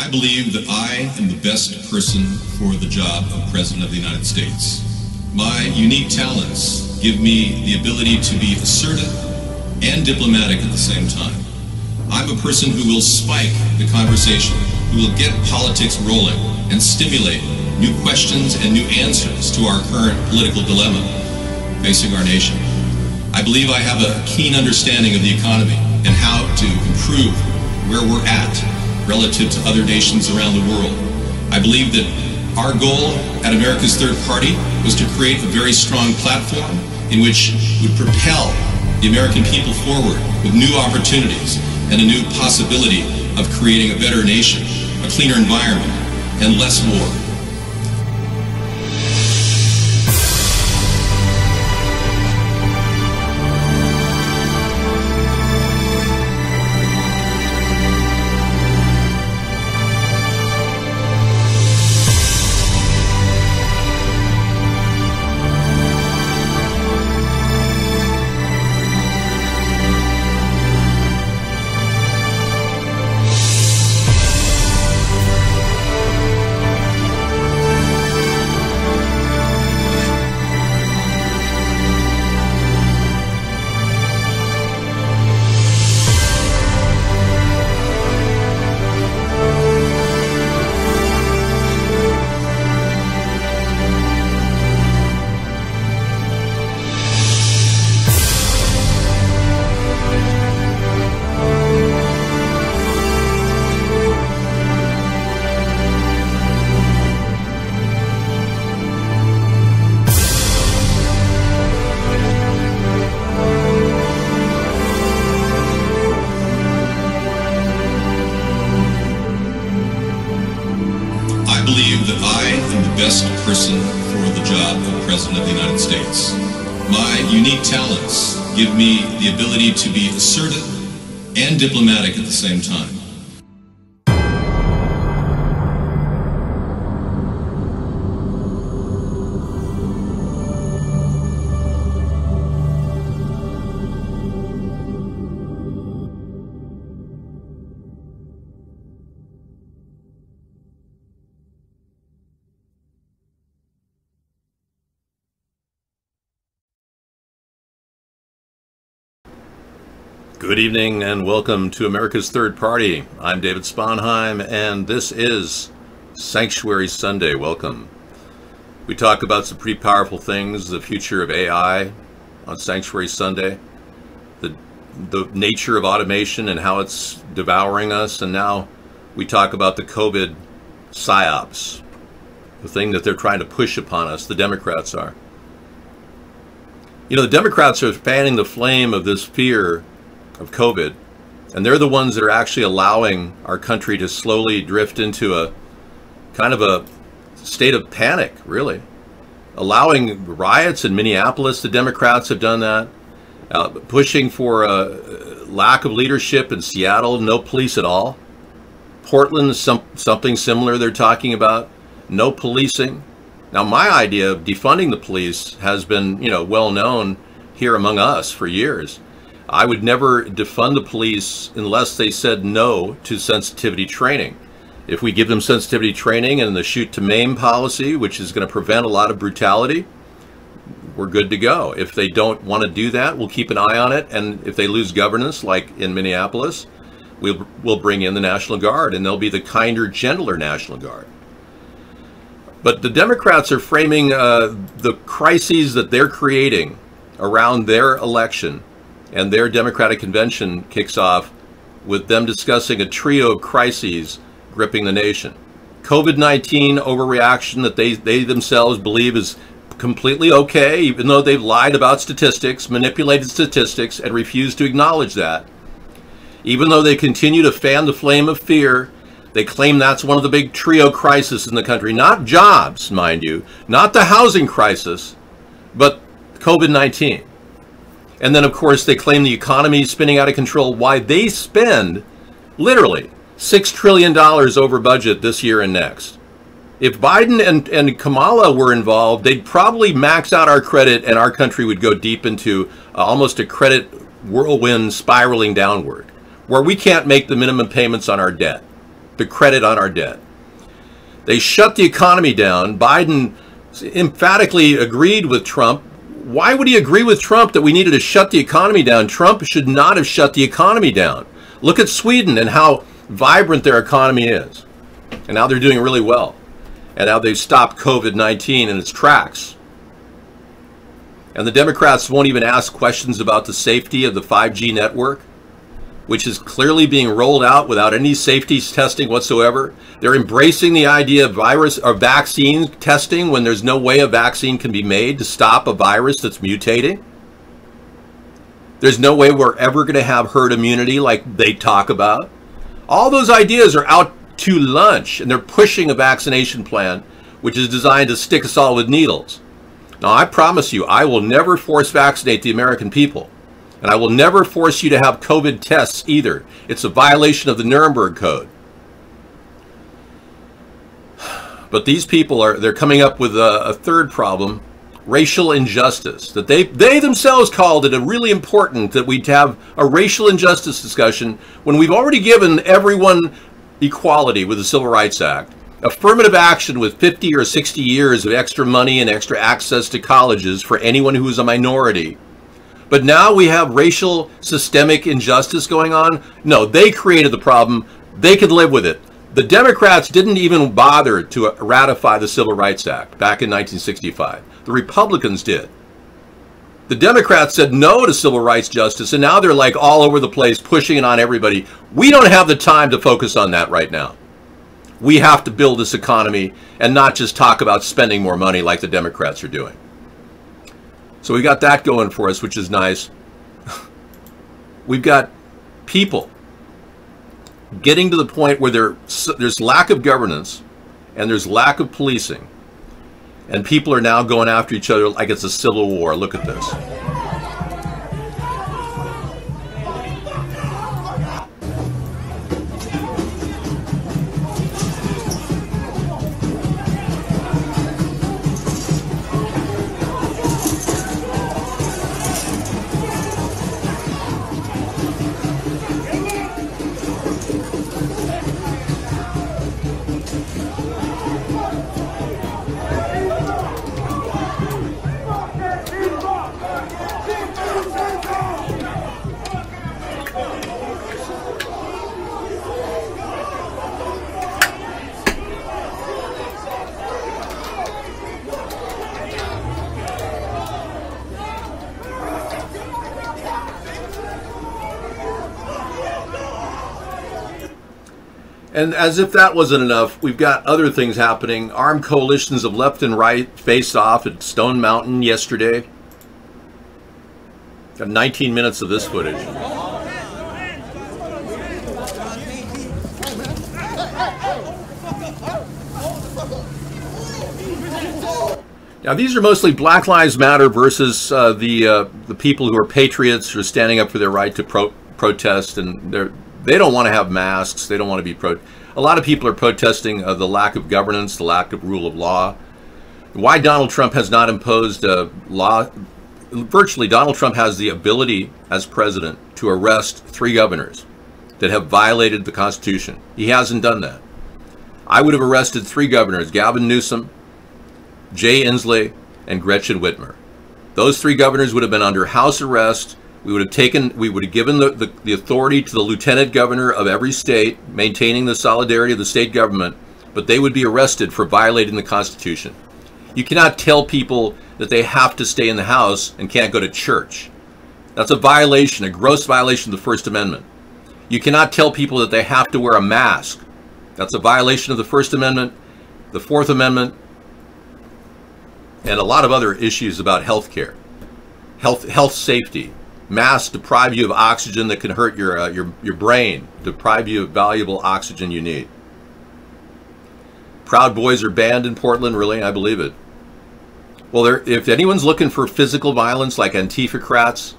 I believe that I am the best person for the job of President of the United States. My unique talents give me the ability to be assertive and diplomatic at the same time. I'm a person who will spike the conversation, who will get politics rolling and stimulate new questions and new answers to our current political dilemma facing our nation. I believe I have a keen understanding of the economy and how to improve where we're at relative to other nations around the world. I believe that our goal at America's Third Party was to create a very strong platform in which would propel the American people forward with new opportunities and a new possibility of creating a better nation, a cleaner environment, and less war. I believe that I am the best person for the job of President of the United States. My unique talents give me the ability to be assertive and diplomatic at the same time. Good evening and welcome to America's Third Party. I'm David Sponheim and this is Sanctuary Sunday. Welcome. We talk about some pretty powerful things, the future of AI on Sanctuary Sunday, the nature of automation and how it's devouring us, and now we talk about the COVID psyops, the thing that they're trying to push upon us, the Democrats are. You know, the Democrats are fanning the flame of this fear of COVID, and they're the ones that are actually allowing our country to slowly drift into a kind of a state of panic, really. Allowing riots in Minneapolis, the Democrats have done that. Pushing for a lack of leadership in Seattle, no police at all. Portland, something similar they're talking about, no policing. Now, my idea of defunding the police has been, well known here among us for years. I would never defund the police unless they said no to sensitivity training. If we give them sensitivity training and the shoot to maim policy, which is going to prevent a lot of brutality, we're good to go. If they don't want to do that, we'll keep an eye on it. And if they lose governance, like in Minneapolis, we'll bring in the National Guard, and they'll be the kinder, gentler National Guard. But the Democrats are framing the crises that they're creating around their election, and their Democratic convention kicks off with them discussing a trio of crises gripping the nation. COVID-19 overreaction that they themselves believe is completely okay, even though they've lied about statistics, manipulated statistics, and refused to acknowledge that. Even though they continue to fan the flame of fear, they claim that's one of the big trio crises in the country. Not jobs, mind you, not the housing crisis, but COVID-19. And then, of course, they claim the economy is spinning out of control. Why they spend literally $6 trillion over budget this year and next. If Biden and Kamala were involved, they'd probably max out our credit and our country would go deep into almost a credit whirlwind spiraling downward, where we can't make the minimum payments on our debt. the credit on our debt. They shut the economy down. Biden emphatically agreed with Trump. Why would he agree with Trump that we needed to shut the economy down? Trump should not have shut the economy down. Look at Sweden and how vibrant their economy is. And now they're doing really well. And now they've stopped COVID-19 in its tracks. And the Democrats won't even ask questions about the safety of the 5G network, which is clearly being rolled out without any safety testing whatsoever. They're embracing the idea of virus or vaccine testing when there's no way a vaccine can be made to stop a virus that's mutating. There's no way we're ever going to have herd immunity like they talk about. All those ideas are out to lunch, and they're pushing a vaccination plan which is designed to stick us all with needles. Now, I promise you, I will never force vaccinate the American people. And I will never force you to have COVID tests either. It's a violation of the Nuremberg Code. But these people they're coming up with a third problem, racial injustice. That they themselves called it really important that we'd have a racial injustice discussion when we've already given everyone equality with the Civil Rights Act. Affirmative action with 50 or 60 years of extra money and extra access to colleges for anyone who is a minority. But now we have racial systemic injustice going on. No, they created the problem. They could live with it. The Democrats didn't even bother to ratify the Civil Rights Act back in 1965. The Republicans did. The Democrats said no to civil rights justice, and now they're like all over the place pushing it on everybody. We don't have the time to focus on that right now. We have to build this economy and not just talk about spending more money like the Democrats are doing. So we got that going for us, which is nice. We've got people getting to the point where there's lack of governance and there's lack of policing. And people are now going after each other like it's a civil war. Look at this. And as if that wasn't enough, we've got other things happening. Armed coalitions of left and right faced off at Stone Mountain yesterday. Got 19 minutes of this footage. Now, these are mostly Black Lives Matter versus the people who are patriots who are standing up for their right to protest, and they don't want to have masks. They don't want to be a lot of people are protesting the lack of governance, the lack of rule of law. Why Donald Trump has not imposed a law. Virtually, Donald Trump has the ability as president to arrest 3 governors that have violated the Constitution. He hasn't done that. I would have arrested 3 governors, Gavin Newsom, Jay Inslee, and Gretchen Whitmer. Those 3 governors would have been under house arrest. We would have given the authority to the lieutenant governor of every state, maintaining the solidarity of the state government, but they would be arrested for violating the Constitution. You cannot tell people that they have to stay in the house and can't go to church. That's a violation, a gross violation of the First Amendment. You cannot tell people that they have to wear a mask. That's a violation of the First Amendment, the Fourth Amendment, and a lot of other issues about health care, health safety. Masks deprive you of oxygen that can hurt your brain, deprive you of valuable oxygen you need. Proud Boys are banned in Portland, really? I believe it. Well, if anyone's looking for physical violence like Antifa-crats,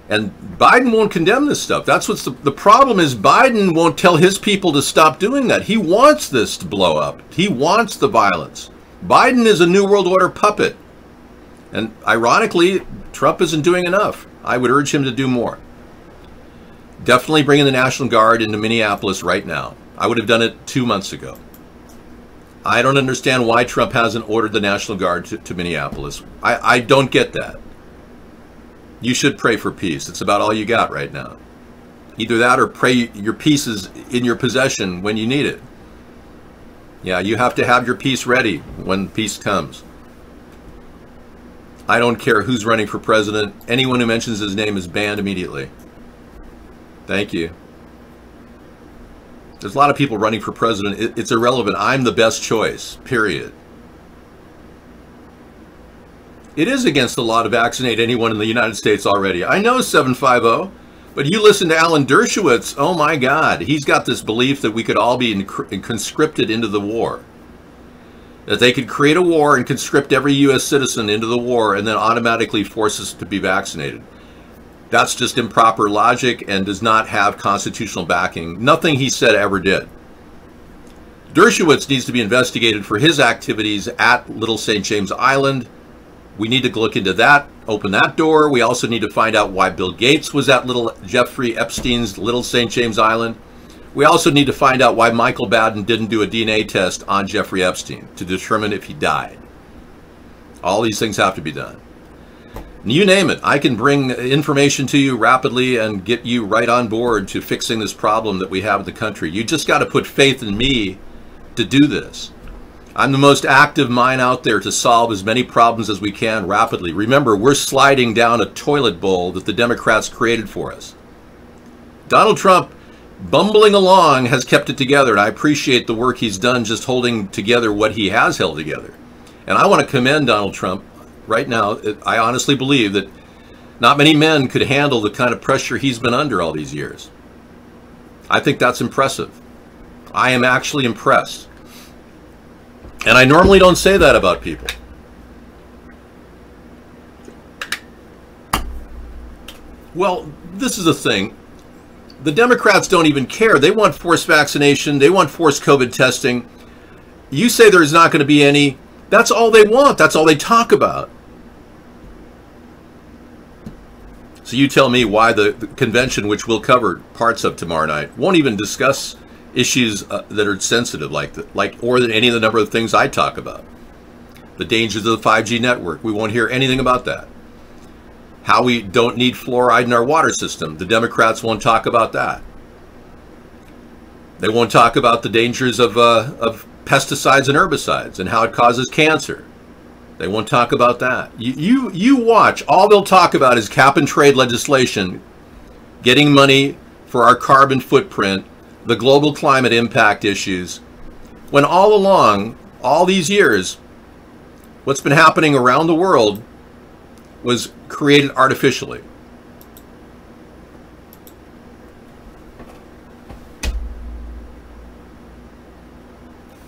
and Biden won't condemn this stuff. That's what's the problem is Biden won't tell his people to stop doing that. He wants this to blow up. He wants the violence. Biden is a New World Order puppet. And ironically, Trump isn't doing enough. I would urge him to do more. Definitely bringing the National Guard into Minneapolis right now. I would have done it 2 months ago. I don't understand why Trump hasn't ordered the National Guard to Minneapolis. I don't get that. You should pray for peace. It's about all you got right now. Either that or pray your peace is in your possession when you need it. Yeah, you have to have your peace ready when peace comes. I don't care who's running for president. Anyone who mentions his name is banned immediately. Thank you. There's a lot of people running for president. It's irrelevant. I'm the best choice, period. It is against the law to vaccinate anyone in the United States already. I know 750, but you listen to Alan Dershowitz, oh my God, he's got this belief that we could all be conscripted into the war. That they could create a war and conscript every U.S. citizen into the war and then automatically force us to be vaccinated. That's just improper logic and does not have constitutional backing. Nothing he said ever did. Dershowitz needs to be investigated for his activities at Little St. James Island. We need to look into that, open that door. We also need to find out why Bill Gates was at Jeffrey Epstein's Little St. James Island. We also need to find out why Michael Baden didn't do a DNA test on Jeffrey Epstein to determine if he died. All these things have to be done. You name it. I can bring information to you rapidly and get you right on board to fixing this problem that we have in the country. You just got to put faith in me to do this. I'm the most active mind out there to solve as many problems as we can rapidly. Remember, we're sliding down a toilet bowl that the Democrats created for us. Donald Trump, bumbling along, has kept it together, and I appreciate the work he's done just holding together what he has held together. And I want to commend Donald Trump. Right now, I honestly believe that not many men could handle the kind of pressure he's been under all these years. I think that's impressive. I am actually impressed. And I normally don't say that about people. Well, this is the thing. The Democrats don't even care. They want forced vaccination. They want forced COVID testing. You say there's not going to be any. That's all they want. That's all they talk about. So you tell me why the convention, which we'll cover parts of tomorrow night, won't even discuss issues that are sensitive or any of the number of things I talk about. The dangers of the 5G network. We won't hear anything about that. How we don't need fluoride in our water system. The Democrats won't talk about that. They won't talk about the dangers of pesticides and herbicides and how it causes cancer. They won't talk about that. You watch. All they'll talk about is cap and trade legislation, getting money for our carbon footprint, the global climate impact issues, when all along, all these years, what's been happening around the world was created artificially.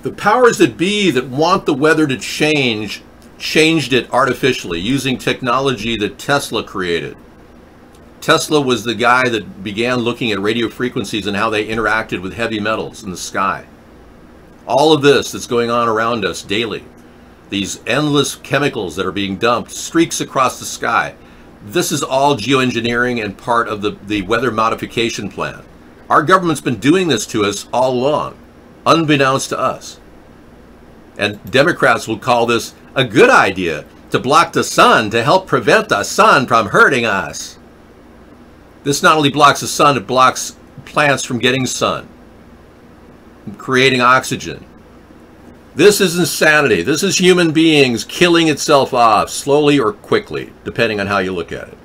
The powers that be that want the weather to change, changed it artificially using technology that Tesla created. Tesla was the guy that began looking at radio frequencies and how they interacted with heavy metals in the sky. All of this that's going on around us daily, these endless chemicals that are being dumped, streaks across the sky, this is all geoengineering and part of the weather modification plan. Our government's been doing this to us all along, unbeknownst to us. And Democrats will call this a good idea to block the sun to help prevent the sun from hurting us. This not only blocks the sun, it blocks plants from getting sun, creating oxygen. This is insanity. This is human beings killing itself off, slowly or quickly, depending on how you look at it.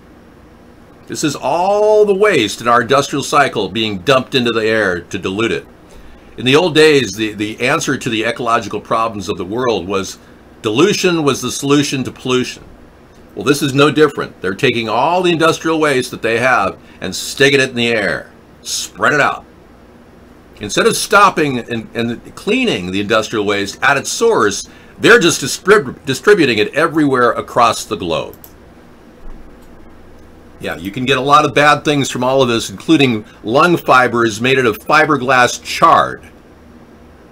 This is all the waste in our industrial cycle being dumped into the air to dilute it. In the old days, the answer to the ecological problems of the world was dilution was the solution to pollution. Well, this is no different. They're taking all the industrial waste that they have and sticking it in the air. Spread it out. Instead of stopping and cleaning the industrial waste at its source, they're just distributing it everywhere across the globe. Yeah, you can get a lot of bad things from all of this, including lung fibers made out of fiberglass chard.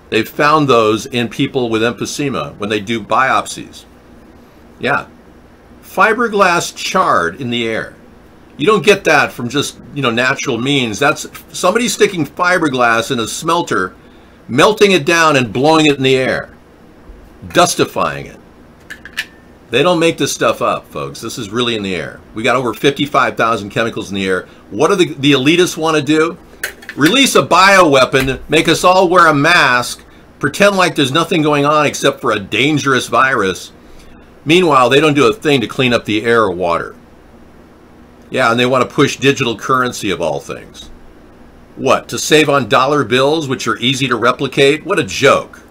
They've found those in people with emphysema when they do biopsies. Yeah, fiberglass chard in the air. You don't get that from just, natural means. That's somebody sticking fiberglass in a smelter melting it down and blowing it in the air, dustifying it. They don't make this stuff up, folks. This is really in the air. We got over 55,000 chemicals in the air. What do the elitists want to do? Release a bioweapon, make us all wear a mask, pretend like there's nothing going on except for a dangerous virus. Meanwhile, they don't do a thing to clean up the air or water. Yeah, and they want to push digital currency of all things. What, to save on dollar bills, which are easy to replicate? What a joke.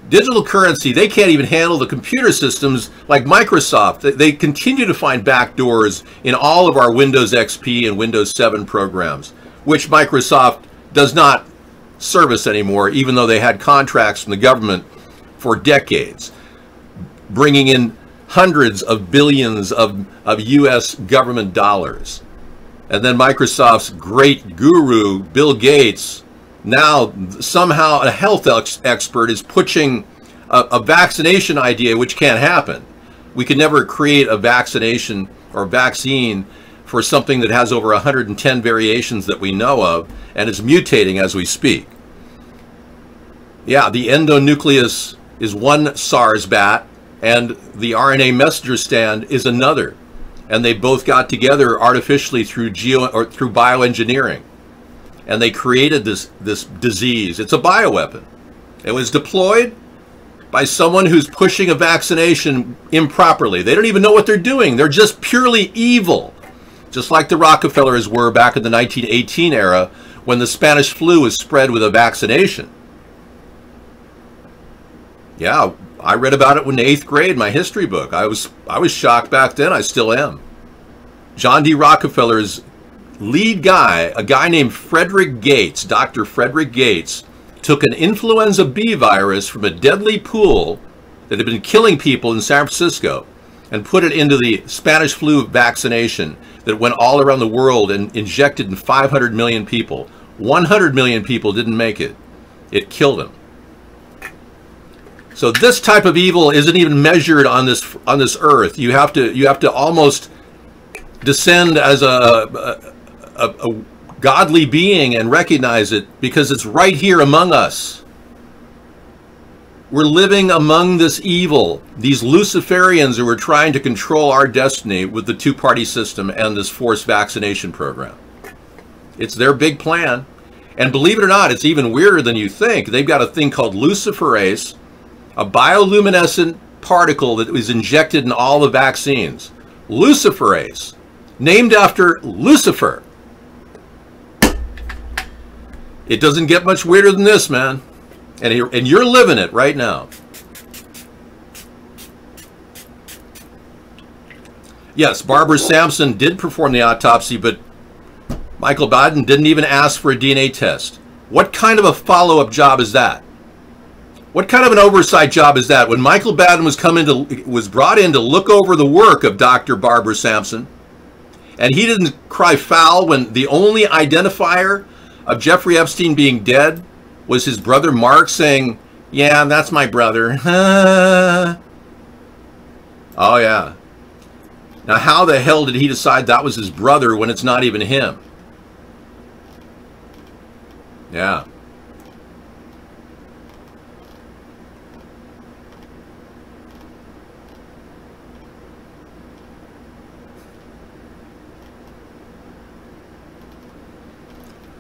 Digital currency, they can't even handle the computer systems like Microsoft. They continue to find backdoors in all of our Windows XP and Windows 7 programs, which Microsoft does not service anymore, even though they had contracts from the government for decades, bringing in hundreds of billions of US government dollars. And then Microsoft's great guru, Bill Gates, now somehow a health expert is pushing a vaccination idea, which can't happen. We can never create a vaccination or vaccine for something that has over 110 variations that we know of and is mutating as we speak. Yeah, the endonucleus is one SARS bat and the RNA messenger stand is another. And they both got together artificially through bioengineering. And they created this disease. It's a bioweapon. It was deployed by someone who's pushing a vaccination improperly. They don't even know what they're doing. They're just purely evil. Just like the Rockefellers were back in the 1918 era when the Spanish flu was spread with a vaccination. Yeah, I read about it in 8th grade, my history book. I was shocked back then. I still am. John D. Rockefeller's lead guy, a guy named Frederick Gates, Dr. Frederick Gates, took an influenza B virus from a deadly pool that had been killing people in San Francisco and put it into the Spanish flu vaccination that went all around the world and injected in 500 million people. 100 million people didn't make it. It killed them. So this type of evil isn't even measured on this earth. You have to almost descend as a godly being and recognize it because it's right here among us. We're living among this evil, these Luciferians who are trying to control our destiny with the two-party system and this forced vaccination program. It's their big plan. And believe it or not, it's even weirder than you think. They've got a thing called luciferase, a bioluminescent particle that was injected in all the vaccines. Luciferase, named after Lucifer. It doesn't get much weirder than this, man. And you're living it right now. Yes, Barbara Sampson did perform the autopsy, but Michael Baden didn't even ask for a DNA test. What kind of a follow-up job is that? What kind of an oversight job is that? When Michael Baden was brought in to look over the work of Dr. Barbara Sampson, and he didn't cry foul when the only identifier of Jeffrey Epstein being dead was his brother Mark saying, "Yeah, that's my brother." Oh, yeah. Now, how the hell did he decide that was his brother when it's not even him? Yeah.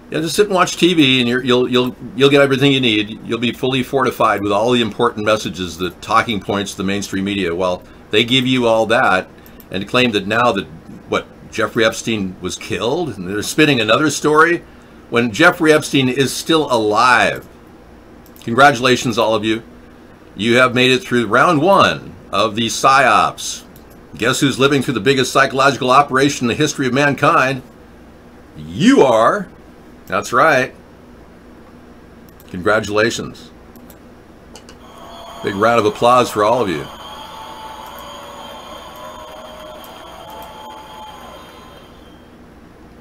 Yeah, just sit and watch TV, and you'll get everything you need. You'll be fully fortified with all the important messages, the talking points, the mainstream media. Well, they give you all that, and claim that now that Jeffrey Epstein was killed, and they're spinning another story when Jeffrey Epstein is still alive. Congratulations, all of you. You have made it through round 1 of the PSYOPs. Guess who's living through the biggest psychological operation in the history of mankind? You are. That's right. Congratulations. Big round of applause for all of you.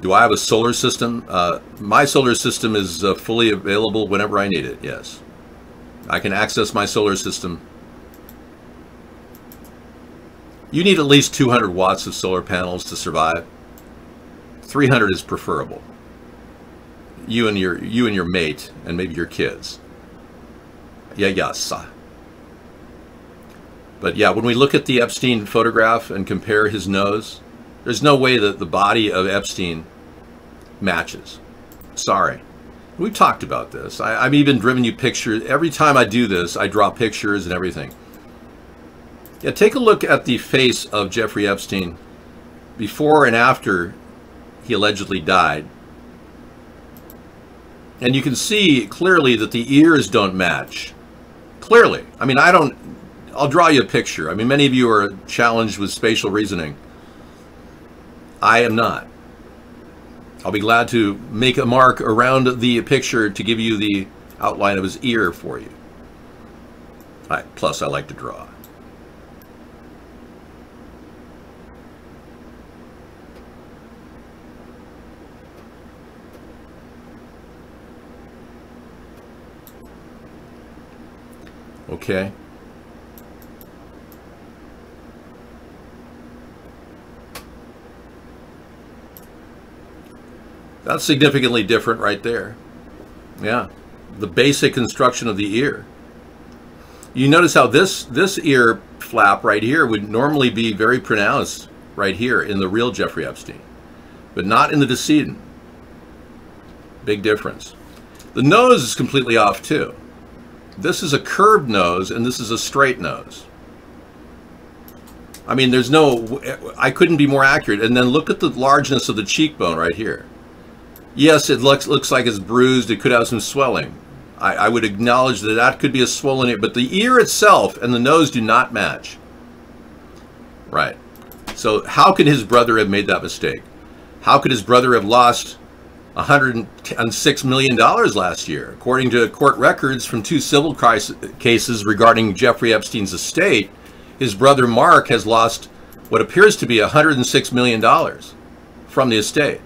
Do I have a solar system? My solar system is fully available whenever I need it, yes. I can access my solar system. You need at least 200 watts of solar panels to survive. 300 is preferable. you and your mate and maybe your kids. Yeah, yes. But yeah, when we look at the Epstein photograph and compare his nose, there's no way that the body of Epstein matches. Sorry. We've talked about this. I've even driven you pictures. Every time I do this, I draw pictures and everything. Yeah, take a look at the face of Jeffrey Epstein before and after he allegedly died. And you can see clearly that the ears don't match. Clearly. I mean, I'll draw you a picture. I mean, many of you are challenged with spatial reasoning. I am not. I'll be glad to make a mark around the picture to give you the outline of his ear for you. Plus, I like to draw. Okay. That's significantly different right there. Yeah. The basic construction of the ear. You notice how this ear flap right here would normally be very pronounced right here in the real Jeffrey Epstein, but not in the decedent. Big difference. The nose is completely off too. This is a curved nose and this is a straight nose. I mean, I couldn't be more accurate. And then look at the largeness of the cheekbone right here. Yes, it looks like it's bruised. It could have some swelling. I would acknowledge that that could be a swollen ear, but the ear itself and the nose do not match. Right. So how could his brother have made that mistake? How could his brother have lost $106 million last year? According to court records from 2 civil cases regarding Jeffrey Epstein's estate, his brother Mark has lost what appears to be $106 million from the estate.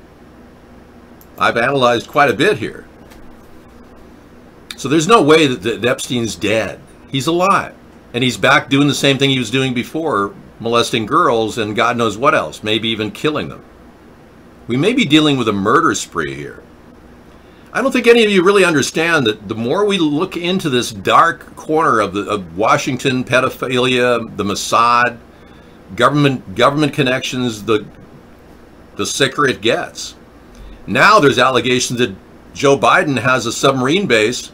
I've analyzed quite a bit here. So there's no way that Epstein's dead. He's alive. And he's back doing the same thing he was doing before, molesting girls and God knows what else, maybe even killing them. We may be dealing with a murder spree here. I don't think any of you really understand that the more we look into this dark corner of Washington, pedophilia, the Mossad, government connections, the sicker it gets. Now there's allegations that Joe Biden has a submarine base.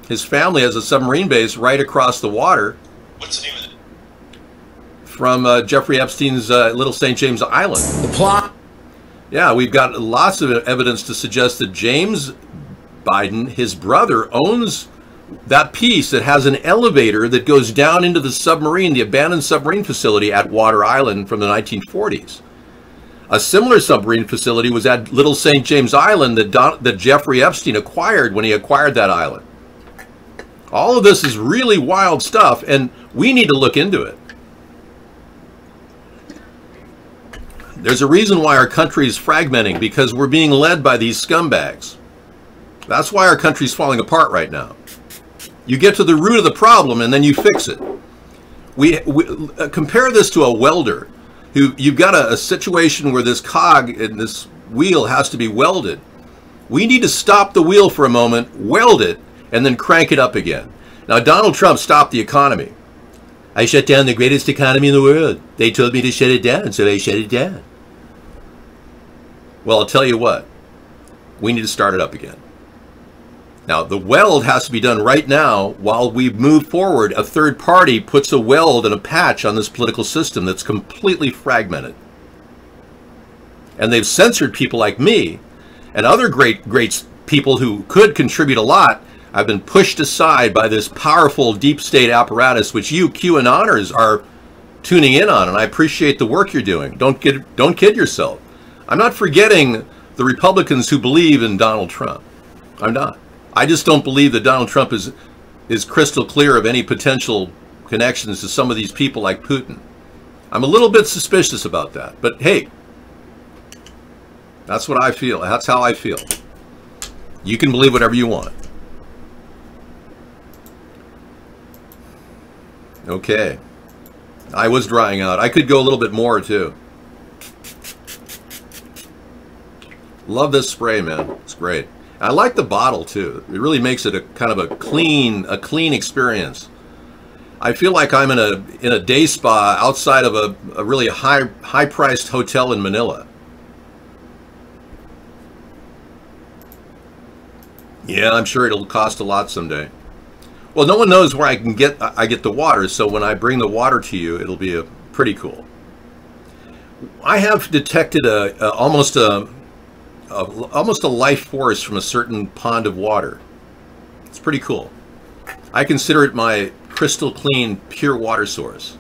His family has a submarine base right across the water. What's the name of it? From Jeffrey Epstein's Little St. James Island. The plot. Yeah, we've got lots of evidence to suggest that James Biden, his brother, owns that piece that has an elevator that goes down into the submarine, the abandoned submarine facility at Water Island from the 1940s. A similar submarine facility was at Little St. James Island that Jeffrey Epstein acquired when he acquired that island. All of this is really wild stuff, and we need to look into it. There's a reason why our country is fragmenting, because we're being led by these scumbags. That's why our country's falling apart right now. You get to the root of the problem, and then you fix it. We compare this to a welder. You've got a situation where this cog in this wheel has to be welded. We need to stop the wheel for a moment, weld it, and then crank it up again. Now, Donald Trump stopped the economy. I shut down the greatest economy in the world. They told me to shut it down, so I shut it down. Well, I'll tell you what. We need to start it up again. Now, the weld has to be done right now while we move forward. A third party puts a weld and a patch on this political system that's completely fragmented. And they've censored people like me and other great people who could contribute a lot. I've been pushed aside by this powerful deep state apparatus, which you QAnoners are tuning in on, and I appreciate the work you're doing. Don't kid yourself. I'm not forgetting the Republicans who believe in Donald Trump. I'm not. I just don't believe that Donald Trump is crystal clear of any potential connections to some of these people like Putin. I'm a little bit suspicious about that, but hey, that's what I feel. That's how I feel. You can believe whatever you want. Okay. I was drying out. I could go a little bit more too. Love this spray, man. It's great. I like the bottle too. It really makes it a kind of a clean experience. I feel like I'm in a day spa outside of a really high priced hotel in Manila. Yeah, I'm sure it'll cost a lot someday. Well, no one knows where I get the water, so when I bring the water to you, it'll be pretty cool. I have detected almost a life force from a certain pond of water. It's pretty cool. I consider it my crystal clean, pure water source.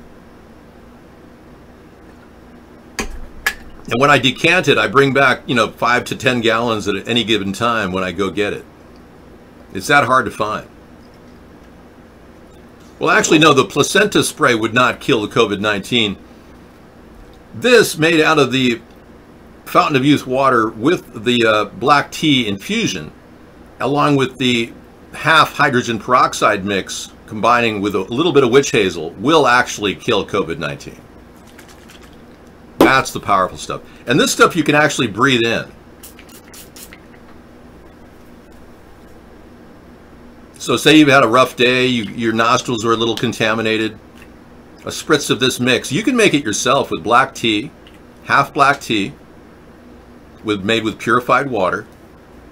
And when I decant it, I bring back, 5 to 10 gallons at any given time when I go get it. It's that hard to find. Well, actually, no, the placenta spray would not kill the COVID-19. This, made out of the Fountain of Youth water with the black tea infusion, along with the half hydrogen peroxide mix, combining with a little bit of witch hazel, will actually kill COVID-19. That's the powerful stuff. And this stuff you can actually breathe in. So say you've had a rough day, your nostrils are a little contaminated, a spritz of this mix. You can make it yourself with black tea, half black tea, made with purified water,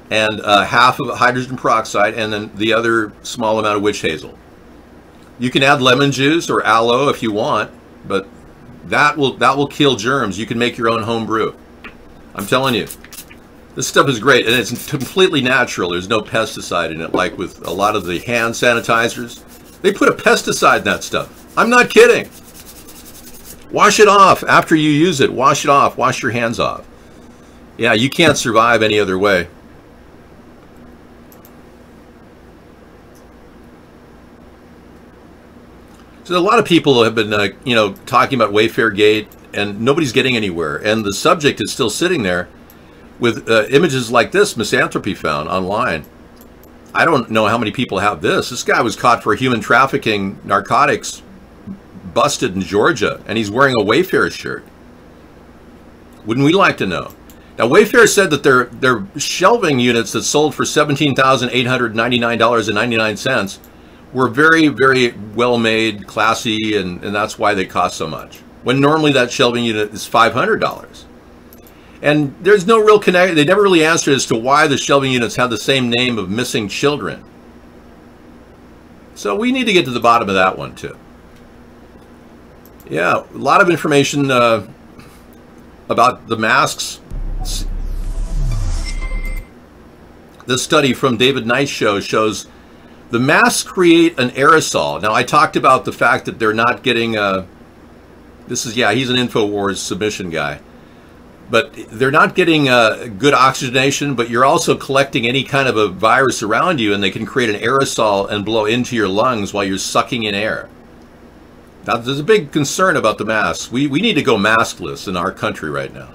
and half of hydrogen peroxide, and then the other small amount of witch hazel. You can add lemon juice or aloe if you want, but that will kill germs. You can make your own home brew. I'm telling you. This stuff is great, and it's completely natural. There's no pesticide in it, like with a lot of the hand sanitizers. They put a pesticide in that stuff. I'm not kidding. Wash it off after you use it. Wash it off. Wash your hands off. Yeah, you can't survive any other way. So a lot of people have been, talking about Wayfair Gate, and nobody's getting anywhere. And the subject is still sitting there with images like this Misanthropy found online. I don't know how many people have this. This guy was caught for human trafficking, narcotics, busted in Georgia, and he's wearing a Wayfair shirt. Wouldn't we like to know? Now, Wayfair said that their shelving units that sold for $17,899.99 were very, very well made, classy, and that's why they cost so much. When normally that shelving unit is $500. And there's no real connection. They never really answered as to why the shelving units have the same name of missing children. So we need to get to the bottom of that one too. Yeah, a lot of information about the masks. This study from David Knight's show shows the masks create an aerosol. Now, I talked about the fact that they're not getting, he's an InfoWars submission guy. But they're not getting good oxygenation, but you're also collecting any kind of a virus around you, and they can create an aerosol and blow into your lungs while you're sucking in air. Now, there's a big concern about the masks. We need to go maskless in our country right now.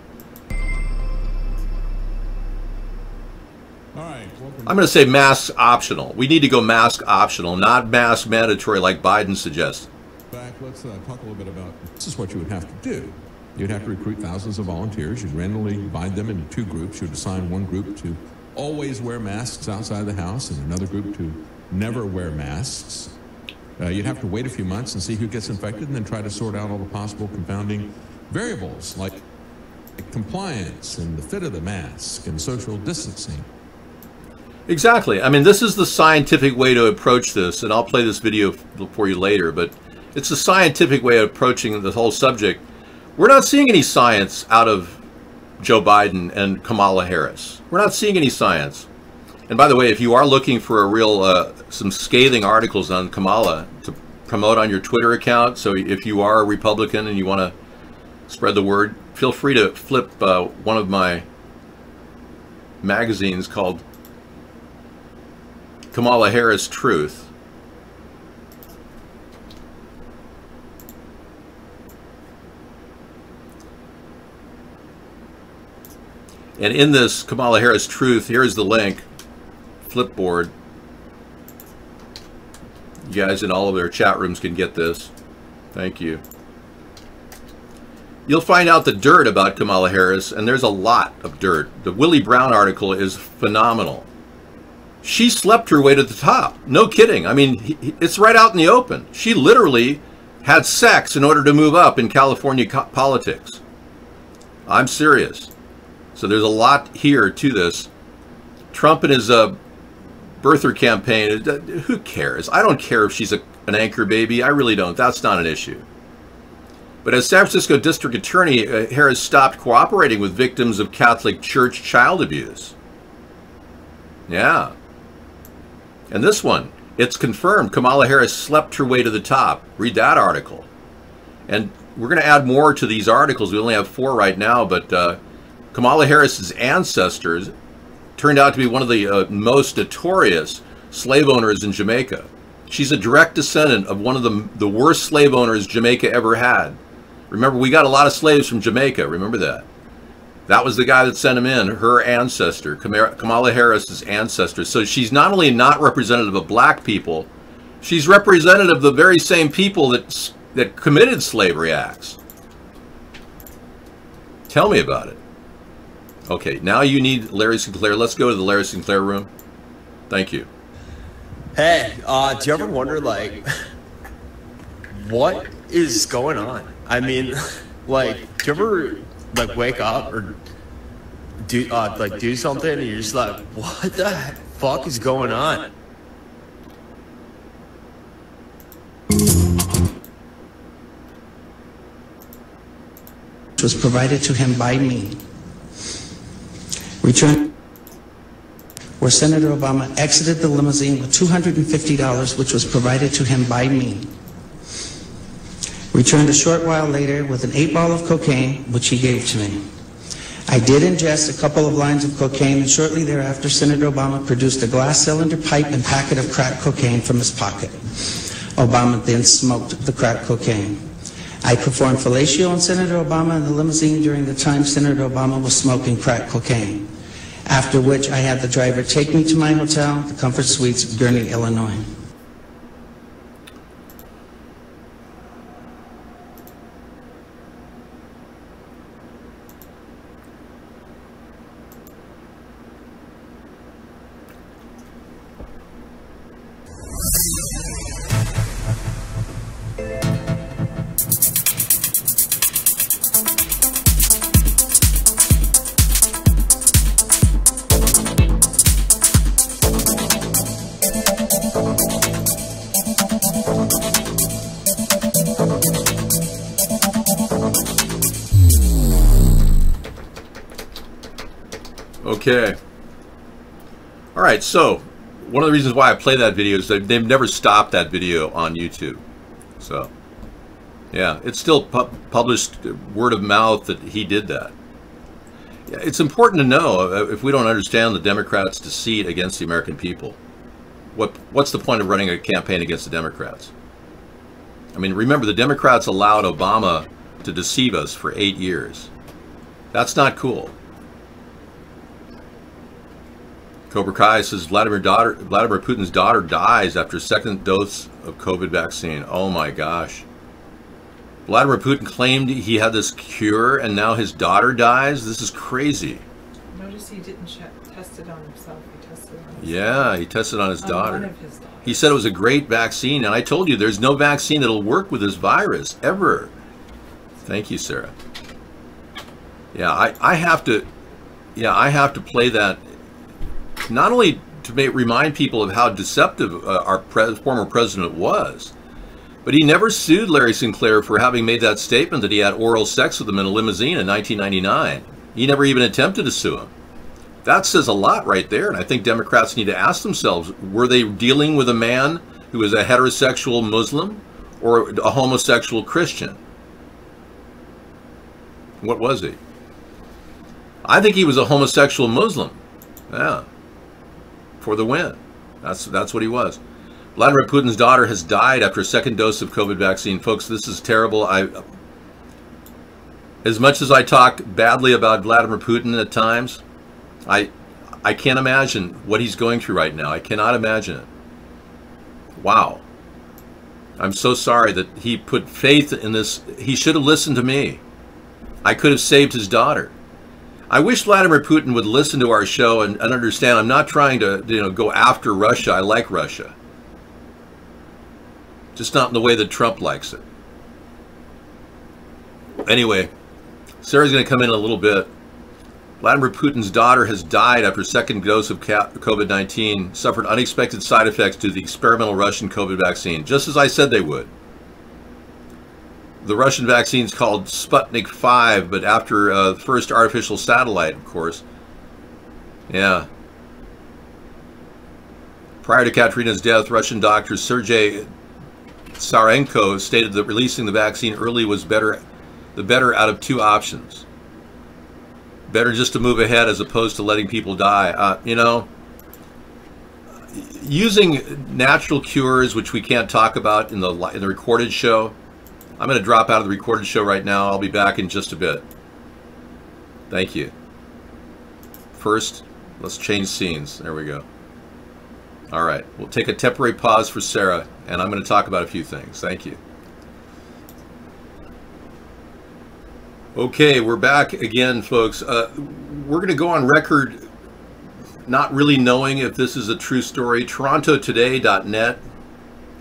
All right. I'm going to say mask optional. We need to go mask optional, not mask mandatory like Biden suggests. Back, let's talk a little bit about this is what you would have to do. You'd have to recruit thousands of volunteers. You'd randomly divide them into two groups. You'd assign one group to always wear masks outside the house and another group to never wear masks. You'd have to wait a few months and see who gets infected and then try to sort out all the possible confounding variables like compliance and the fit of the mask and social distancing. Exactly. I mean, this is the scientific way to approach this, and I'll play this video for you later, but it's a scientific way of approaching the whole subject. We're not seeing any science out of Joe Biden and Kamala Harris. We're not seeing any science. And by the way, if you are looking for a real, some scathing articles on Kamala to promote on your Twitter account, so if you are a Republican and you want to spread the word, feel free to flip one of my magazines called Kamala Harris Truth. And in this Kamala Harris Truth, here's the link, Flipboard. You guys in all of their chat rooms can get this. Thank you. You'll find out the dirt about Kamala Harris, and there's a lot of dirt. The Willie Brown article is phenomenal. She slept her way to the top. No kidding. I mean, it's right out in the open. She literally had sex in order to move up in California politics. I'm serious. So there's a lot here to this. Trump and his birther campaign, who cares? I don't care if she's an anchor baby. I really don't. That's not an issue. But as San Francisco District Attorney, Harris stopped cooperating with victims of Catholic Church child abuse. Yeah. And this one, it's confirmed Kamala Harris slept her way to the top. Read that article. And we're going to add more to these articles. We only have 4 right now, but Kamala Harris's ancestors turned out to be one of the most notorious slave owners in Jamaica. She's a direct descendant of one of the worst slave owners Jamaica ever had. Remember, we got a lot of slaves from Jamaica. Remember that. That was the guy that sent him in, her ancestor, Kamala Harris's ancestor. So she's not only not representative of black people, she's representative of the very same people that committed slavery acts. Tell me about it. Okay, now you need Larry Sinclair. Let's go to the Larry Sinclair room. Thank you. Hey, do you ever wonder, like, what is going on? I mean, like, do you ever, like, wake up or do something and you're just like, what the fuck is going on? Was provided to him by me. Returned where Senator Obama exited the limousine with $250, which was provided to him by me. Returned a short while later with an 8-ball of cocaine, which he gave to me. I did ingest a couple of lines of cocaine, and shortly thereafter, Senator Obama produced a glass cylinder pipe and packet of crack cocaine from his pocket. Obama then smoked the crack cocaine. I performed fellatio on Senator Obama in the limousine during the time Senator Obama was smoking crack cocaine, after which I had the driver take me to my hotel, the Comfort Suites of Gurnee, Illinois. Okay. All right, so one of the reasons why I play that video is that they've never stopped that video on YouTube. So, yeah, it's still published word of mouth that he did that. Yeah, it's important to know, if we don't understand the Democrats' deceit against the American people, what's the point of running a campaign against the Democrats? I mean, remember, the Democrats allowed Obama to deceive us for 8 years. That's not cool. Cobra Kai says Vladimir Putin's daughter dies after second dose of COVID vaccine. Oh my gosh. Vladimir Putin claimed he had this cure and now his daughter dies? This is crazy. Notice he didn't test it on himself. He tested on his daughter. He tested on his daughter. One of his daughters. He said it was a great vaccine, and I told you there's no vaccine that'll work with this virus, ever. Thank you, Sarah. Yeah, I have to play that, not only to remind people of how deceptive our former president was, but he never sued Larry Sinclair for having made that statement that he had oral sex with him in a limousine in 1999. He never even attempted to sue him. That says a lot right there, and I think Democrats need to ask themselves, were they dealing with a man who was a heterosexual Muslim or a homosexual Christian? What was he? I think he was a homosexual Muslim. Yeah. For the win. That's what he was. Vladimir Putin's daughter has died after a second dose of COVID vaccine. Folks, this is terrible. As much as I talk badly about Vladimir Putin at times, I can't imagine what he's going through right now. I cannot imagine it. Wow. I'm so sorry that he put faith in this. He should have listened to me. I could have saved his daughter. I wish Vladimir Putin would listen to our show and understand I'm not trying to, go after Russia. I like Russia. Just not in the way that Trump likes it. Anyway, Sarah's going to come in a little bit. Vladimir Putin's daughter has died after second dose of COVID-19, suffered unexpected side effects to the experimental Russian COVID vaccine, just as I said they would. The Russian vaccine is called Sputnik 5, but after the first artificial satellite, of course. Yeah. Prior to Katerina's death, Russian doctor Sergei Sarenko stated that releasing the vaccine early was the better out of two options. Better just to move ahead as opposed to letting people die. Using natural cures, which we can't talk about in the recorded show. I'm going to drop out of the recorded show right now. I'll be back in just a bit. Thank you. First, let's change scenes. There we go. All right. We'll take a temporary pause for Sarah, and I'm going to talk about a few things. Thank you. Okay, we're back again, folks. We're going to go on record not really knowing if this is a true story. TorontoToday.net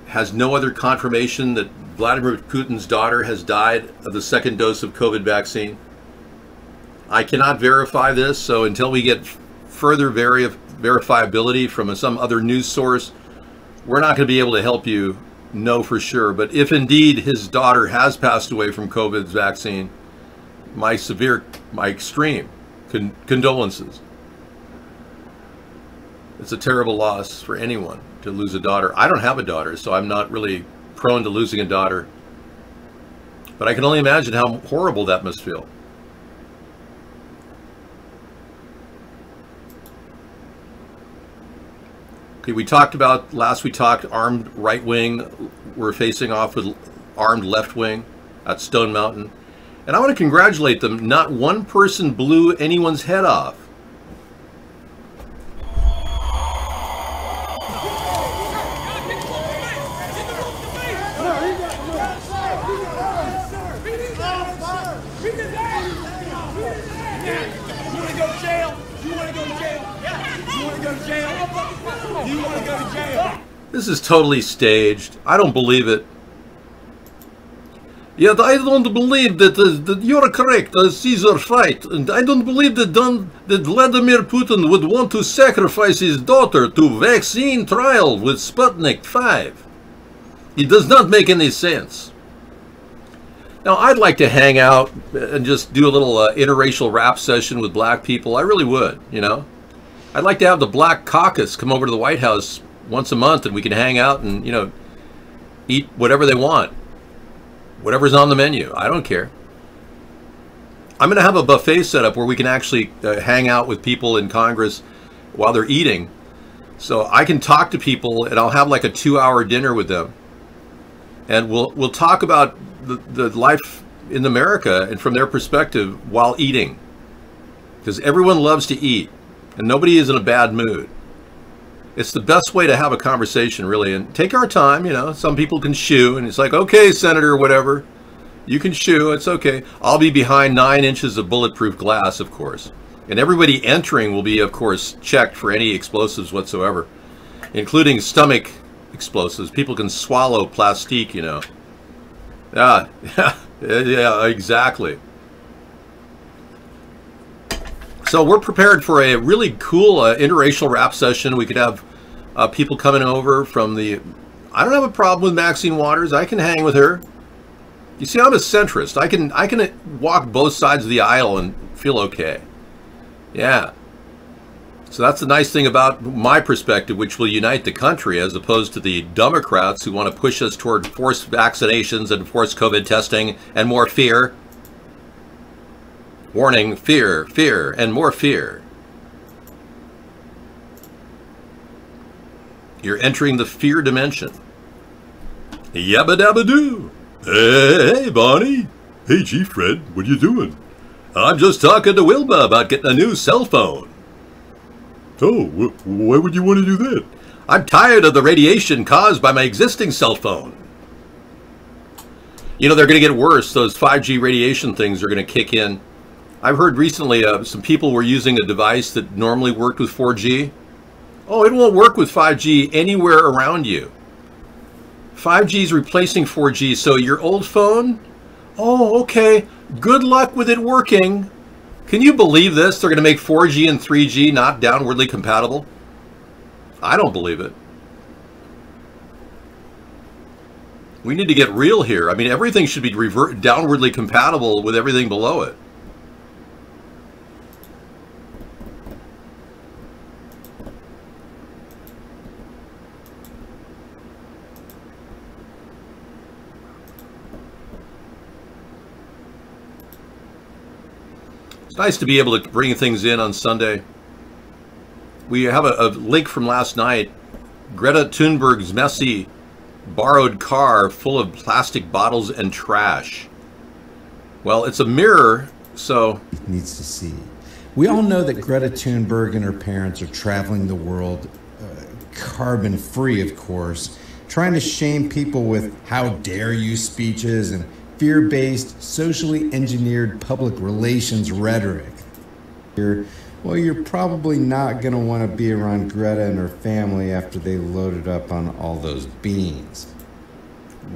has no other confirmation that Vladimir Putin's daughter has died of the second dose of COVID vaccine. I cannot verify this, so until we get further verifiability from some other news source, we're not going to be able to help you know for sure. But if indeed his daughter has passed away from COVID's vaccine, my extreme condolences. It's a terrible loss for anyone to lose a daughter. I don't have a daughter, so I'm not really prone to losing a daughter. But I can only imagine how horrible that must feel. Okay, we talked armed right wing. We're facing off with armed left wing at Stone Mountain. And I want to congratulate them. Not one person blew anyone's head off. This is totally staged. I don't believe it. Yet I don't believe that you're correct, Caesar fight, and I don't believe that Vladimir Putin would want to sacrifice his daughter to vaccine trial with Sputnik 5. It does not make any sense. Now, I'd like to hang out and just do a little interracial rap session with black people. I really would, I'd like to have the Black Caucus come over to the White House once a month, and we can hang out and, eat whatever they want. Whatever's on the menu. I don't care. I'm going to have a buffet set up where we can actually hang out with people in Congress while they're eating. So I can talk to people, and I'll have like a 2-hour dinner with them. And we'll talk about the life in America and from their perspective while eating. Because everyone loves to eat, and nobody is in a bad mood. It's the best way to have a conversation, really, and take our time. Some people can shoo, and it's like, okay, Senator, whatever, you can shoo, it's okay. I'll be behind 9 inches of bulletproof glass, of course, and everybody entering will be, of course, checked for any explosives whatsoever, including stomach explosives. People can swallow plastique, Yeah, exactly. So we're prepared for a really cool interracial rap session. We could have people coming over from I don't have a problem with Maxine Waters. I can hang with her. You see, I'm a centrist. I can walk both sides of the aisle and feel okay. Yeah. So that's the nice thing about my perspective, which will unite the country, as opposed to the Democrats who want to push us toward forced vaccinations and forced COVID testing and more fear. Warning, fear, fear, and more fear. You're entering the fear dimension. Yabba dabba doo. Hey, Bonnie. Hey, Chief Fred, what are you doing? I'm just talking to Wilma about getting a new cell phone. Oh, why would you want to do that? I'm tired of the radiation caused by my existing cell phone. They're going to get worse. Those 5G radiation things are going to kick in. I've heard recently some people were using a device that normally worked with 4G. Oh, it won't work with 5G anywhere around you. 5G is replacing 4G, so your old phone, oh, okay, good luck with it working. Can you believe this? They're going to make 4G and 3G not downwardly compatible? I don't believe it. We need to get real here. I mean, everything should be downwardly compatible with everything below it. It's nice to be able to bring things in on Sunday. We have a link from last night. Greta Thunberg's messy borrowed car full of plastic bottles and trash. Well, it's a mirror, so... needs to see. We all know that Greta Thunberg and her parents are traveling the world, carbon-free, of course, trying to shame people with how dare you speeches and fear-based, socially engineered public relations rhetoric. Well, you're probably not going to want to be around Greta and her family after they loaded up on all those beans.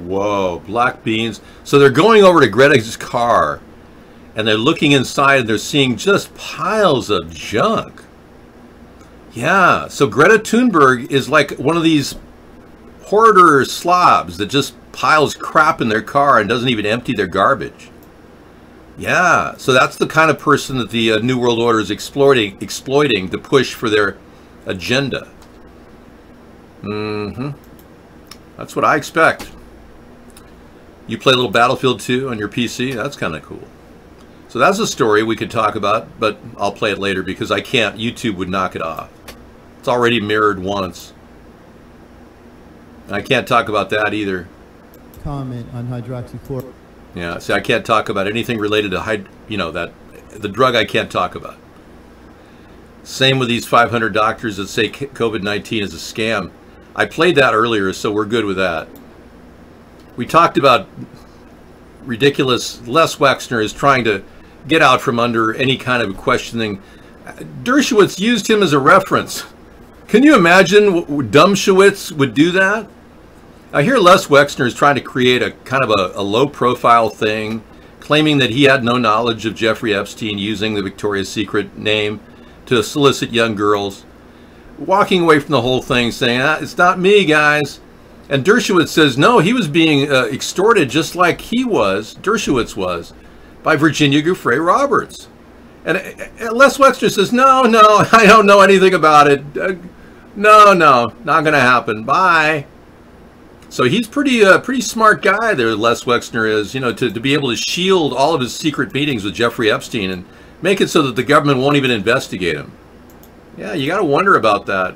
Whoa, black beans. So they're going over to Greta's car, and they're looking inside, and they're seeing just piles of junk. Yeah, so Greta Thunberg is like one of these hoarder slobs that just piles crap in their car and doesn't even empty their garbage. Yeah, so that's the kind of person that the New World Order is exploiting to push for their agenda. That's what I expect. You play a little Battlefield 2 on your PC? That's kind of cool. So that's a story we could talk about, but I'll play it later because I can't. YouTube would knock it off. It's already mirrored once. I can't talk about that either. Comment on hydroxychloroquine. Yeah, see, I can't talk about anything related to, the drug I can't talk about. Same with these 500 doctors that say COVID-19 is a scam. I played that earlier, so we're good with that. We talked about ridiculous. Les Wexner is trying to get out from under any kind of questioning. Dershowitz used him as a reference. Can you imagine Dumbshowitz would do that? I hear Les Wexner is trying to create a kind of a low-profile thing, claiming that he had no knowledge of Jeffrey Epstein using the Victoria's Secret name to solicit young girls, walking away from the whole thing, saying, it's not me, guys. And Dershowitz says, no, he was being extorted just like Dershowitz was, by Virginia Giuffre Roberts. And Les Wexner says, no, I don't know anything about it. No, not going to happen. Bye. So he's pretty smart guy there, Les Wexner is, to be able to shield all of his secret meetings with Jeffrey Epstein and make it so that the government won't even investigate him. Yeah, you got to wonder about that.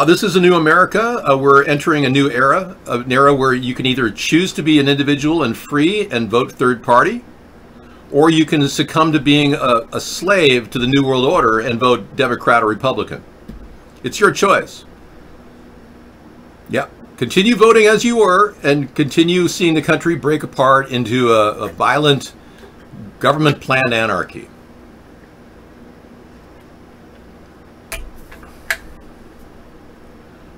This is a new America. We're entering a new era, an era where you can either choose to be an individual and free and vote third party, or you can succumb to being a slave to the New World Order and vote Democrat or Republican. It's your choice. Yeah, continue voting as you were and continue seeing the country break apart into a violent government-planned anarchy.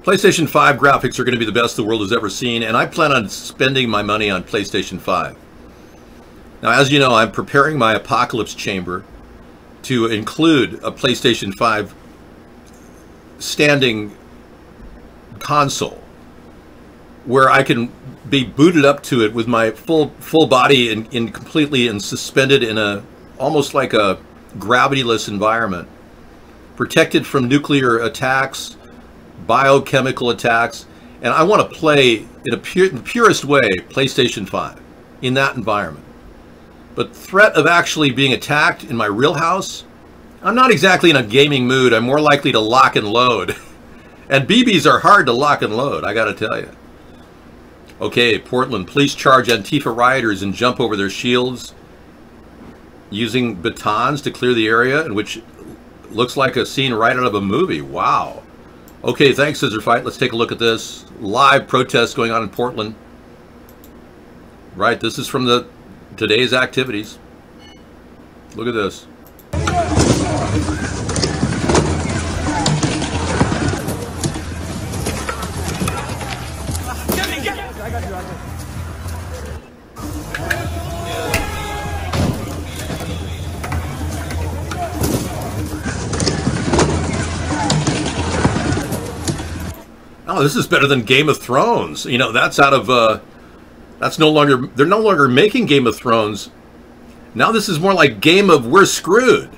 PlayStation 5 graphics are going to be the best the world has ever seen, and I plan on spending my money on PlayStation 5. Now, as you know, I'm preparing my apocalypse chamber to include a PlayStation 5 standing console where I can be booted up to it with my full body in completely and suspended in a almost like a gravity-less environment, protected from nuclear attacks, biochemical attacks, and I want to play in the purest way PlayStation 5 in that environment. But threat of actually being attacked in my real house, I'm not exactly in a gaming mood. I'm more likely to lock and load. And BBs are hard to lock and load, I gotta tell you. Okay, Portland, police charge Antifa rioters and jump over their shields using batons to clear the area, in which looks like a scene right out of a movie. Wow. Okay, thanks, Scissor Fight. Let's take a look at this. Live protests going on in Portland. Right, this is from the today's activities. Look at this. Oh, this is better than Game of Thrones. You know, that's out of, that's no longer, they're no longer making Game of Thrones. Now this is more like Game of We're Screwed,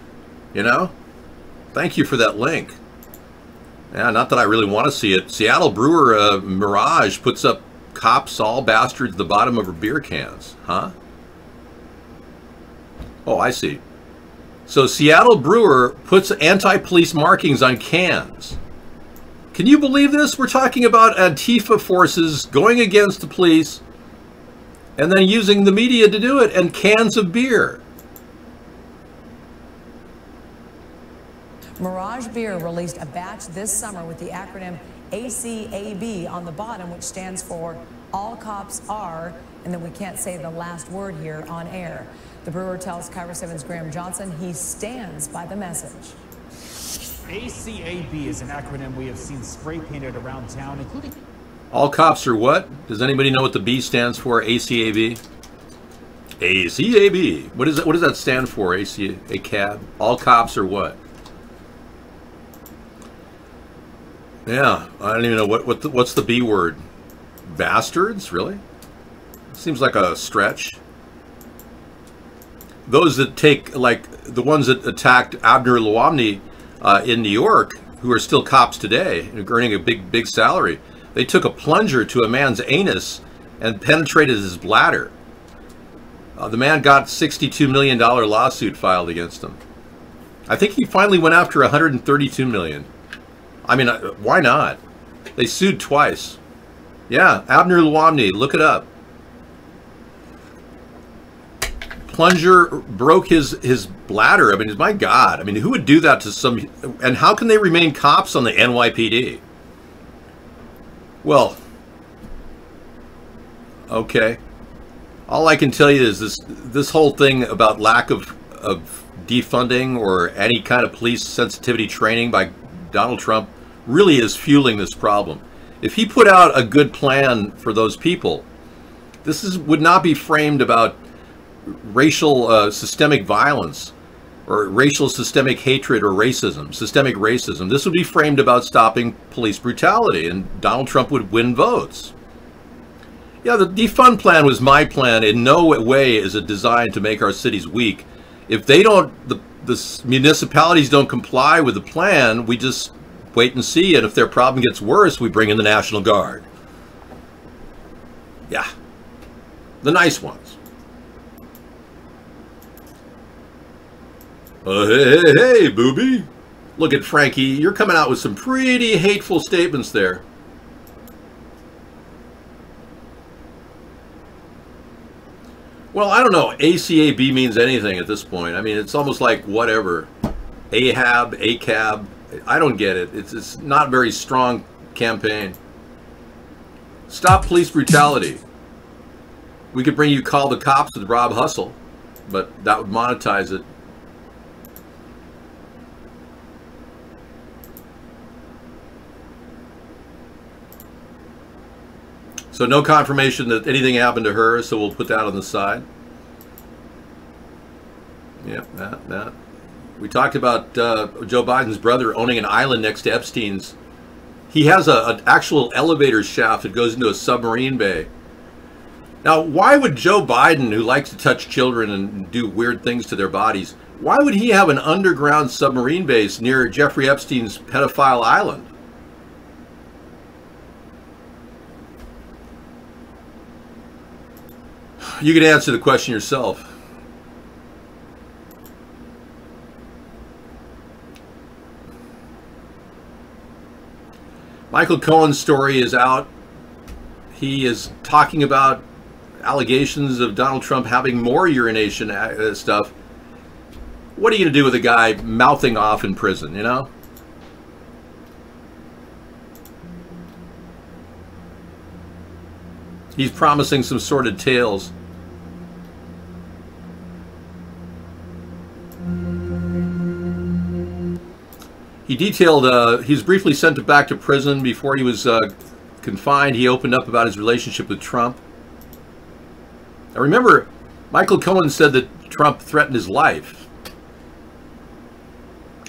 you know? Thank you for that link. Yeah, not that I really want to see it. Seattle brewer Mirage puts up cops all bastards at the bottom of her beer cans. Huh? Oh, I see. So Seattle brewer puts anti-police markings on cans. Can you believe this? We're talking about Antifa forces going against the police and then using the media to do it, and cans of beer. Mirage Beer released a batch this summer with the acronym ACAB on the bottom, which stands for All Cops Are, and then we can't say the last word here on air. The brewer tells KIRO 7's Graham Johnson he stands by the message. ACAB is an acronym we have seen spray painted around town, including... All cops are what? Does anybody know what the B stands for? ACAB? ACAB. What is that? What does that stand for? ACAB? All cops are what? Yeah, I don't even know what's the B word. Bastards? Really? Seems like a stretch. Those that take, like the ones that attacked Abner Louamni in New York, who are still cops today, earning a big salary. They took a plunger to a man's anus and penetrated his bladder. The man got $62 million lawsuit filed against him. I think he finally went after $132 million. I mean, why not? They sued twice. Yeah, Abner Louamni, look it up. Plunger broke his bladder. I mean, my God. I mean, who would do that to some... And how can they remain cops on the NYPD? Well, okay. All I can tell you is this whole thing about lack of defunding or any kind of police sensitivity training by Donald Trump really is fueling this problem. If he put out a good plan for those people, this would not be framed about racial systemic violence or racial systemic hatred or racism, systemic racism. This would be framed about stopping police brutality, and Donald Trump would win votes. Yeah, the defund plan was my plan. In no way is it designed to make our cities weak. If they don't, the municipalities don't comply with the plan, we just wait and see, and if their problem gets worse, we bring in the National Guard. Yeah, the nice ones. Hey, booby. Look at Frankie. You're coming out with some pretty hateful statements there. Well, I don't know. ACAB means anything at this point. I mean, it's almost like whatever. Ahab, ACAB. I don't get it. It's not a very strong campaign. Stop police brutality. We could bring you Call the Cops with Rob Hustle, but that would monetize it. So no confirmation that anything happened to her, so we'll put that on the side. Yeah, that. We talked about Joe Biden's brother owning an island next to Epstein's. He has an actual elevator shaft that goes into a submarine bay. Now, why would Joe Biden, who likes to touch children and do weird things to their bodies, why would he have an underground submarine base near Jeffrey Epstein's pedophile island? You can answer the question yourself. Michael Cohen's story is out. He is talking about allegations of Donald Trump having more urination stuff. What are you going to do with a guy mouthing off in prison, you know? He's promising some sordid tales. He detailed he was briefly sent back to prison before he was confined. He opened up about his relationship with Trump. I remember Michael Cohen said that Trump threatened his life.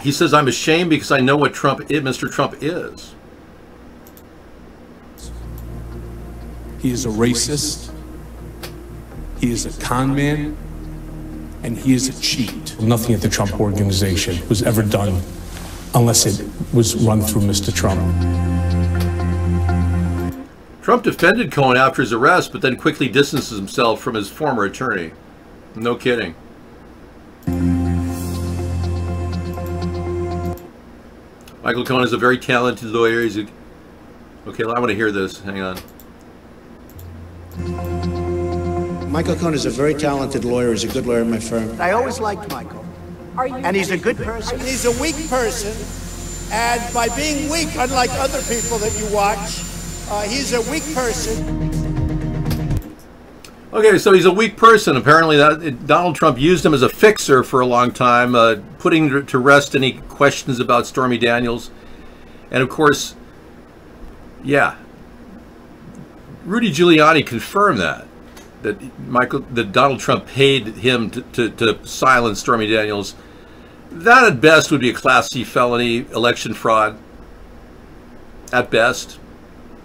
He says, "I'm ashamed because I know what Mr. Trump is." He is a racist. He is a con man. And he is a cheat. Nothing at the Trump Organization was ever done unless it was run through Mr. Trump. Trump defended Cohen after his arrest, but then quickly distances himself from his former attorney. No kidding. Michael Cohen is a very talented lawyer. Okay, I want to hear this. Hang on. Michael Cohen is a very talented lawyer. He's a good lawyer in my firm. I always liked Michael. And he's a good person. And he's a weak person. And by being weak, unlike other people that you watch, he's a weak person. Okay, so he's a weak person. Apparently Donald Trump used him as a fixer for a long time, putting to rest any questions about Stormy Daniels. And of course, yeah, Rudy Giuliani confirmed that Donald Trump paid him to silence Stormy Daniels. That at best would be a Class C felony, election fraud. At best.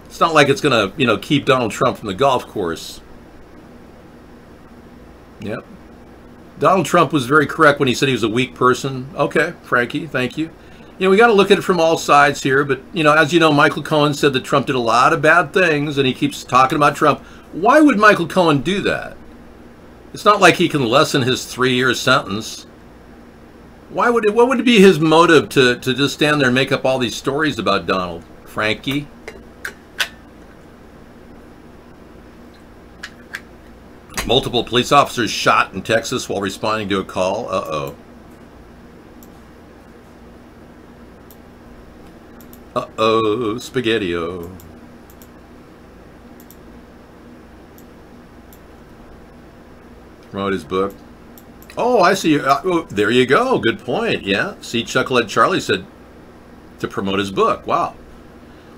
It's not like it's going to, keep Donald Trump from the golf course. Yep. Donald Trump was very correct when he said he was a weak person. Okay, Frankie, thank you. We got to look at it from all sides here, but, as you know, Michael Cohen said that Trump did a lot of bad things, and he keeps talking about Trump. Why would Michael Cohen do that? It's not like he can lessen his 3-year sentence. What would be his motive to just stand there and make up all these stories about Donald? Frankie? Multiple police officers shot in Texas while responding to a call. Uh-oh. Uh-oh, spaghetti-o. Promote his book. Oh, I see. There you go. Good point. Yeah. See, Chucklehead Charlie said to promote his book. Wow.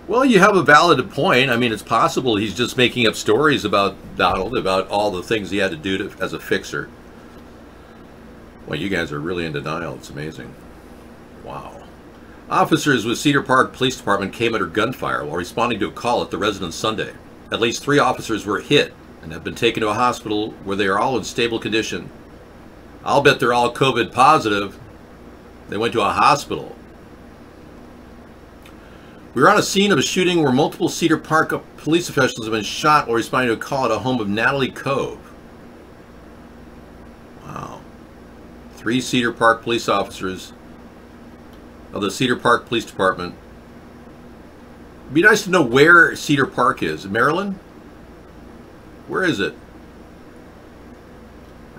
Well, you have a valid point. I mean, it's possible he's just making up stories about Donald, about all the things he had to do as a fixer. Well, you guys are really in denial. It's amazing. Wow. Officers with Cedar Park Police Department came under gunfire while responding to a call at the residence Sunday. At least 3 officers were hit and have been taken to a hospital where they are all in stable condition. I'll bet they're all COVID positive. They went to a hospital. We were on a scene of a shooting where multiple Cedar Park police officials have been shot while responding to a call at a home of Natalie Cove. Wow. 3 Cedar Park police officers of the Cedar Park Police Department. It'd be nice to know where Cedar Park is. Maryland? Where is it?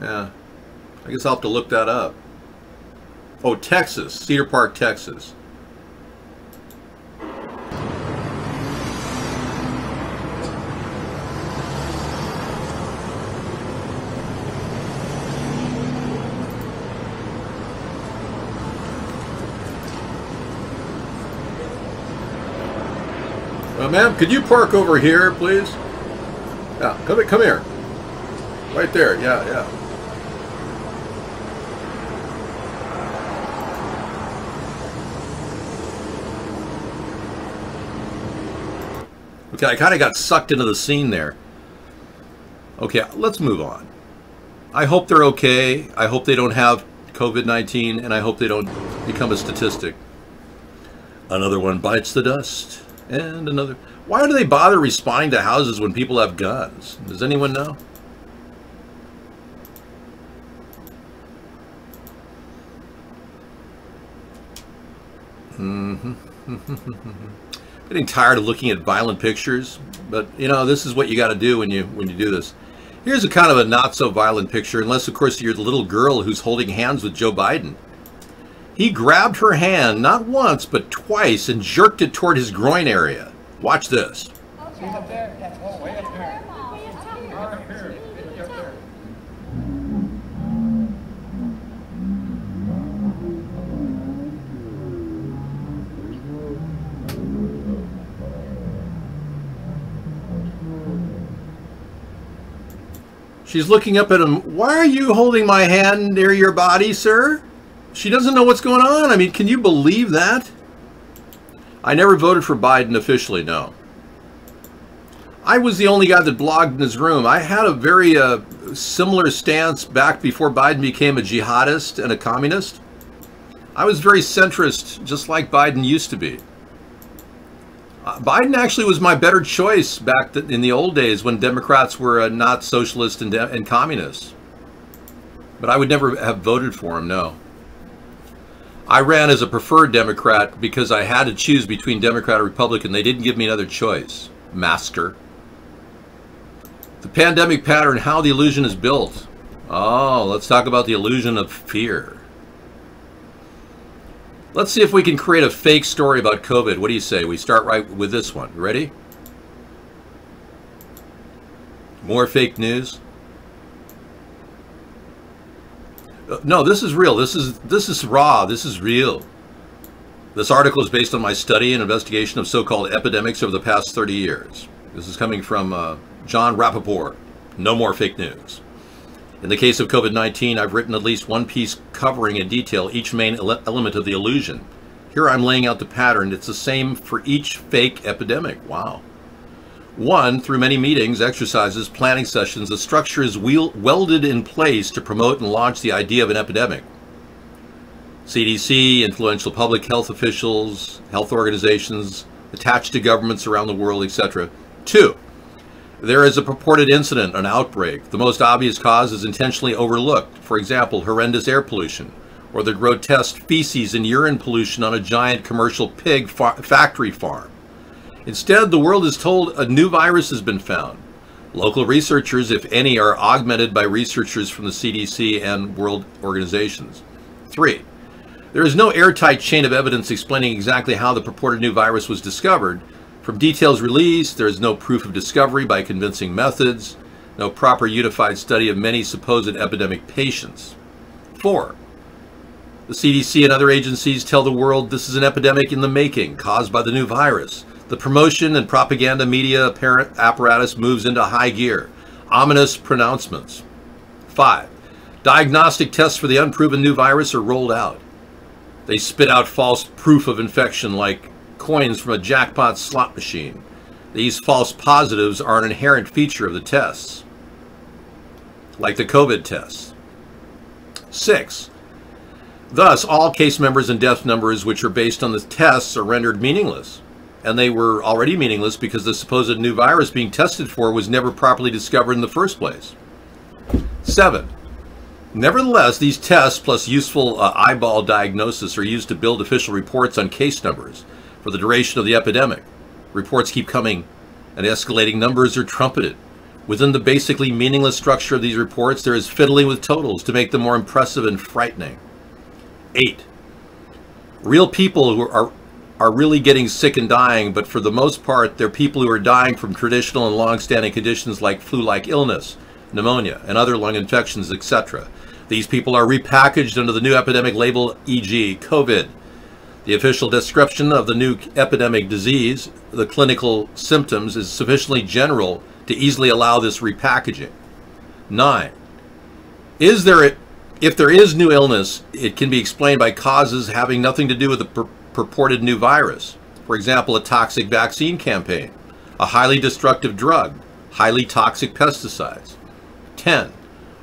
Yeah. I guess I'll have to look that up. Oh, Texas. Cedar Park, Texas. Ma'am, could you park over here, please? Yeah, come here. Right there, yeah. Okay, I kind of got sucked into the scene there. Okay, let's move on. I hope they're okay. I hope they don't have COVID-19, and I hope they don't become a statistic. Another one bites the dust. And another. Why do they bother responding to houses when people have guns? Does anyone know? Getting tired of looking at violent pictures, but this is what you got to do when you do this. Here's a kind of a not so violent picture, unless of course you're the little girl who's holding hands with Joe Biden. He grabbed her hand not once but twice and jerked it toward his groin area. Watch this. See up there? Oh, way up there. Right up here. Way up there. She's looking up at him. Why are you holding my hand near your body, sir? She doesn't know what's going on. I mean, can you believe that? I never voted for Biden officially, no. I was the only guy that blogged in his room. I had a very similar stance back before Biden became a jihadist and a communist. I was very centrist, just like Biden used to be. Biden actually was my better choice back in the old days when Democrats were not socialist and communists. But I would never have voted for him, no. I ran as a preferred Democrat because I had to choose between Democrat or Republican. They didn't give me another choice. Masker. The pandemic pattern, how the illusion is built. Oh, let's talk about the illusion of fear. Let's see if we can create a fake story about COVID. What do you say? We start right with this one. Ready? More fake news? No, this is real. This is raw. This is real. This article is based on my study and investigation of so-called epidemics over the past 30 years. This is coming from John Rappaport. No more fake news. In the case of COVID-19, I've written at least one piece covering in detail each main element of the illusion. Here I'm laying out the pattern. It's the same for each fake epidemic. Wow. 1, through many meetings, exercises, planning sessions, the structure is welded in place to promote and launch the idea of an epidemic. CDC, influential public health officials, health organizations, attached to governments around the world, etc. 2, there is a purported incident, an outbreak. The most obvious cause is intentionally overlooked. For example, horrendous air pollution, or the grotesque feces and urine pollution on a giant commercial pig factory farm. Instead, the world is told a new virus has been found. Local researchers, if any, are augmented by researchers from the CDC and world organizations. 3, there is no airtight chain of evidence explaining exactly how the purported new virus was discovered. From details released, there is no proof of discovery by convincing methods, no proper unified study of many supposed epidemic patients. 4, the CDC and other agencies tell the world this is an epidemic in the making, caused by the new virus. The promotion and propaganda media apparatus moves into high gear. Ominous pronouncements. 5, diagnostic tests for the unproven new virus are rolled out. They spit out false proof of infection like coins from a jackpot slot machine. These false positives are an inherent feature of the tests, like the COVID tests. 6, thus all case numbers and death numbers which are based on the tests are rendered meaningless, and they were already meaningless because the supposed new virus being tested for was never properly discovered in the first place. 7, nevertheless, these tests plus useful eyeball diagnosis are used to build official reports on case numbers for the duration of the epidemic. Reports keep coming, and escalating numbers are trumpeted. Within the basically meaningless structure of these reports, there is fiddling with totals to make them more impressive and frightening. 8, real people who are really getting sick and dying, but for the most part, they're people who are dying from traditional and long-standing conditions like flu-like illness, pneumonia, and other lung infections, etc. These people are repackaged under the new epidemic label, e.g. COVID. The official description of the new epidemic disease, the clinical symptoms, is sufficiently general to easily allow this repackaging. 9, if there is new illness, it can be explained by causes having nothing to do with the purported new virus. For example, a toxic vaccine campaign, a highly destructive drug, highly toxic pesticides. 10,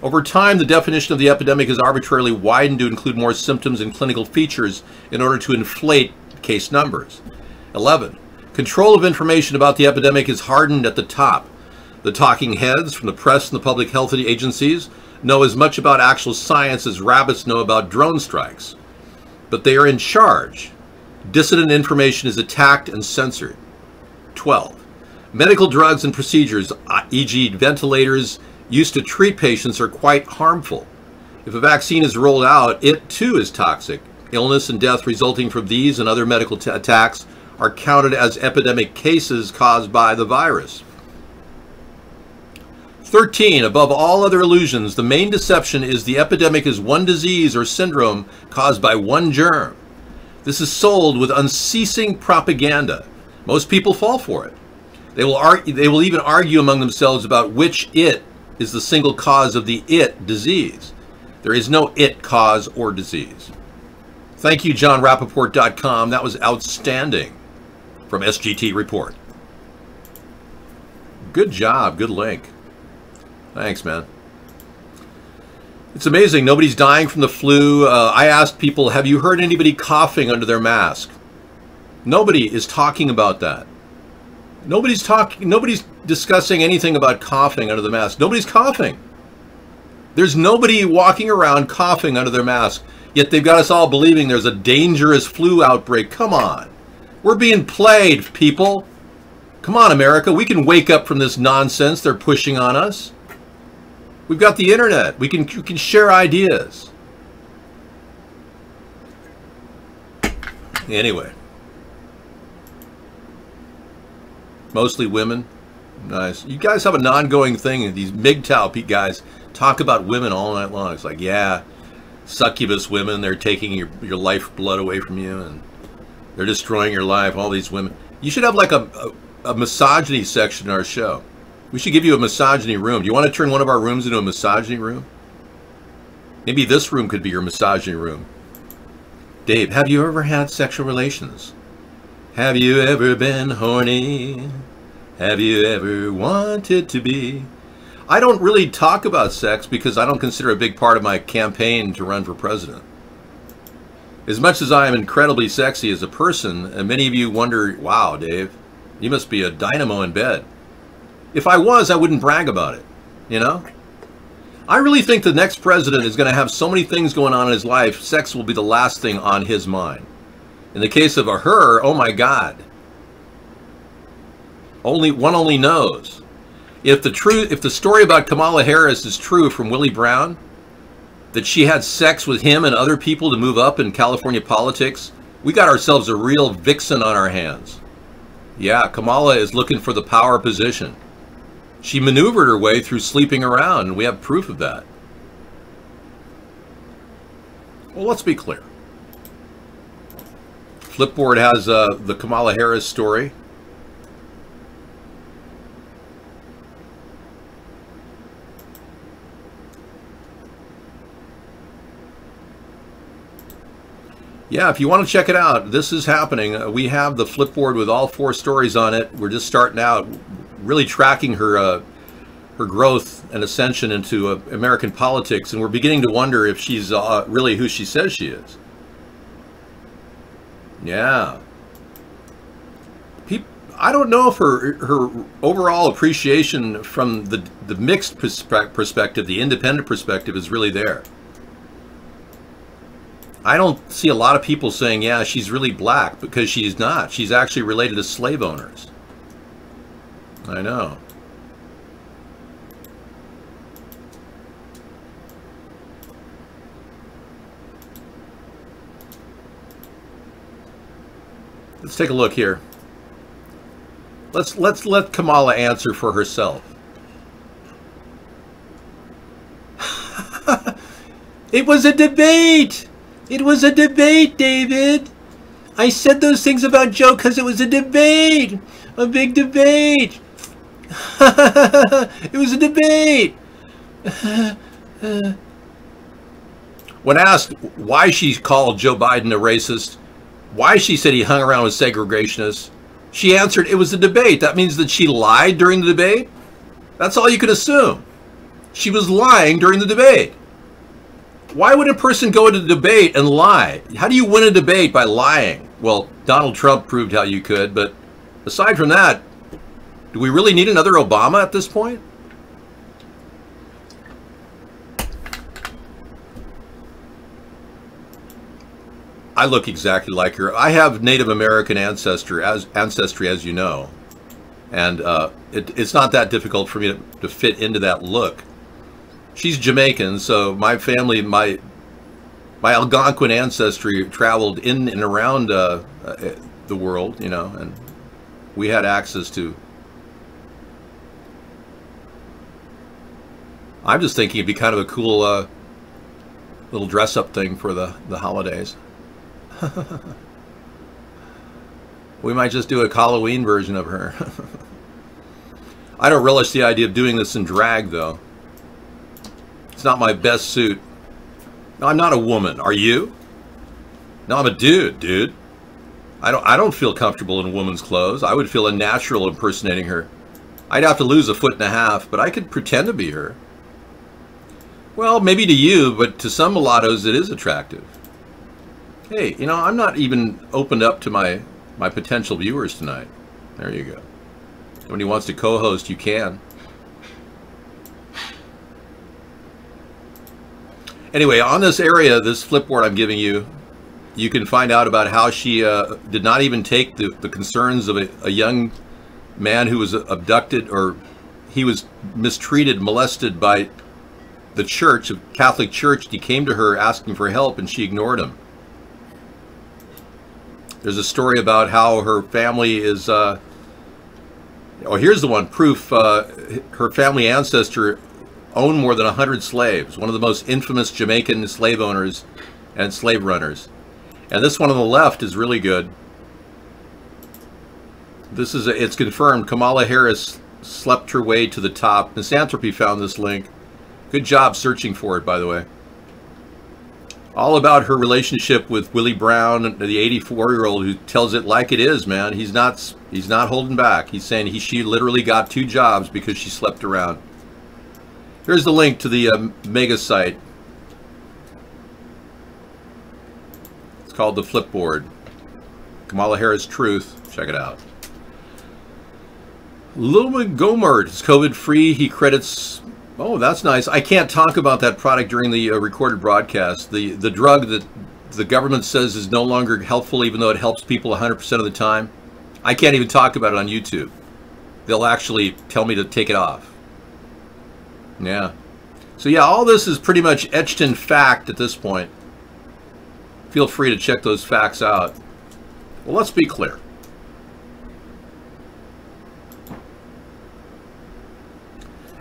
over time, the definition of the epidemic is arbitrarily widened to include more symptoms and clinical features in order to inflate case numbers. 11, control of information about the epidemic is hardened at the top. The talking heads from the press and the public health agencies know as much about actual science as rabbits know about drone strikes. But they are in charge. Dissident information is attacked and censored. 12, medical drugs and procedures, e.g. ventilators, used to treat patients are quite harmful. If a vaccine is rolled out, it too is toxic. Illness and death resulting from these and other medical attacks are counted as epidemic cases caused by the virus. 13, above all other illusions, the main deception is the epidemic is one disease or syndrome caused by one germ. This is sold with unceasing propaganda. Most people fall for it. They will even argue among themselves about which it is the single cause of the it disease. There is no it cause or disease. Thank you, JohnRappaport.com. That was outstanding from SGT Report. Good job. Good link. Thanks, man. It's amazing. Nobody's dying from the flu. I asked people, have you heard anybody coughing under their mask? Nobody is talking about that. Nobody's discussing anything about coughing under the mask. Nobody's coughing. There's nobody walking around coughing under their mask, yet they've got us all believing there's a dangerous flu outbreak. Come on. We're being played, people. Come on, America. We can wake up from this nonsense they're pushing on us. We've got the internet. We can share ideas. Anyway. Mostly women. Nice. You guys have an ongoing thing. These MGTOW guys talk about women all night long. It's like, yeah, succubus women. They're taking your lifeblood away from you, and they're destroying your life. All these women. You should have like a misogyny section in our show. We should give you a misogyny room. Do you want to turn one of our rooms into a misogyny room? Maybe this room could be your misogyny room. Dave, have you ever had sexual relations? Have you ever been horny? Have you ever wanted to be? I don't really talk about sex because I don't consider it a big part of my campaign to run for president. As much as I am incredibly sexy as a person, and many of you wonder, wow, Dave, you must be a dynamo in bed. If I was, I wouldn't brag about it, you know? I really think the next president is going to have so many things going on in his life, sex will be the last thing on his mind. In the case of her, oh my God. One only knows. If the story about Kamala Harris is true from Willie Brown, that she had sex with him and other people to move up in California politics, we got ourselves a real vixen on our hands. Yeah, Kamala is looking for the power position. She maneuvered her way through sleeping around, and we have proof of that. Well, let's be clear. Flipboard has the Kamala Harris story. Yeah, if you want to check it out, this is happening. We have the Flipboard with all 4 stories on it. We're just starting out, really tracking her growth and ascension into American politics, and we're beginning to wonder if she's really who she says she is. Yeah. I don't know if her overall appreciation from the mixed perspective, the independent perspective, is really there. I don't see a lot of people saying, yeah, she's really black, because she's not. She's actually related to slave owners. I know. Let's take a look here. Let's let Kamala answer for herself. It was a debate. It was a debate, David. I said those things about Joe because it was a debate. A big debate. It was a debate. When asked why she called Joe Biden a racist, why she said he hung around with segregationists, she answered it was a debate. That means that she lied during the debate? That's all you can assume. She was lying during the debate. Why would a person go into a debate and lie? How do you win a debate by lying? Well, Donald Trump proved how you could, but aside from that, do we really need another Obama at this point? I look exactly like her. I have Native American ancestry, as you know, and it's not that difficult for me to fit into that look. She's Jamaican, so my family, my Algonquin ancestry traveled in and around the world, you know, and we had access to. I'm just thinking it'd be kind of a cool little dress-up thing for the holidays. We might just do a Halloween version of her. I don't relish the idea of doing this in drag, though. It's not my best suit. No, I'm not a woman. Are you? No, I'm a dude. I don't feel comfortable in a woman's clothes. I would feel unnatural impersonating her. I'd have to lose 1.5 feet, but I could pretend to be her. Well, maybe to you, but to some mulattoes it is attractive. Hey, you know, I'm not even opened up to my potential viewers tonight. There you go. When he wants to co-host, you can. Anyway, on this area, this flipboard I'm giving you, you can find out about how she did not even take the concerns of a young man who was abducted, or he was mistreated, molested by the church, the Catholic Church. He came to her asking for help and she ignored him. There's a story about how her family is, oh, here's the one, proof. Her family ancestor owned more than 100 slaves, one of the most infamous Jamaican slave owners and slave runners. And this one on the left is really good. This is, it's confirmed, Kamala Harris slept her way to the top. Misanthropy found this link. Good job searching for it, by the way. All about her relationship with Willie Brown, the 84-year-old who tells it like it is, man. He's not holding back. He's saying she literally got 2 jobs because she slept around. Here's the link to the mega site. It's called The Flipboard. Kamala Harris Truth. Check it out. Ludwig Gomert is COVID-free. He credits... Oh, that's nice. I can't talk about that product during the recorded broadcast. The drug that the government says is no longer helpful, even though it helps people 100% of the time. I can't even talk about it on YouTube. They'll actually tell me to take it off. Yeah. So yeah, all this is pretty much etched in fact at this point. Feel free to check those facts out. Well, let's be clear.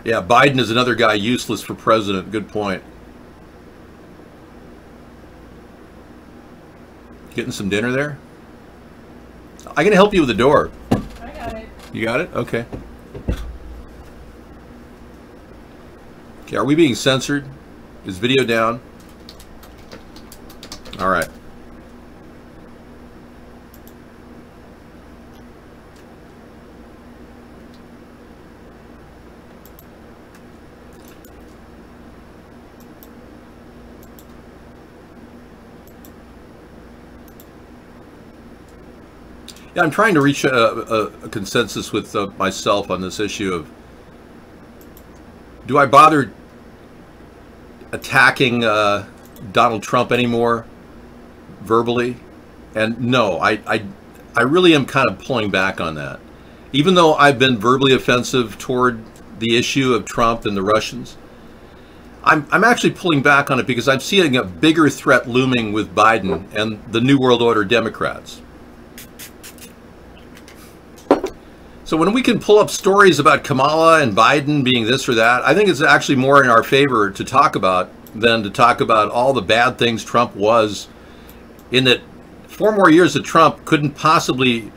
Yeah, Biden is another guy useless for president. Good point. Getting some dinner there? I can help you with the door. I got it. You got it? Okay. Okay, are we being censored? Is video down? All right. Yeah, I'm trying to reach a consensus with myself on this issue of, do I bother attacking Donald Trump anymore verbally? And no, I really am kind of pulling back on that. Even though I've been verbally offensive toward the issue of Trump and the Russians, I'm actually pulling back on it because I'm seeing a bigger threat looming with Biden and the New World Order Democrats. So when we can pull up stories about Kamala and Biden being this or that, I think it's actually more in our favor to talk about than to talk about all the bad things Trump was, in that 4 more years of Trump couldn't possibly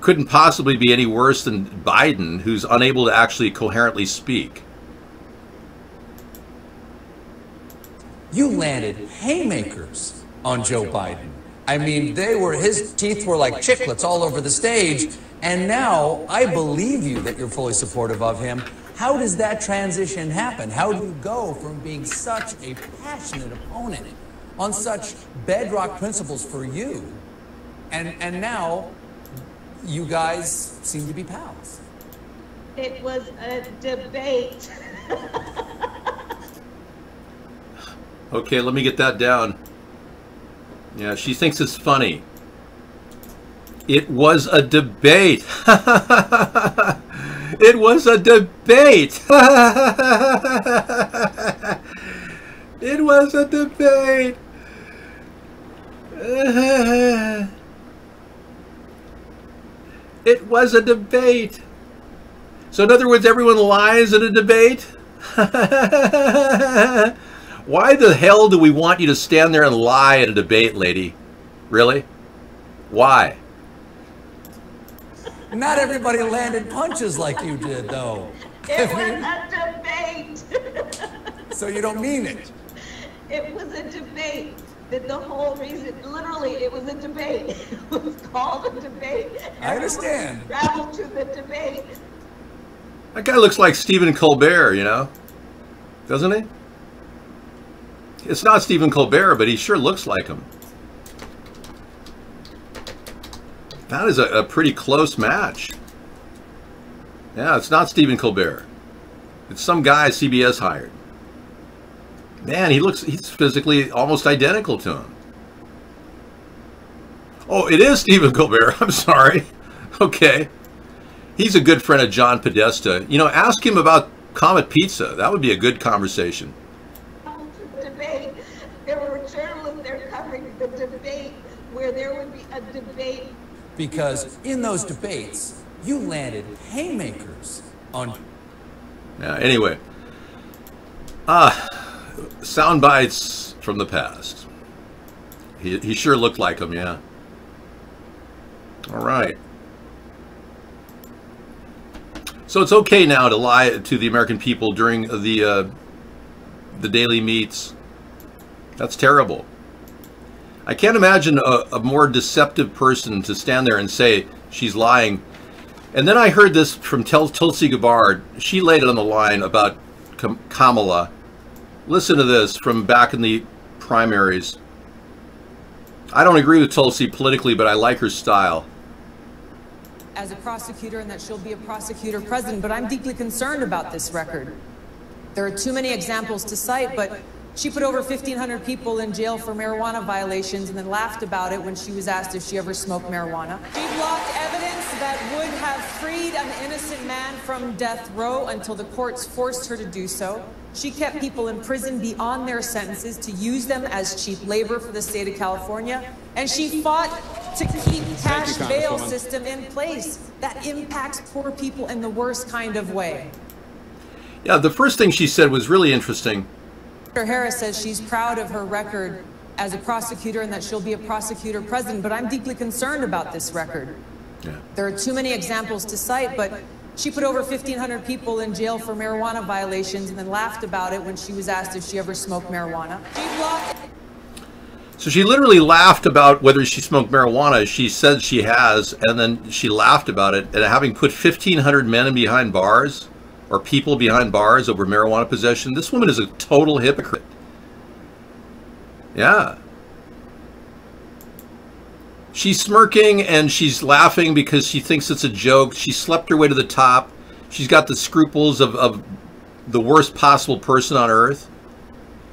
be any worse than Biden, who's unable to actually coherently speak. You landed haymakers on Joe Biden. I mean, his teeth were like chiclets all over the stage, and now I believe you that you're fully supportive of him. How does that transition happen? How do you go from being such a passionate opponent on such bedrock principles for you, and now you guys seem to be pals? It was a debate. Okay, let me get that down. Yeah, she thinks it's funny. It was a debate. It was a debate. It was a debate. It was a debate. So in other words, everyone lies in a debate? Why the hell do we want you to stand there and lie at a debate, lady? Really? Why? Not everybody landed punches like you did, though. It was a debate. So you don't mean it? It was a debate. That the whole reason, literally, it was a debate. It was called a debate. I understand. Traveled to the debate. That guy looks like Stephen Colbert, you know? Doesn't he? It's not Stephen Colbert, but he sure looks like him. That is a pretty close match. Yeah, it's not Stephen Colbert. It's some guy CBS hired. Man, he's physically almost identical to him. Oh, it is Stephen Colbert. I'm sorry. Okay. He's a good friend of John Podesta. You know, ask him about Comet Pizza. That would be a good conversation. Debate. There were journalists there covering the debate where there would be a debate. Because in those debates, you landed haymakers on... Yeah, anyway. Sound bites from the past. He sure looked like him, yeah. All right. So it's okay now to lie to the American people during the daily meets. That's terrible. I can't imagine a more deceptive person to stand there and say she's lying. And then I heard this from Tulsi Gabbard. She laid it on the line about Kamala. Listen to this from back in the primaries. I don't agree with Tulsi politically, but I like her style. As a prosecutor, and that she'll be a prosecutor president, but I'm deeply concerned about this record. There are too many examples to cite, but she put over 1,500 people in jail for marijuana violations and then laughed about it when she was asked if she ever smoked marijuana. She blocked evidence that would have freed an innocent man from death row until the courts forced her to do so. She kept people in prison beyond their sentences to use them as cheap labor for the state of California. And she fought to keep cash bail system in place that impacts poor people in the worst kind of way. Yeah, the first thing she said was really interesting. Dr. Harris says she's proud of her record as a prosecutor and that she'll be a prosecutor president, but I'm deeply concerned about this record. Yeah. There are too many examples to cite, but she put over 1,500 people in jail for marijuana violations and then laughed about it when she was asked if she ever smoked marijuana. She blocked... So she literally laughed about whether she smoked marijuana. She said she has, and then she laughed about it. And having put 1,500 men behind bars, or people behind bars over marijuana possession, this woman is a total hypocrite. Yeah. She's smirking and she's laughing because she thinks it's a joke. She slept her way to the top. She's got the scruples of the worst possible person on earth.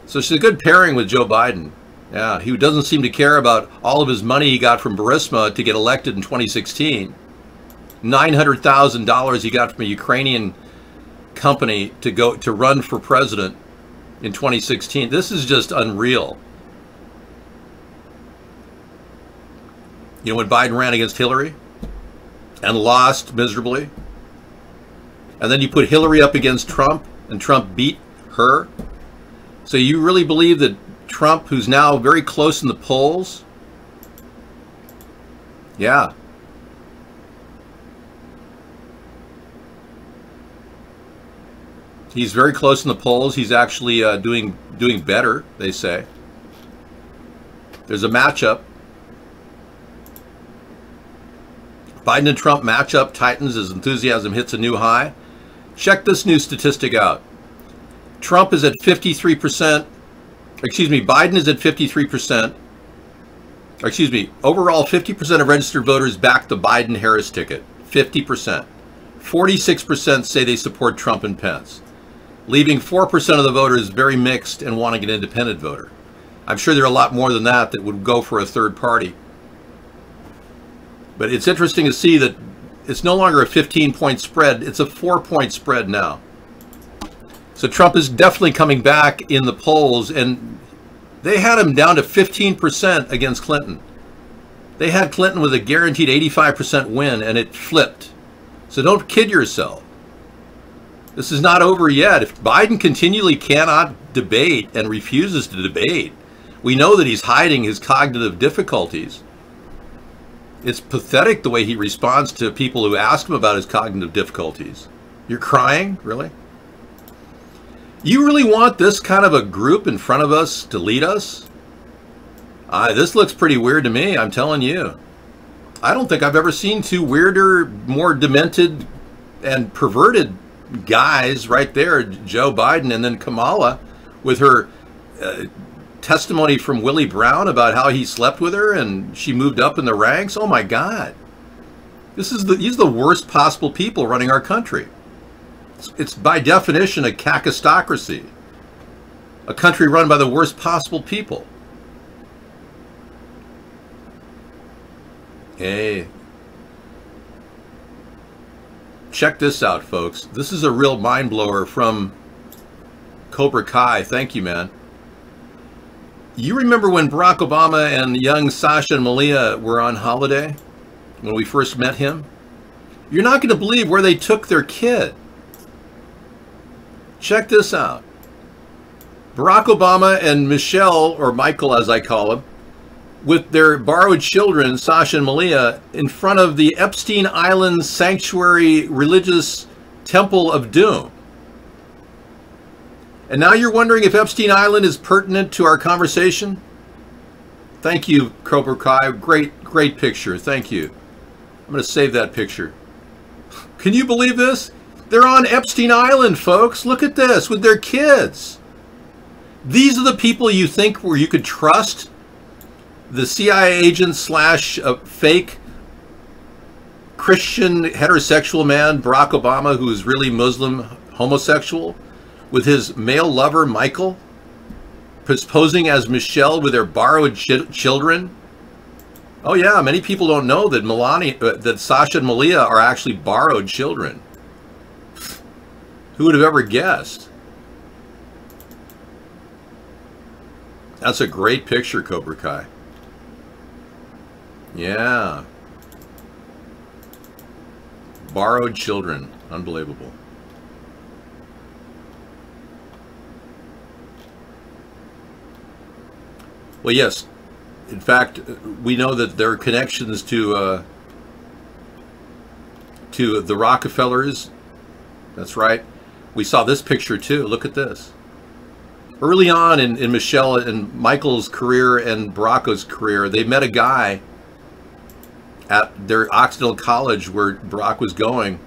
So she's a good pairing with Joe Biden. Yeah, he doesn't seem to care about all of his money he got from Burisma to get elected in 2016. $900,000 he got from a Ukrainian company to run for president in 2016. This is just unreal. You know, when Biden ran against Hillary and lost miserably, and then you put Hillary up against Trump and Trump beat her. So you really believe that Trump, who's now very close in the polls, yeah, he's very close in the polls. He's actually doing better, they say. There's a matchup. Biden and Trump matchup tightens as enthusiasm hits a new high. Check this new statistic out. Trump is at 53%. Excuse me, Biden is at 53%. Excuse me, overall 50% of registered voters back the Biden-Harris ticket. 50%. 46% say they support Trump and Pence, leaving 4% of the voters very mixed and wanting an independent voter. I'm sure there are a lot more than that would go for a third party. But it's interesting to see that it's no longer a 15-point spread. It's a 4-point spread now. So Trump is definitely coming back in the polls, and they had him down to 15% against Clinton. They had Clinton with a guaranteed 85% win, and it flipped. So don't kid yourself. This is not over yet. If Biden continually cannot debate and refuses to debate, we know that he's hiding his cognitive difficulties. It's pathetic the way he responds to people who ask him about his cognitive difficulties. You're crying? Really? You really want this kind of a group in front of us to lead us? This looks pretty weird to me, I'm telling you. I don't think I've ever seen two weirder, more demented and perverted guys right there, Joe Biden and then Kamala, with her testimony from Willie Brown about how he slept with her and she moved up in the ranks. Oh my God. These are the worst possible people running our country. It's by definition a kakistocracy. A country run by the worst possible people. Hey. Check this out, folks. This is a real mind blower from Cobra Kai. Thank you, man. You remember when Barack Obama and young Sasha and Malia were on holiday? When we first met him? You're not going to believe where they took their kid. Check this out. Barack Obama and Michelle, or Michael as I call him, with their borrowed children, Sasha and Malia, in front of the Epstein Island Sanctuary Religious Temple of Doom. And now you're wondering if Epstein Island is pertinent to our conversation? Thank you, Cobra Kai. Great picture. Thank you. I'm going to save that picture. Can you believe this? They're on Epstein Island, folks. Look at this, with their kids. These are the people you think where you could trust? The CIA agent slash fake Christian heterosexual man, Barack Obama, who is really Muslim homosexual, with his male lover, Michael, posing as Michelle with their borrowed children. Oh yeah, many people don't know that that Sasha and Malia are actually borrowed children. Who would have ever guessed? That's a great picture, Cobra Kai. Yeah. Borrowed children. Unbelievable. Well, yes. In fact, we know that there are connections to the Rockefellers. That's right. We saw this picture too. Look at this. Early on in Michelle and Michael's career and Barack's career, they met a guy at their Occidental College where Barack was going.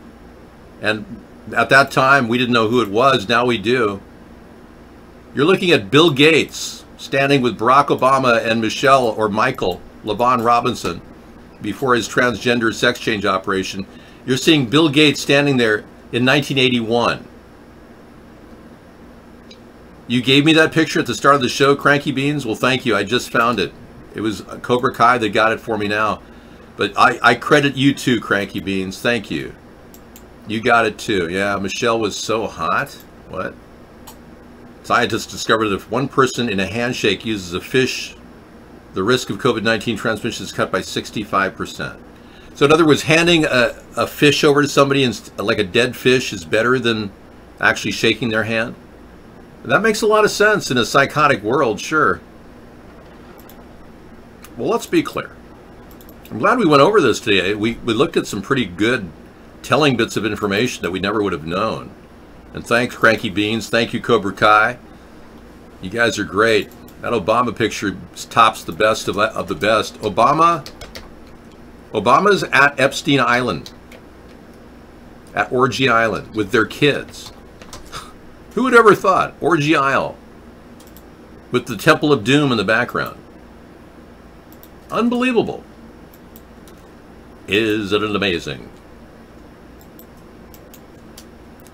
And at that time, we didn't know who it was. Now we do. You're looking at Bill Gates standing with Barack Obama and Michelle, or Michael, LaVaughn Robinson, before his transgender sex change operation. You're seeing Bill Gates standing there in 1981. You gave me that picture at the start of the show, Cranky Beans? Well, thank you. I just found it. It was Cobra Kai that got it for me now. But I credit you too, Cranky Beans. Thank you. You got it too. Yeah, Michelle was so hot. What? Scientists discovered that if one person in a handshake uses a fish, the risk of COVID-19 transmission is cut by 65%. So in other words, handing a fish over to somebody, like a dead fish, is better than actually shaking their hand. And that makes a lot of sense in a psychotic world, sure. Well, let's be clear. I'm glad we went over this today. We looked at some pretty good telling bits of information that we never would have known. And thanks, Cranky Beans. Thank you, Cobra Kai. You guys are great. That Obama picture tops the best of the best. Obama's at Epstein Island, at Orgy Island, with their kids. Who would ever thought? Orgy Isle, with the Temple of Doom in the background. Unbelievable. Isn't it amazing?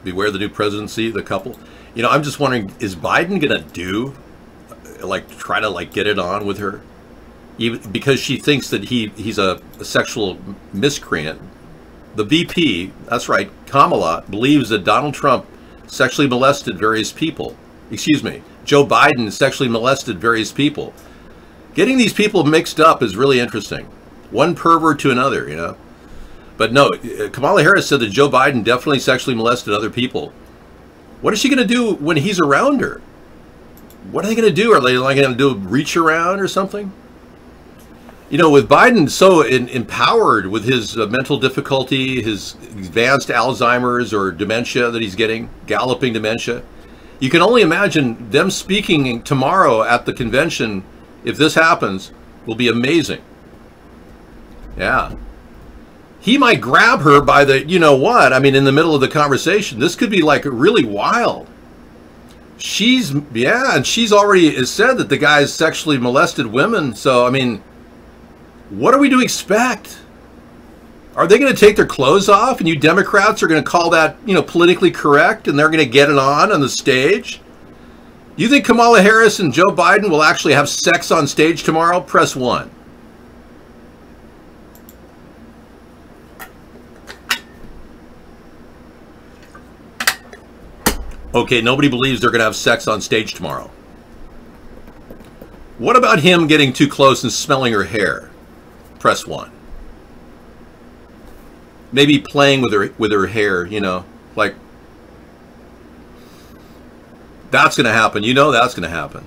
Beware the new presidency, the couple. You know, I'm just wondering, is Biden gonna try to get it on with her? Even because she thinks that he's a sexual miscreant. The VP, that's right, Kamala, believes that Donald Trump sexually molested various people. Excuse me, Joe Biden sexually molested various people. Getting these people mixed up is really interesting. One pervert to another, you know. But no, Kamala Harris said that Joe Biden definitely sexually molested other people. What is she going to do when he's around her? What are they going to do? Are they going to do a reach around or something? You know, with Biden so empowered with his mental difficulty, his advanced Alzheimer's or dementia that he's getting, galloping dementia, you can only imagine them speaking tomorrow at the convention, if this happens, will be amazing. Yeah. He might grab her by the, you know what, I mean, in the middle of the conversation. This could be like really wild. And she's already said that the guy's sexually molested women. So, I mean, what are we to expect? Are they going to take their clothes off and you Democrats are going to call that, you know, politically correct and they're going to get it on the stage? You think Kamala Harris and Joe Biden will actually have sex on stage tomorrow? Press 1. Okay, nobody believes they're going to have sex on stage tomorrow. What about him getting too close and smelling her hair? Press 1. Maybe playing with her hair, you know, like that's going to happen. You know that's going to happen.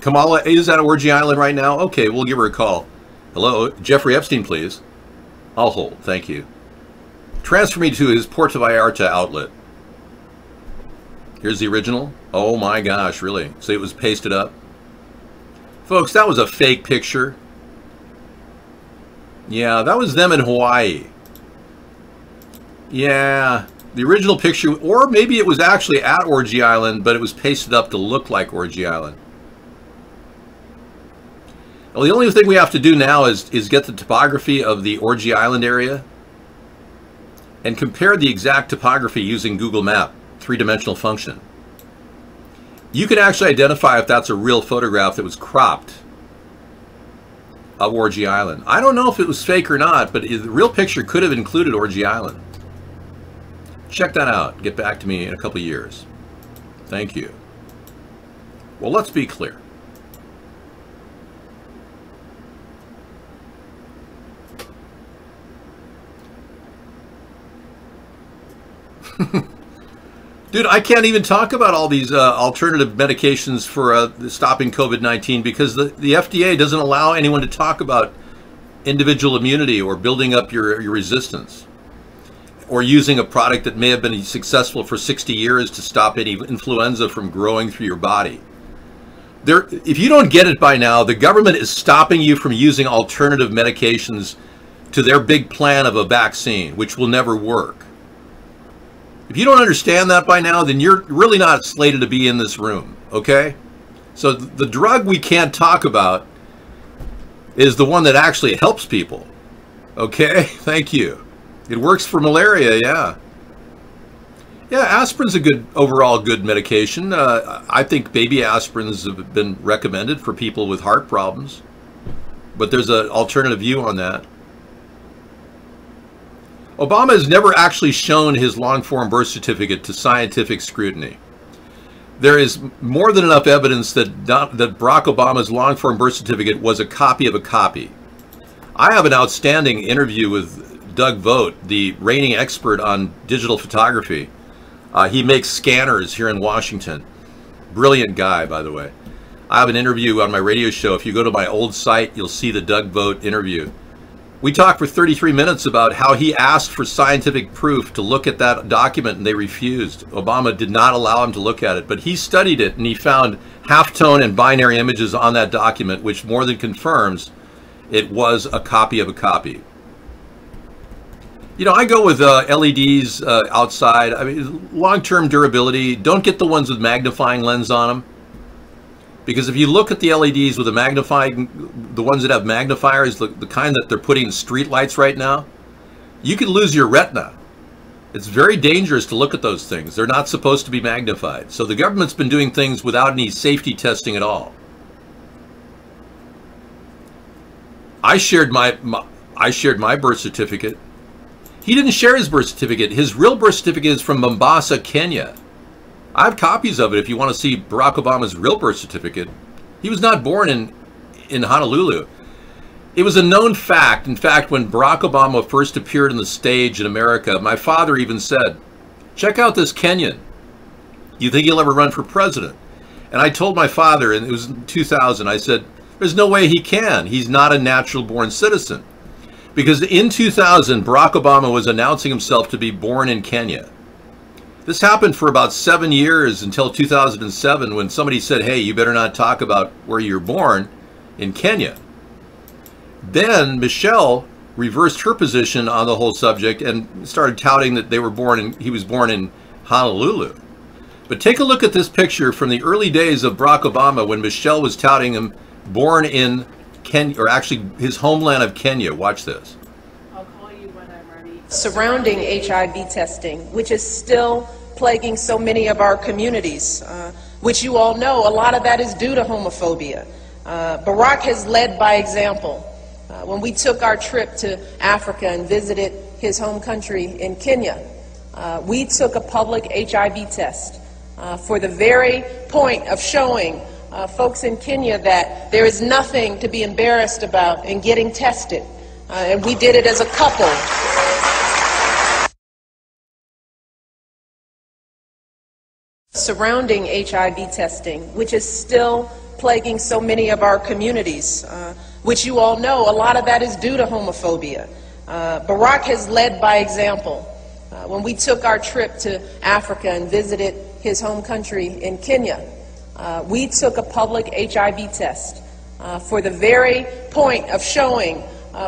Kamala is at Orgy Island right now. Okay, we'll give her a call. Hello, Jeffrey Epstein, please. I'll hold. Thank you. Transfer me to his Puerto Vallarta outlet. Here's the original. Oh my gosh, really? So it was pasted up? Folks, that was a fake picture. Yeah, that was them in Hawaii. Yeah, the original picture, or maybe it was actually at Orgy Island, but it was pasted up to look like Orgy Island. Well, the only thing we have to do now is get the topography of the Orgy Island area and compare the exact topography using Google Map, three-dimensional function. You can actually identify if that's a real photograph that was cropped of Orgy Island. I don't know if it was fake or not, but the real picture could have included Orgy Island. Check that out. Get back to me in a couple of years. Thank you. Well, let's be clear. Dude, I can't even talk about all these alternative medications for stopping COVID-19 because the FDA doesn't allow anyone to talk about individual immunity or building up your resistance or using a product that may have been successful for 60 years to stop any influenza from growing through your body. If you don't get it by now, the government is stopping you from using alternative medications to their big plan of a vaccine, which will never work. If you don't understand that by now, then you're really not slated to be in this room, okay? So the drug we can't talk about is the one that actually helps people, okay? Thank you. It works for malaria, yeah. Yeah, aspirin's a overall good medication. I think baby aspirins have been recommended for people with heart problems, but there's an alternative view on that. Obama has never actually shown his long-form birth certificate to scientific scrutiny. There is more than enough evidence that Barack Obama's long-form birth certificate was a copy of a copy. I have an outstanding interview with Doug Vogt, the reigning expert on digital photography. He makes scanners here in Washington. Brilliant guy, by the way. I have an interview on my radio show. If you go to my old site, you'll see the Doug Vogt interview. We talked for 33 minutes about how he asked for scientific proof to look at that document and they refused. Obama did not allow him to look at it, but he studied it and he found halftone and binary images on that document, which more than confirms it was a copy of a copy. You know, I go with LEDs outside. I mean, long-term durability. Don't get the ones with magnifying lens on them. Because if you look at the LEDs with the magnifying, the ones that have magnifiers, the kind that they're putting in street lights right now, you could lose your retina. It's very dangerous to look at those things. They're not supposed to be magnified. So the government's been doing things without any safety testing at all. I shared my birth certificate. He didn't share his birth certificate. His real birth certificate is from Mombasa, Kenya. I have copies of it if you want to see Barack Obama's real birth certificate. He was not born in Honolulu. It was a known fact. In fact, when Barack Obama first appeared on the stage in America, my father even said, check out this Kenyan. You think he'll ever run for president? And I told my father, and it was in 2000, I said, There's no way he can. He's not a natural-born citizen. Because in 2000, Barack Obama was announcing himself to be born in Kenya. This happened for about 7 years until 2007 when somebody said, hey, you better not talk about where you're born in Kenya. Then Michelle reversed her position on the whole subject and started touting that he was born in Honolulu. But take a look at this picture from the early days of Barack Obama when Michelle was touting him born in Kenya, or actually his homeland of Kenya. Watch this. I'll call you when I'm ready. Surrounding HIV testing, which is still plaguing so many of our communities, which you all know, a lot of that is due to homophobia. Barack has led by example. When we took our trip to Africa and visited his home country in Kenya, we took a public HIV test for the very point of showing folks in Kenya that there is nothing to be embarrassed about in getting tested. And we did it as a couple. Surrounding HIV testing, which is still plaguing so many of our communities, which you all know, a lot of that is due to homophobia. Barack has led by example. When we took our trip to Africa and visited his home country in Kenya, we took a public HIV test for the very point of showing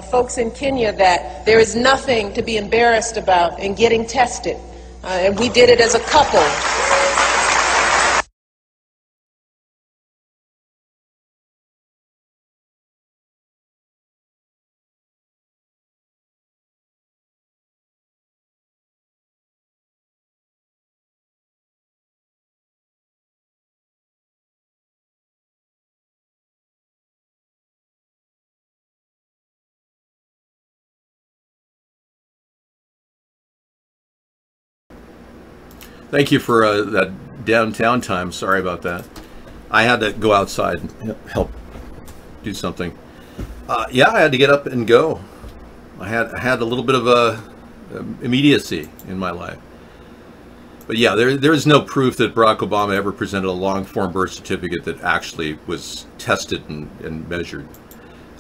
folks in Kenya that there is nothing to be embarrassed about in getting tested. And we did it as a couple. Thank you for that downtown time. Sorry about that. I had to go outside and help do something. Yeah, I had to get up and go. I had a little bit of immediacy in my life. But yeah, there's no proof that Barack Obama ever presented a long-form birth certificate that actually was tested and measured.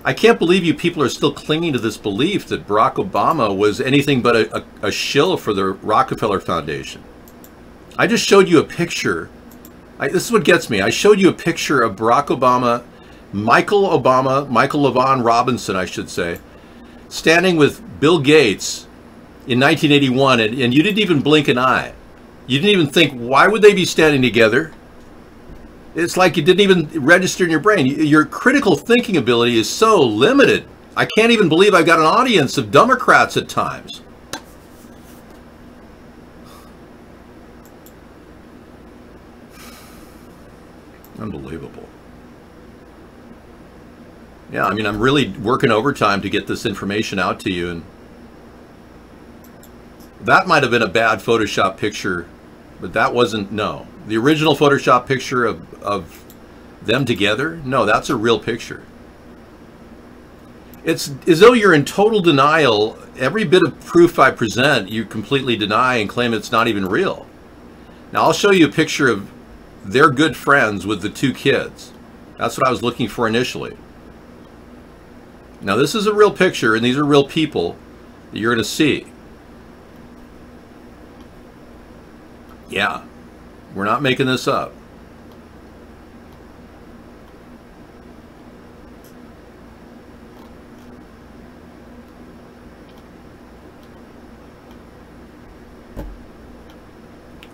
I can't believe you people are still clinging to this belief that Barack Obama was anything but a shill for the Rockefeller Foundation. I just showed you a picture. This is what gets me. I showed you a picture of Barack Obama, Michael LaVaughn Robinson, I should say, standing with Bill Gates in 1981, and you didn't even blink an eye. You didn't even think, why would they be standing together? It's like you didn't even register in your brain. Your critical thinking ability is so limited. I can't even believe I've got an audience of Democrats at times. Unbelievable. Yeah, I mean, I'm really working overtime to get this information out to you, and that might have been a bad Photoshop picture, but that wasn't, no. The original Photoshop picture of them together, no, that's a real picture. It's as though you're in total denial. Every bit of proof I present, you completely deny and claim it's not even real. Now, I'll show you a picture of they're good friends with the two kids. That's what I was looking for initially. Now this is a real picture, and these are real people that you're going to see. Yeah, we're not making this up.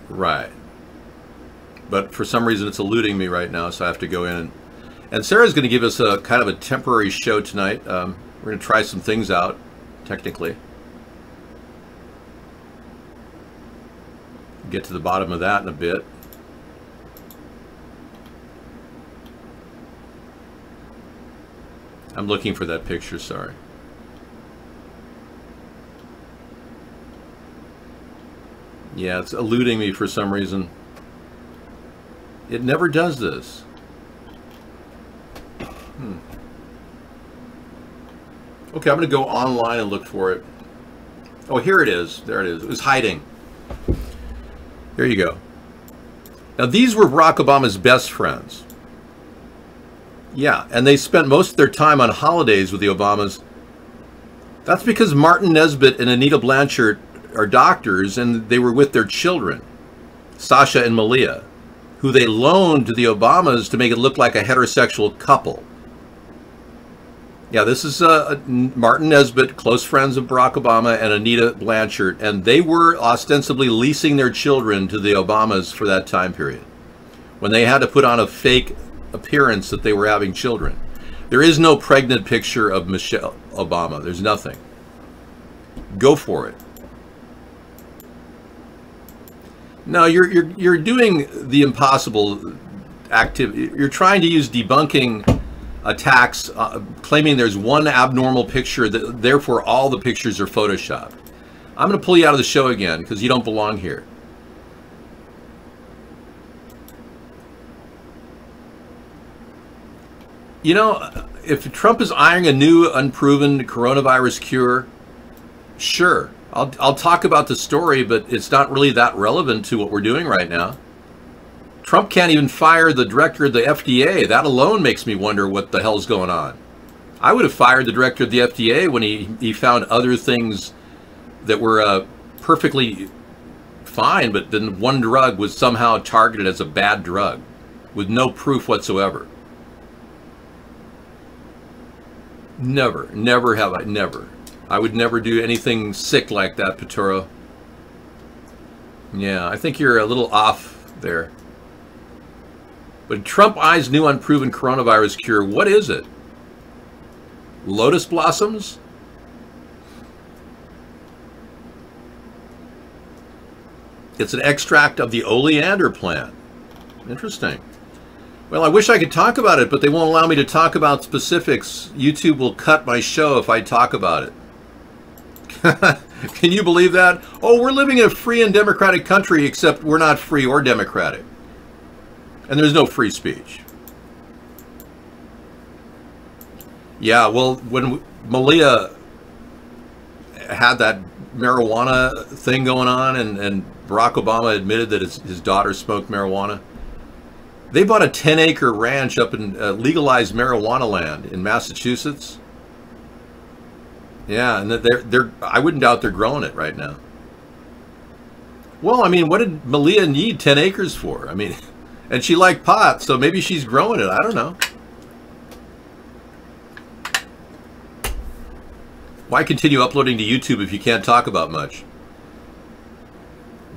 Right. But for some reason it's eluding me right now, so I have to go in. And Sarah's going to give us a kind of a temporary show tonight. We're going to try some things out, technically. Get to the bottom of that in a bit. I'm looking for that picture, sorry. Yeah, it's eluding me for some reason. It never does this. Okay, I'm going to go online and look for it. Oh, here it is. There it is. It was hiding. Here you go. Now, these were Barack Obama's best friends. Yeah, and they spent most of their time on holidays with the Obamas. That's because Martin Nesbitt and Anita Blanchard are doctors, and they were with their children, Sasha and Malia, who they loaned to the Obamas to make it look like a heterosexual couple. Yeah, this is Martin Nesbitt, close friends of Barack Obama, and Anita Blanchard, and they were ostensibly leasing their children to the Obamas for that time period, when they had to put on a fake appearance that they were having children. There is no pregnant picture of Michelle Obama. There's nothing. Go for it. No, you're doing the impossible activity. You're trying to use debunking attacks, claiming there's one abnormal picture, that therefore all the pictures are photoshopped. I'm going to pull you out of the show again because you don't belong here. You know, if Trump is eyeing a new unproven coronavirus cure, sure, I'll talk about the story, but it's not really that relevant to what we're doing right now. Trump can't even fire the director of the FDA. That alone makes me wonder what the hell's going on. I would have fired the director of the FDA when he found other things that were perfectly fine, but then one drug was somehow targeted as a bad drug with no proof whatsoever. Never, never have I, never. I would never do anything sick like that, Peturo. Yeah, I think you're a little off there. But Trump eyes new unproven coronavirus cure. What is it? Lotus blossoms? It's an extract of the oleander plant. Interesting. Well, I wish I could talk about it, but they won't allow me to talk about specifics. YouTube will cut my show if I talk about it. Can you believe that? Oh, we're living in a free and democratic country, except we're not free or democratic. And there's no free speech. Yeah, well, when Malia had that marijuana thing going on, and Barack Obama admitted that his daughter smoked marijuana, they bought a 10-acre ranch up in legalized marijuana land in Massachusetts. Yeah, and they're I wouldn't doubt they're growing it right now. Well, I mean, what did Malia need 10 acres for? I mean, and she liked pot, so maybe she's growing it. I don't know. Why continue uploading to YouTube if you can't talk about much?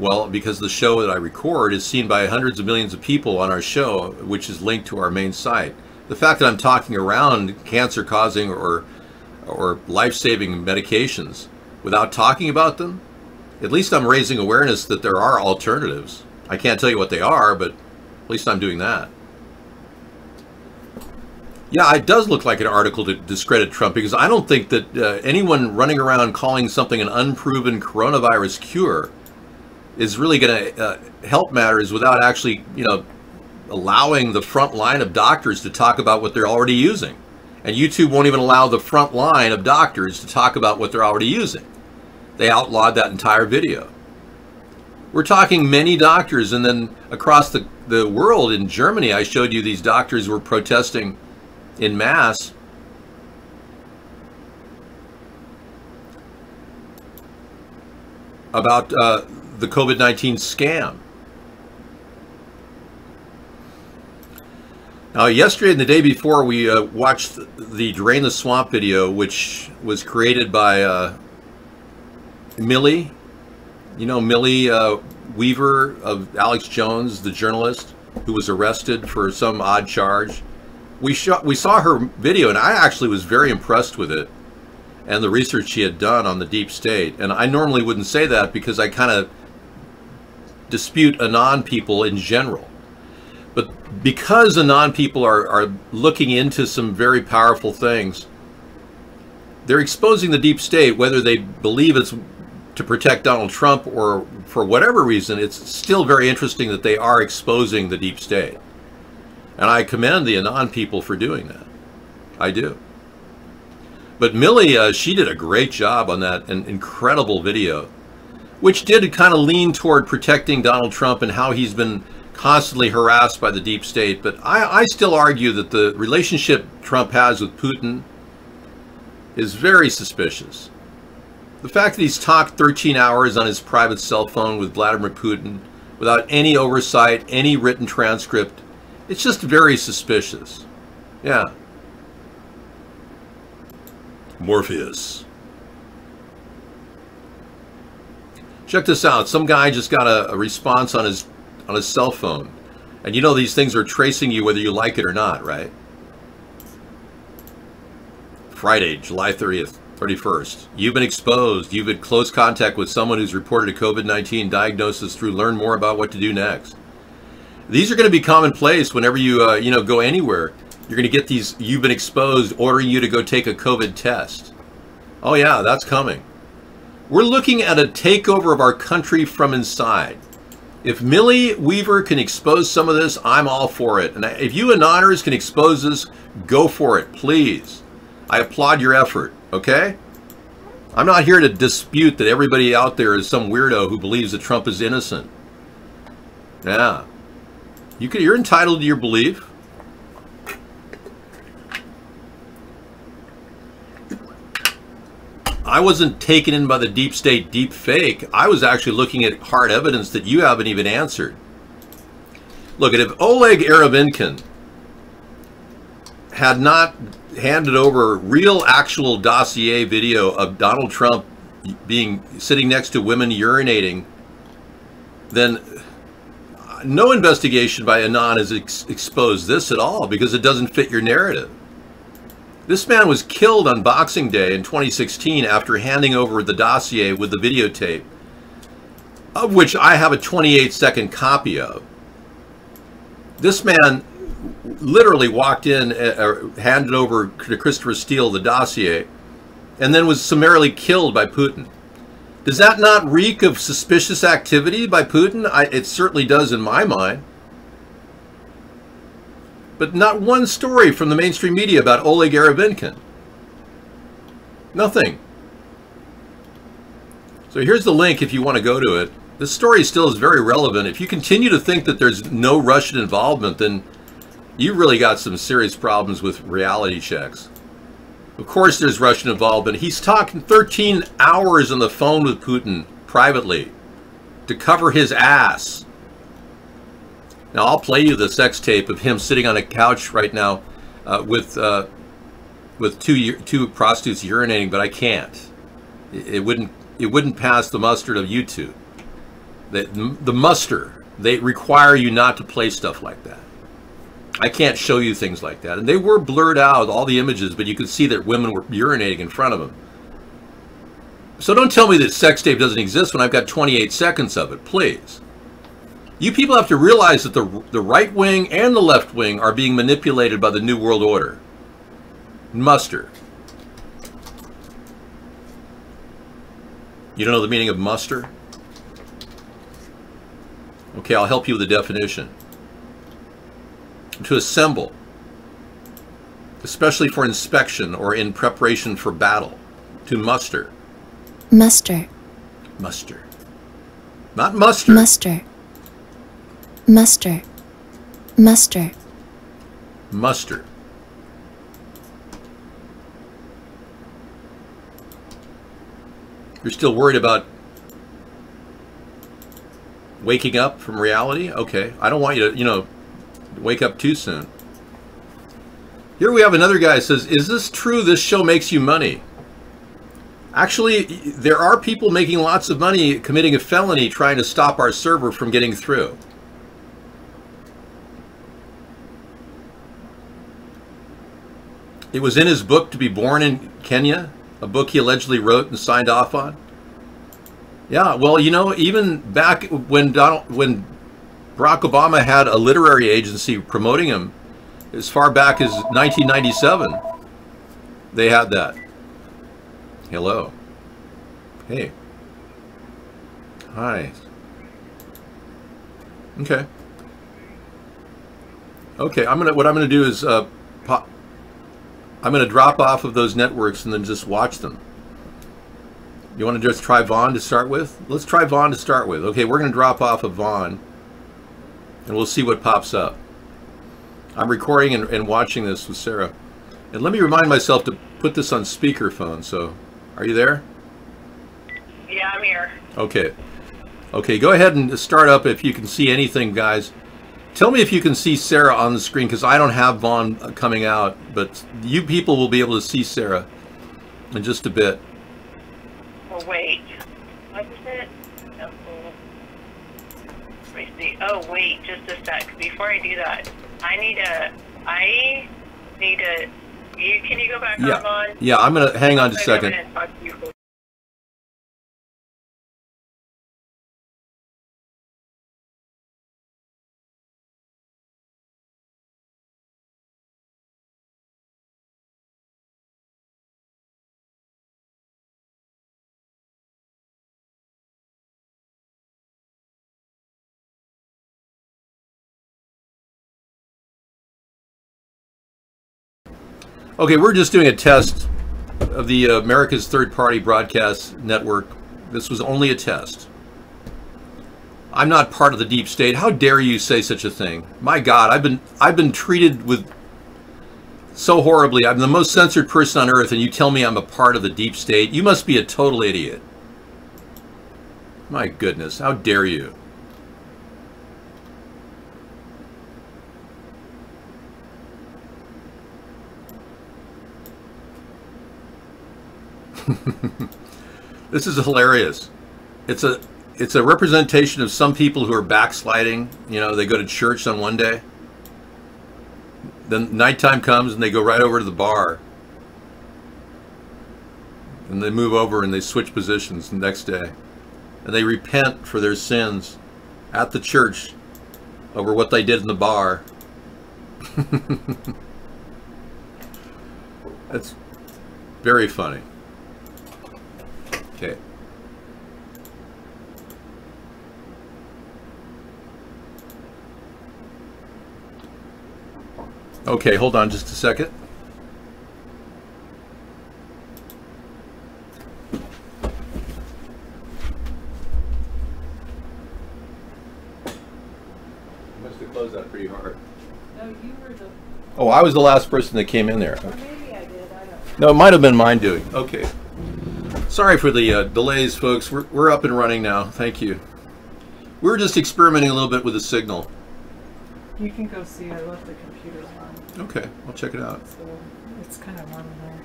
Well, because the show that I record is seen by hundreds of millions of people on our show, which is linked to our main site. The fact that I'm talking around cancer-causing or life-saving medications without talking about them, at least I'm raising awareness that there are alternatives. I can't tell you what they are, but at least I'm doing that. Yeah, it does look like an article to discredit Trump, because I don't think that anyone running around calling something an unproven coronavirus cure is really going to help matters without actually, allowing the front line of doctors to talk about what they're already using. And YouTube won't even allow the front line of doctors to talk about what they're already using. They outlawed that entire video. We're talking many doctors, and then across the world, in Germany, I showed you these doctors were protesting in mass. About the COVID-19 scam. Now, yesterday and the day before, we watched the Drain the Swamp video, which was created by Millie. You know Millie Weaver of Alex Jones, the journalist, who was arrested for some odd charge. We saw her video, and I actually was very impressed with it and the research she had done on the deep state. And I normally wouldn't say that because I kind of dispute Anon people in general. But because Anon people are looking into some very powerful things, they're exposing the deep state, whether they believe it's to protect Donald Trump or for whatever reason. It's still very interesting that they are exposing the deep state. And I commend the Anon people for doing that. I do. But Millie, she did a great job on that, an incredible video, which did kind of lean toward protecting Donald Trump and how he's been constantly harassed by the deep state. But I still argue that the relationship Trump has with Putin is very suspicious. The fact that he's talked 13 hours on his private cell phone with Vladimir Putin without any oversight, any written transcript, it's just very suspicious. Yeah. Morpheus. Check this out. Some guy just got a response on his cell phone. And you know these things are tracing you whether you like it or not, right? Friday, July 30th, 31st. You've been exposed. You've had close contact with someone who's reported a COVID-19 diagnosis through learn more about what to do next. These are going to be commonplace whenever you, go anywhere. You're going to get these, you've been exposed, ordering you to go take a COVID test. Oh yeah, that's coming. We're looking at a takeover of our country from inside. If Millie Weaver can expose some of this, I'm all for it. And if you anonymous can expose this, go for it, please. I applaud your effort, okay? I'm not here to dispute that everybody out there is some weirdo who believes that Trump is innocent. Yeah. You're entitled to your belief. I wasn't taken in by the deep state deep fake. I was actually looking at hard evidence that you haven't even answered. Look, if Oleg Erevenkin had not handed over real actual dossier video of Donald Trump sitting next to women urinating, then no investigation by Anon has exposed this at all, because it doesn't fit your narrative. This man was killed on Boxing Day in 2016 after handing over the dossier with the videotape, of which I have a 28-second copy of. This man literally walked in, handed over to Christopher Steele the dossier, and then was summarily killed by Putin. Does that not reek of suspicious activity by Putin? It certainly does in my mind. But not one story from the mainstream media about Oleg Erevenkin. Nothing. So here's the link if you want to go to it. This story still is very relevant. If you continue to think that there's no Russian involvement, then you really got some serious problems with reality checks. Of course there's Russian involvement. He's talking 13 hours on the phone with Putin privately to cover his ass. Now I'll play you the sex tape of him sitting on a couch right now with two prostitutes urinating, but I can't. It wouldn't pass the muster of YouTube. The muster, they require you not to play stuff like that. I can't show you things like that. And they were blurred out, all the images, but you could see that women were urinating in front of him. So don't tell me that sex tape doesn't exist when I've got 28 seconds of it, please. You people have to realize that the right wing and the left wing are being manipulated by the New World Order. Muster. You don't know the meaning of muster? Okay, I'll help you with the definition. To assemble, especially for inspection or in preparation for battle. To muster. Muster. Muster. Not muster. Muster. Muster. Muster. Muster. You're still worried about waking up from reality? Okay. I don't want you to, wake up too soon. Here we have another guy who says, is this true this show makes you money? Actually, there are people making lots of money committing a felony trying to stop our server from getting through. It was in his book To Be Born in Kenya, a book he allegedly wrote and signed off on. Yeah, well, even back when Barack Obama had a literary agency promoting him, as far back as 1997, they had that. Hello. Hey. Hi. Okay. Okay, what I'm gonna do is I'm going to drop off of those networks and then just watch them. You want to just try Vaughn to start with? Let's try Vaughn to start with. Okay, we're going to drop off of Vaughn. and we'll see what pops up. I'm recording and watching this with Sarah. And let me remind myself to put this on speakerphone. So, are you there? Yeah, I'm here. Okay. Okay, go ahead and start up if you can see anything, guys. Tell me if you can see Sarah on the screen, because I don't have Vaughn coming out, but you people will be able to see Sarah in just a bit. Oh, wait. What is it? Let me see. Oh, wait, just a sec. Before I do that, can you go back on, Vaughn? Yeah, I'm going to hang on just a second. Okay, we're just doing a test of the America's Third Party Broadcast Network. This was only a test. I'm not part of the deep state. How dare you say such a thing? My God, I've been treated with so horribly. I'm the most censored person on earth, and you tell me I'm a part of the deep state? You must be a total idiot. My goodness, how dare you? This is hilarious. It's a representation of some people who are backsliding. You know, they go to church on one day, then nighttime comes and they go right over to the bar, and they move over and they switch positions the next day, and they repent for their sins at the church over what they did in the bar. That's very funny. Okay. Okay, hold on just a second. You must have closed that pretty hard. No, you were the... Oh, I was the last person that came in there. Or maybe I did, I don't No, know. it might have been mine doing. Okay. Sorry for the delays, folks. We're up and running now. Thank you. We were just experimenting a little bit with the signal. You can go see. I left the computer on. Okay, I'll check it out. So it's kind of warm in there.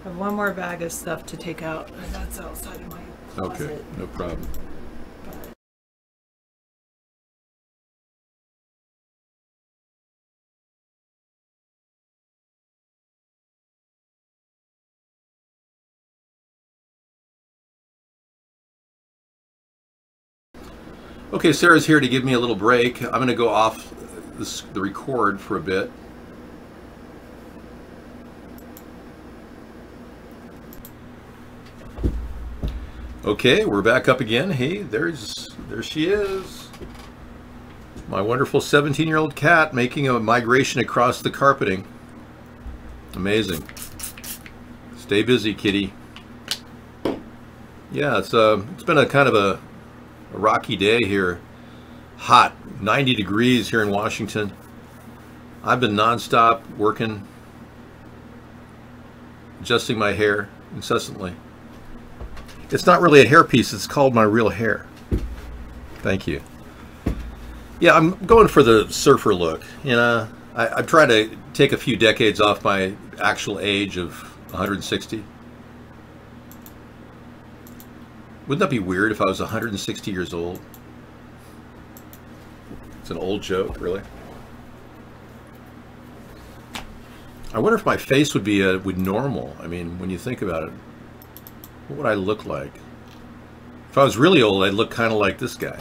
I have one more bag of stuff to take out, and that's outside of my closet. Okay, no problem. Okay, Sarah's here to give me a little break. I'm going to go off the record for a bit. Okay, we're back up again. Hey, there she is. My wonderful 17-year-old cat making a migration across the carpeting. Amazing. Stay busy, kitty. Yeah, it's been a kind of a rocky day here. Hot, 90 degrees here in Washington. I've been nonstop working, adjusting my hair incessantly. It's not really a hairpiece, it's called my real hair. Thank you. Yeah, I'm going for the surfer look. You know, I try to take a few decades off my actual age of 160. Wouldn't that be weird if I was 160 years old? It's an old joke, really. I wonder if my face would be normal. I mean, when you think about it, what would I look like? If I was really old, I'd look kind of like this guy.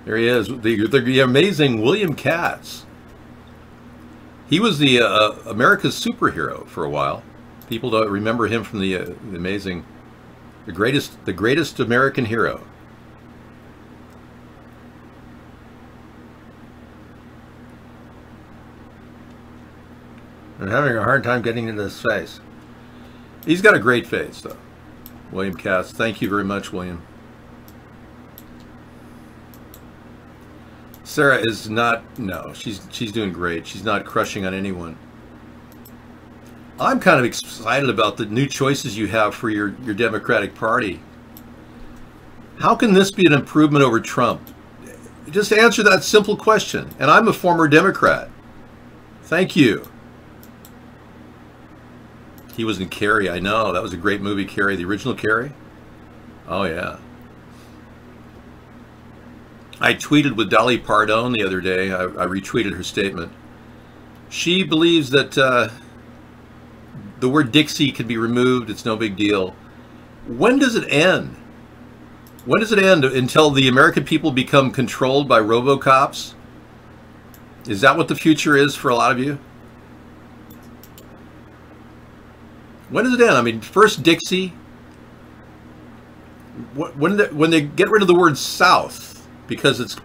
There he is, the amazing William Katz. He was the America's superhero for a while. People don't remember him from the amazing, the greatest American hero. I'm having a hard time getting into his face. He's got a great face, though. William Katz. Thank you very much, William. Sarah is not, no, she's doing great. She's not crushing on anyone. I'm kind of excited about the new choices you have for your Democratic Party. How can this be an improvement over Trump? Just answer that simple question. And I'm a former Democrat. Thank you. He was in Carrie, I know. That was a great movie, Carrie. The original Carrie? Oh, yeah. I tweeted with Dolly Parton the other day. I retweeted her statement. She believes that the word Dixie can be removed. It's no big deal. When does it end? When does it end? Until the American people become controlled by RoboCops? Is that what the future is for a lot of you? When does it end? I mean, first Dixie. When they get rid of the word South, because it's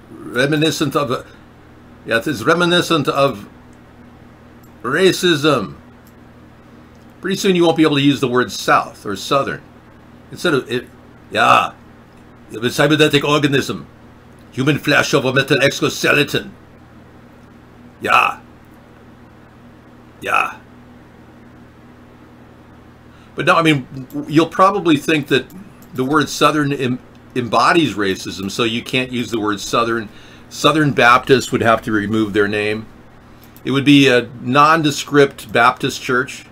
reminiscent of it's reminiscent of racism. Pretty soon you won't be able to use the word South or Southern. Instead of it, yeah, a cybernetic organism, human flesh over metal exoskeleton. Yeah. Yeah. But no, I mean, you'll probably think that the word Southern embodies racism, so you can't use the word Southern. Southern Baptists would have to remove their name. It would be a nondescript Baptist church.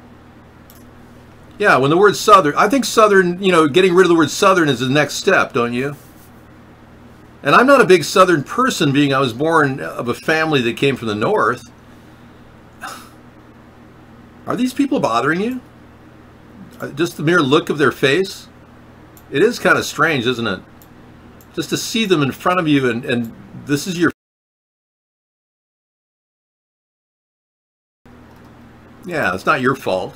Yeah, when the word Southern, I think Southern, you know, getting rid of the word Southern is the next step, don't you? And I'm not a big Southern person, being I was born of a family that came from the North. Are these people bothering you? Just the mere look of their face? It is kind of strange, isn't it? Just to see them in front of you and this is your... Yeah, it's not your fault.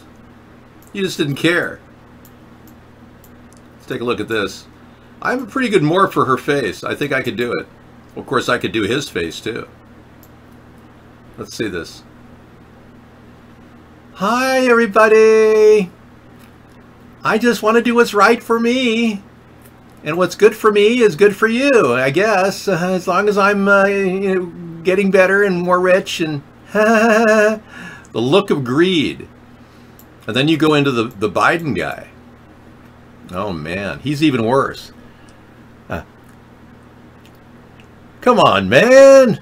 You just didn't care. Let's take a look at this. I have a pretty good more for her face. I think I could do it. Well, of course, I could do his face, too. Let's see this. Hi, everybody. I just want to do what's right for me. And what's good for me is good for you, I guess. As long as I'm you know, getting better and more rich and... the look of greed. And then you go into the Biden guy. Oh, man. He's even worse. Come on, man.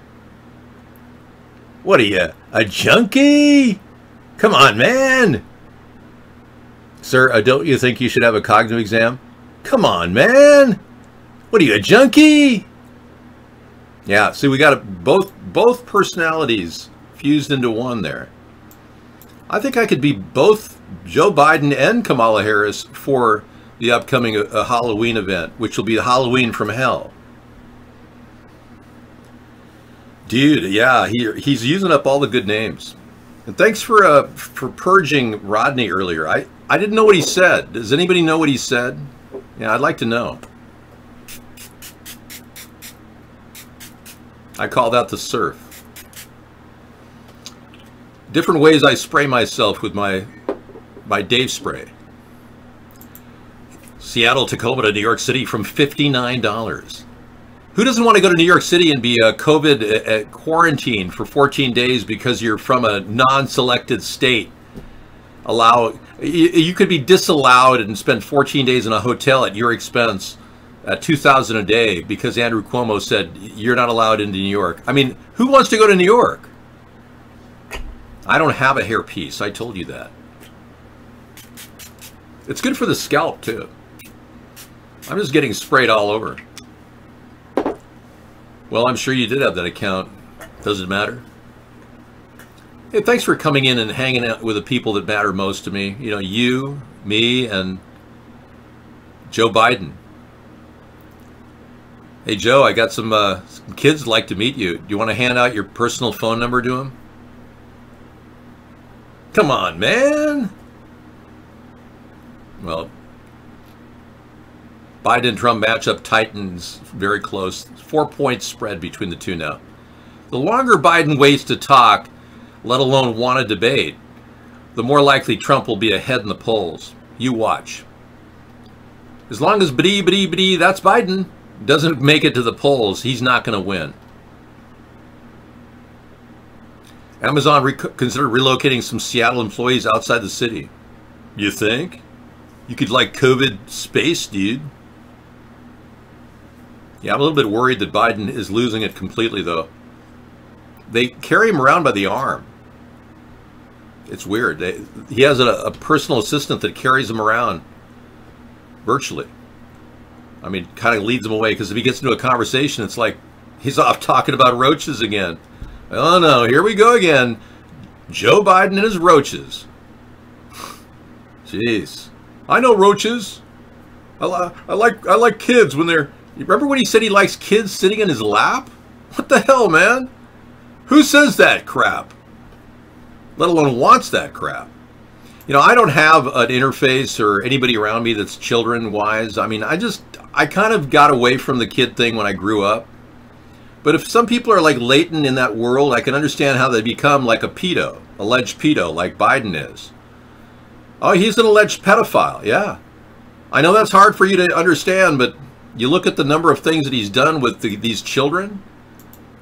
What are you, a junkie? Come on, man. Sir, don't you think you should have a cognitive exam? Come on, man. What are you, a junkie? Yeah, see, we got both personalities fused into one there. I think I could be both Joe Biden and Kamala Harris for the upcoming Halloween event, which will be the Halloween from Hell. Dude, yeah, he's using up all the good names. And thanks for purging Rodney earlier. I didn't know what he said. Does anybody know what he said? Yeah, I'd like to know. I call that the surf. Different ways I spray myself with my Dave spray. Seattle, Tacoma to New York City from $59. Who doesn't want to go to New York City and be COVID quarantined for 14 days because you're from a non-selected state? You could be disallowed and spend 14 days in a hotel at your expense at $2,000 a day because Andrew Cuomo said you're not allowed into New York. I mean, who wants to go to New York? I don't have a hairpiece. I told you that. It's good for the scalp, too. I'm just getting sprayed all over. Well, I'm sure you did have that account. Does it matter? Hey, thanks for coming in and hanging out with the people that matter most to me. You know, you, me, and Joe Biden. Hey, Joe, I got some kids that'd like to meet you. Do you want to hand out your personal phone number to them? Come on, man. Well, Biden-Trump matchup tightens very close. 4-point spread between the two now. The longer Biden waits to talk, let alone want to debate, the more likely Trump will be ahead in the polls. You watch. As long as that's Biden, doesn't make it to the polls, he's not going to win. Amazon considered relocating some Seattle employees outside the city. You think? You could like COVID space, dude. Yeah, I'm a little bit worried that Biden is losing it completely, though. They carry him around by the arm. It's weird. He has a personal assistant that carries him around virtually. I mean, kind of leads him away, because if he gets into a conversation, it's like he's off talking about roaches again. Oh no, here we go again. Joe Biden and his roaches. Jeez. I know roaches. I like kids when they're... You remember when he said he likes kids sitting in his lap? What the hell, man? Who says that crap? Let alone wants that crap. You know, I don't have an interface or anybody around me that's children-wise. I mean, I kind of got away from the kid thing when I grew up. But if some people are like latent in that world, I can understand how they become like a pedo, alleged pedo, like Biden is. Oh, he's an alleged pedophile. Yeah. I know that's hard for you to understand, but you look at the number of things that he's done with these children.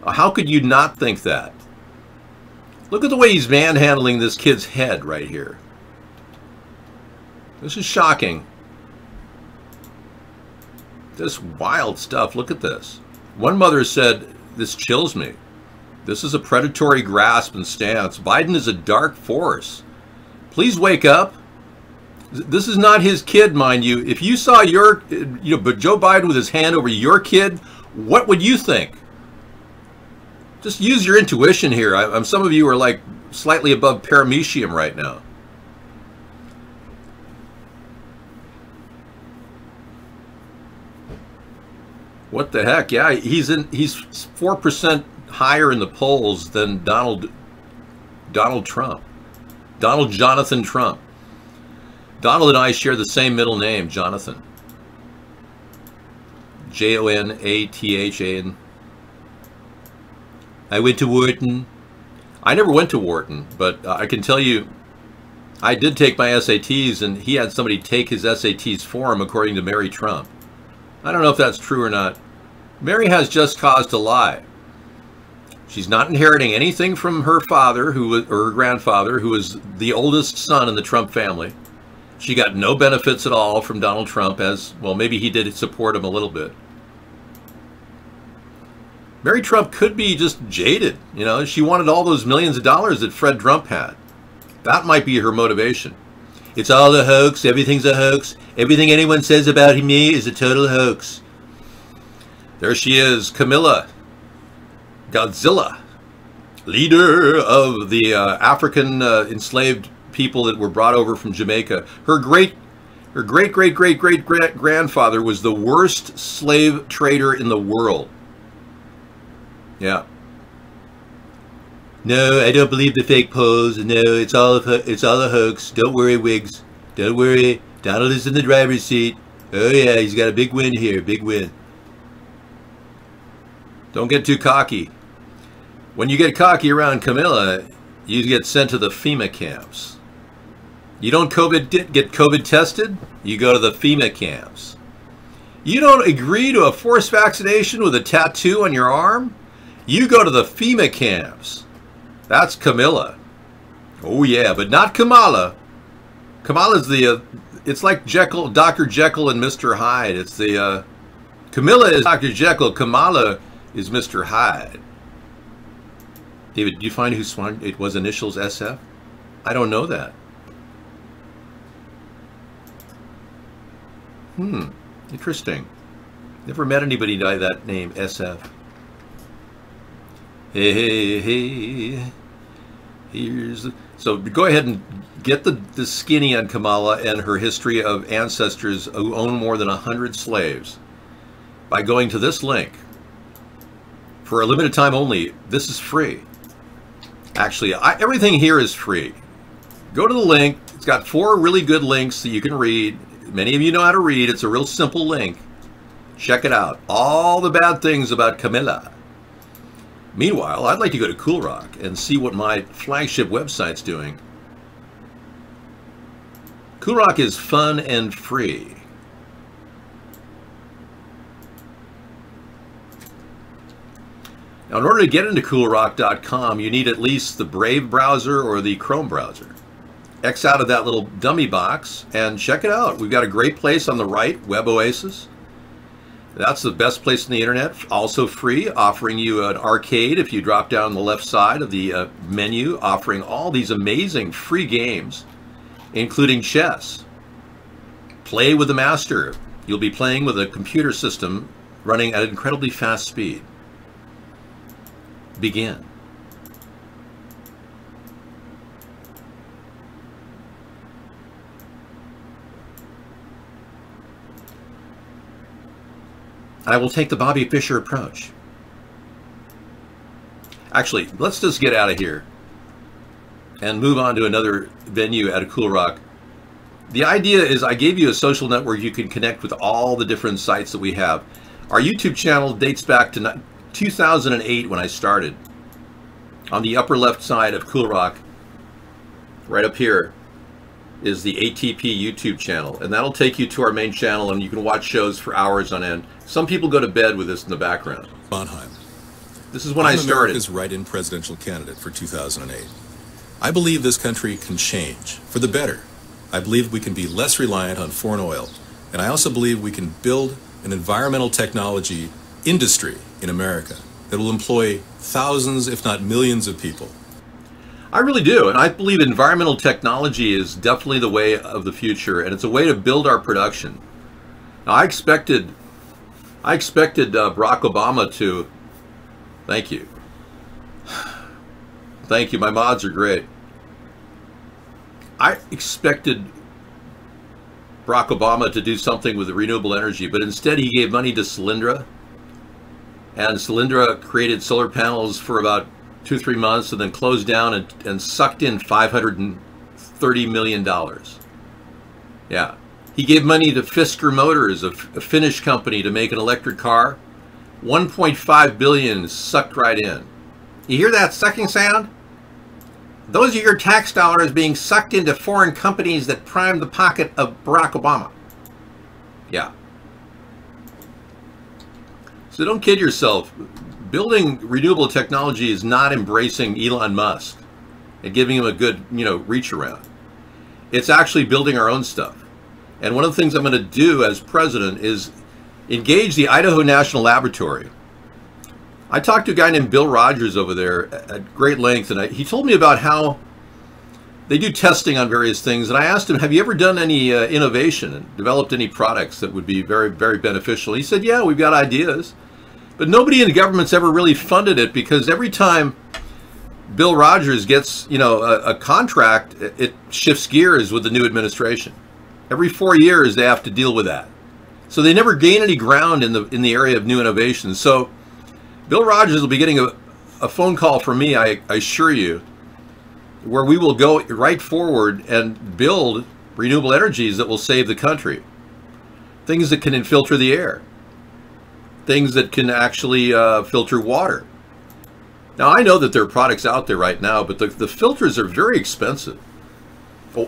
How could you not think that? Look at the way he's manhandling this kid's head right here. This is shocking. This wild stuff. Look at this. One mother said, "This chills me. This is a predatory grasp and stance. Biden is a dark force. Please wake up." This is not his kid, mind you. If you saw but Joe Biden with his hand over your kid, what would you think? Just use your intuition here. Some of you are like slightly above paramecium right now. What the heck? Yeah, he's 4% higher in the polls than Donald Trump. Donald Jonathan Trump. Donald and I share the same middle name, Jonathan. Jonathan. I went to Wharton. I never went to Wharton, but I can tell you, I did take my SATs, and he had somebody take his SATs for him, according to Mary Trump. I don't know if that's true or not. Mary has just cause to lie. She's not inheriting anything from her father, or her grandfather, who was the oldest son in the Trump family. She got no benefits at all from Donald Trump, as, well, maybe he did support him a little bit. Mary Trump could be just jaded. You know, she wanted all those millions of dollars that Fred Trump had. That might be her motivation. It's all a hoax. Everything's a hoax. Everything anyone says about me is a total hoax. There she is, Camilla Godzilla, leader of the African enslaved people that were brought over from Jamaica. Her great grandfather was the worst slave trader in the world. Yeah. No, I don't believe the fake polls. No, it's all a hoax. Don't worry, Wiggs. Don't worry. Donald is in the driver's seat. Oh yeah, he's got a big win here. Big win. Don't get too cocky. When you get cocky around Camilla, you get sent to the FEMA camps. You don't get COVID tested, you go to the FEMA camps. You don't agree to a forced vaccination with a tattoo on your arm, you go to the FEMA camps. That's Camilla. Oh yeah, but not Kamala. Kamala's it's like Dr. Jekyll and Mr. Hyde. It's Camilla is Dr. Jekyll, Kamala is Mr. Hyde. David, did you find who swung it was initials SF? I don't know that. Interesting. Never met anybody by that name, SF. Hey. So go ahead and get the skinny on Kamala and her history of ancestors who own more than 100 slaves by going to this link. For a limited time only, this is free. Actually, everything here is free. Go to the link. It's got 4 really good links that you can read. Many of you know how to read. It's a real simple link. Check it out. All the bad things about Camilla. Meanwhile, I'd like to go to Cool Rock and see what my flagship website's doing. Cool Rock is fun and free. Now, in order to get into coolrock.com, you need at least the Brave browser or the Chrome browser. X out of that little dummy box and check it out. We've got a great place on the right, Web Oasis. That's the best place on the internet, also free, offering you an arcade if you drop down the left side of the menu, offering all these amazing free games, including chess. Play with the master. You'll be playing with a computer system running at an incredibly fast speed. Begin. I will take the Bobby Fischer approach. Actually, let's just get out of here and move on to another venue at a Cool Rock. The idea is I gave you a social network you can connect with all the different sites that we have. Our YouTube channel dates back to 2008 when I started. On the upper left side of Cool Rock, right up here, is the ATP YouTube channel, and that'll take you to our main channel, and you can watch shows for hours on end. Some people go to bed with this in the background. Bonheim. This is when I started. America's write-in presidential candidate for 2008. I believe this country can change for the better. I believe we can be less reliant on foreign oil, and I also believe we can build an environmental technology industry in America that will employ thousands, if not millions, of people. I really do, and I believe environmental technology is definitely the way of the future, and it's a way to build our production. Now, I expected Barack Obama to. Thank you. Thank you. My mods are great. I expected Barack Obama to do something with the renewable energy, but instead he gave money to Solyndra, and Solyndra created solar panels for about 2-3 months and then closed down and sucked in $530 million. Yeah. He gave money to Fisker Motors, a Finnish company, to make an electric car. 1.5 billion sucked right in. You hear that sucking sound? Those are your tax dollars being sucked into foreign companies that prime the pocket of Barack Obama. Yeah. So don't kid yourself. Building renewable technology is not embracing Elon Musk and giving him a good, reach around. It's actually building our own stuff. And one of the things I'm going to do as president is engage the Idaho National Laboratory. I talked to a guy named Bill Rogers over there at great length, and he told me about how they do testing on various things. And I asked him, have you ever done any innovation and developed any products that would be very, very beneficial? He said, yeah, we've got ideas. But nobody in the government's ever really funded it, because every time Bill Rogers gets, a contract, it shifts gears with the new administration. Every 4 years they have to deal with that. So they never gain any ground in the area of new innovation. So Bill Rogers will be getting a phone call from me, I assure you, where we will go right forward and build renewable energies that will save the country. Things that can infiltrate the air. Things that can actually filter water. Now, I know that there are products out there right now, but the filters are very expensive.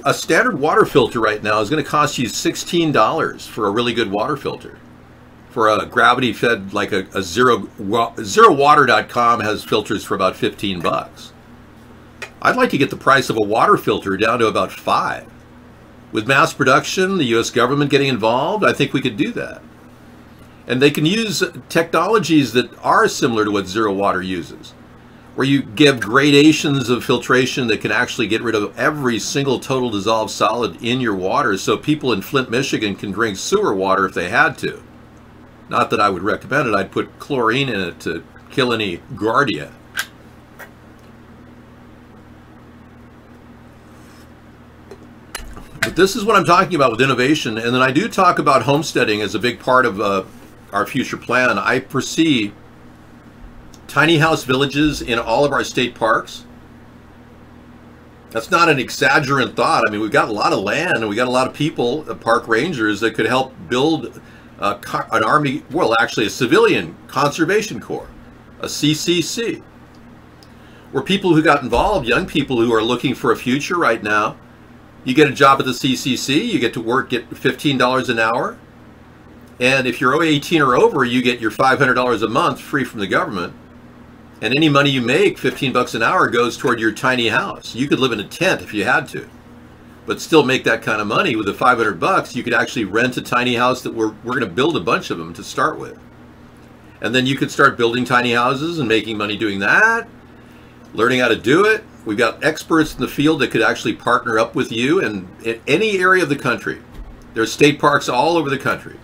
A standard water filter right now is going to cost you $16 for a really good water filter. For a gravity fed, like a zerowater.com has filters for about 15 bucks. I'd like to get the price of a water filter down to about $5. With mass production, the US government getting involved, I think we could do that. And they can use technologies that are similar to what Zero Water uses, where you give gradations of filtration that can actually get rid of every single total dissolved solid in your water, so people in Flint, Michigan can drink sewer water if they had to. Not that I would recommend it. I'd put chlorine in it to kill any Giardia. But this is what I'm talking about with innovation. And then I do talk about homesteading as a big part of our future plan. I foresee tiny house villages in all of our state parks. That's not an exaggerant thought. I mean, we've got a lot of land and we got a lot of people, park rangers, that could help build an army, well, actually a civilian conservation corps, a CCC, where people who got involved, young people who are looking for a future right now, you get a job at the CCC, you get to work, get $15 an hour, and if you're 18 or over, you get your $500 a month free from the government. And any money you make, 15 bucks an hour, goes toward your tiny house. You could live in a tent if you had to, but still make that kind of money. With the 500 bucks, you could actually rent a tiny house that we're going to build a bunch of them to start with. And then you could start building tiny houses and making money doing that, learning how to do it. We've got experts in the field that could actually partner up with you in any area of the country. There's state parks all over the country.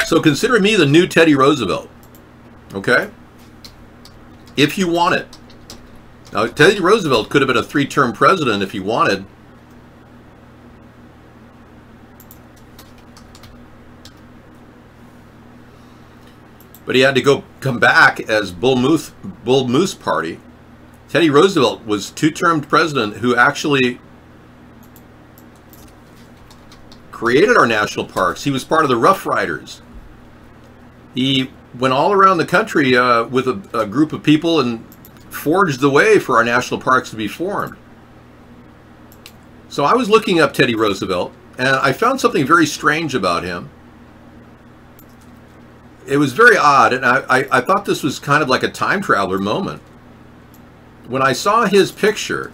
So consider me the new Teddy Roosevelt, okay? If you want it. Now, Teddy Roosevelt could have been a 3-term president if he wanted. But he had to come back as Bull Moose Party. Teddy Roosevelt was 2-term president who actually created our national parks. He was part of the Rough Riders. He went all around the country with a group of people and forged the way for our national parks to be formed. So I was looking up Teddy Roosevelt, and I found something very strange about him. It was very odd, and I thought this was kind of like a time traveler moment. When I saw his picture,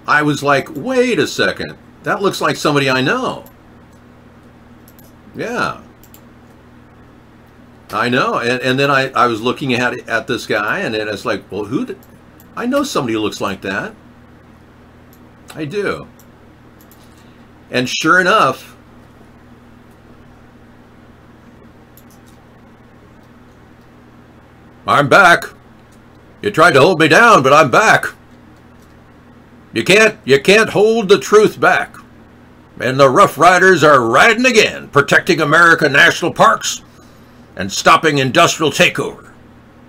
I was like, wait a second, that looks like somebody I know. Yeah. I know, and then I was looking at this guy, and then it's like, well, I know somebody who looks like that. I do. And sure enough, I'm back. You tried to hold me down, but I'm back. You can't hold the truth back. And the Rough Riders are riding again, protecting American national parks and stopping industrial takeover.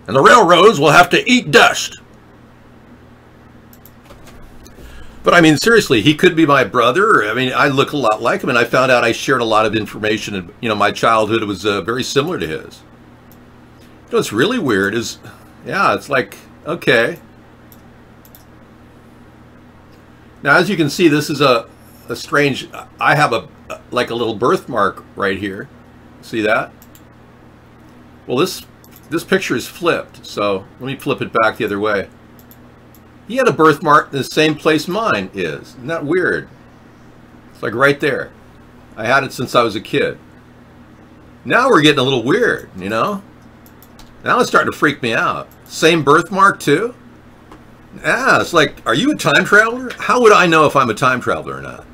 And the railroads will have to eat dust. But I mean, seriously, he could be my brother. I mean, I look a lot like him, and I found out I shared a lot of information. And, you know, my childhood was very similar to his. You know, what's really weird is, yeah, it's like, okay. Now, as you can see, this is a strange, I have like a little birthmark right here. See that? Well, this picture is flipped, so let me flip it back the other way. He had a birthmark in the same place mine is. Isn't that weird? It's like right there. I had it since I was a kid. Now we're getting a little weird, you know? Now it's starting to freak me out. Same birthmark too? Yeah, it's like, are you a time traveler? How would I know if I'm a time traveler or not?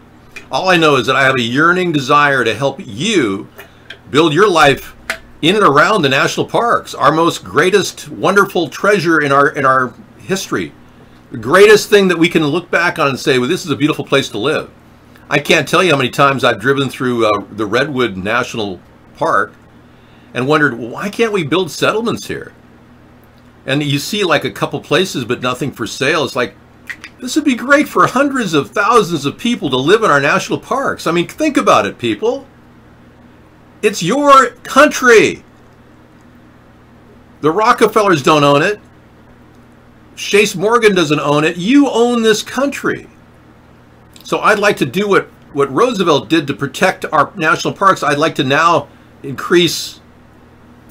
All I know is that I have a yearning desire to help you build your life in and around the national parks, our most greatest, wonderful treasure in our history. The greatest thing that we can look back on and say, well, this is a beautiful place to live. I can't tell you how many times I've driven through the Redwood National Park and wondered, well, why can't we build settlements here? And you see like a couple places, but nothing for sale. It's like, this would be great for hundreds of thousands of people to live in our national parks. I mean, think about it, people. It's your country. The Rockefellers don't own it. Chase Morgan doesn't own it. You own this country. So I'd like to do what Roosevelt did to protect our national parks. I'd like to now increase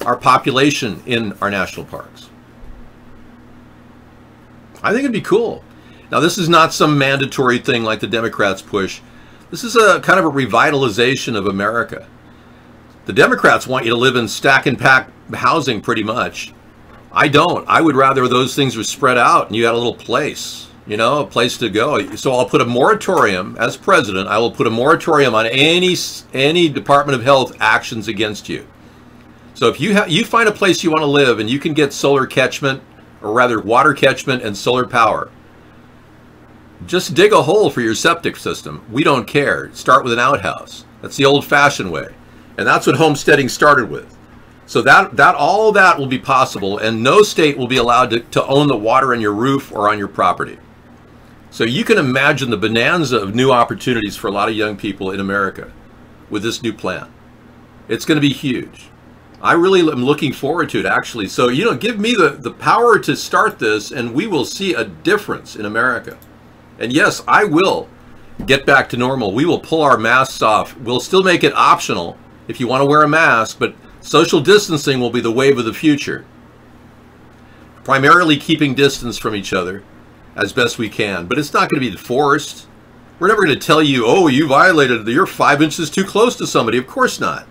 our population in our national parks. I think it'd be cool. Now, this is not some mandatory thing like the Democrats push. This is a kind of a revitalization of America. The Democrats want you to live in stack and pack housing pretty much. I don't. I would rather those things were spread out and you had a little place, you know, a place to go. So I'll put a moratorium, as president, I will put a moratorium on any Department of Health actions against you. So if you find a place you want to live and you can get solar catchment, or rather water catchment and solar power, just dig a hole for your septic system. We don't care. Start with an outhouse. That's the old-fashioned way. And that's what homesteading started with. So all that will be possible, and no state will be allowed to own the water on your roof or on your property. So you can imagine the bonanza of new opportunities for a lot of young people in America with this new plan. It's going to be huge. I really am looking forward to it, actually. So, you know, give me the power to start this, and we will see a difference in America. And yes, I will get back to normal. We will pull our masks off. We'll still make it optional if you want to wear a mask, but Social distancing will be the wave of the future. Primarily keeping distance from each other as best we can, but it's not going to be forced. We're never going to tell you, oh, you violated, you're 5 inches too close to somebody. Of course not.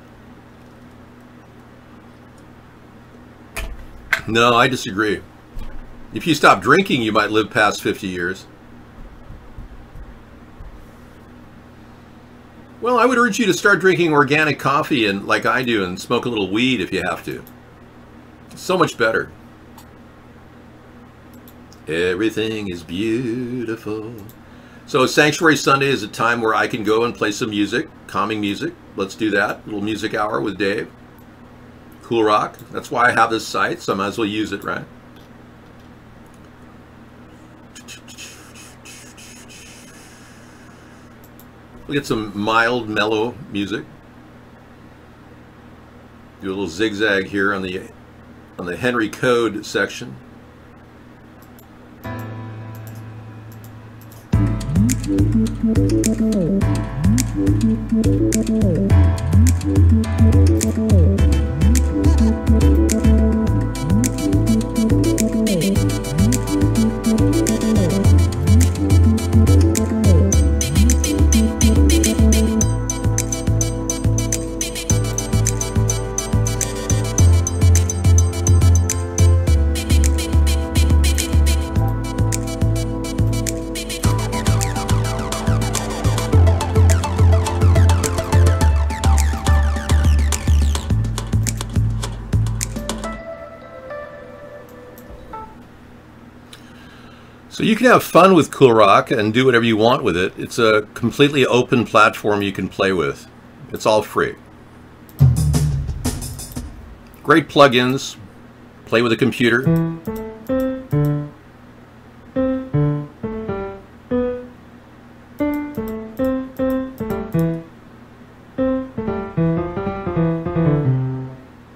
No, I disagree. If you stop drinking, you might live past 50 years. Well, I would urge you to start drinking organic coffee and like I do, and smoke a little weed if you have to. It's so much better. Everything is beautiful. So Sanctuary Sunday is a time where I can go and play some music, calming music. Let's do that. A little music hour with Dave. Cool Rock. That's why I have this site, so I might as well use it, right? We'll get some mild, mellow music. Do a little zigzag here on the Henry Code section. So you can have fun with Cool Rock and do whatever you want with it. It's a completely open platform you can play with. It's all free. Great plugins. Play with a computer.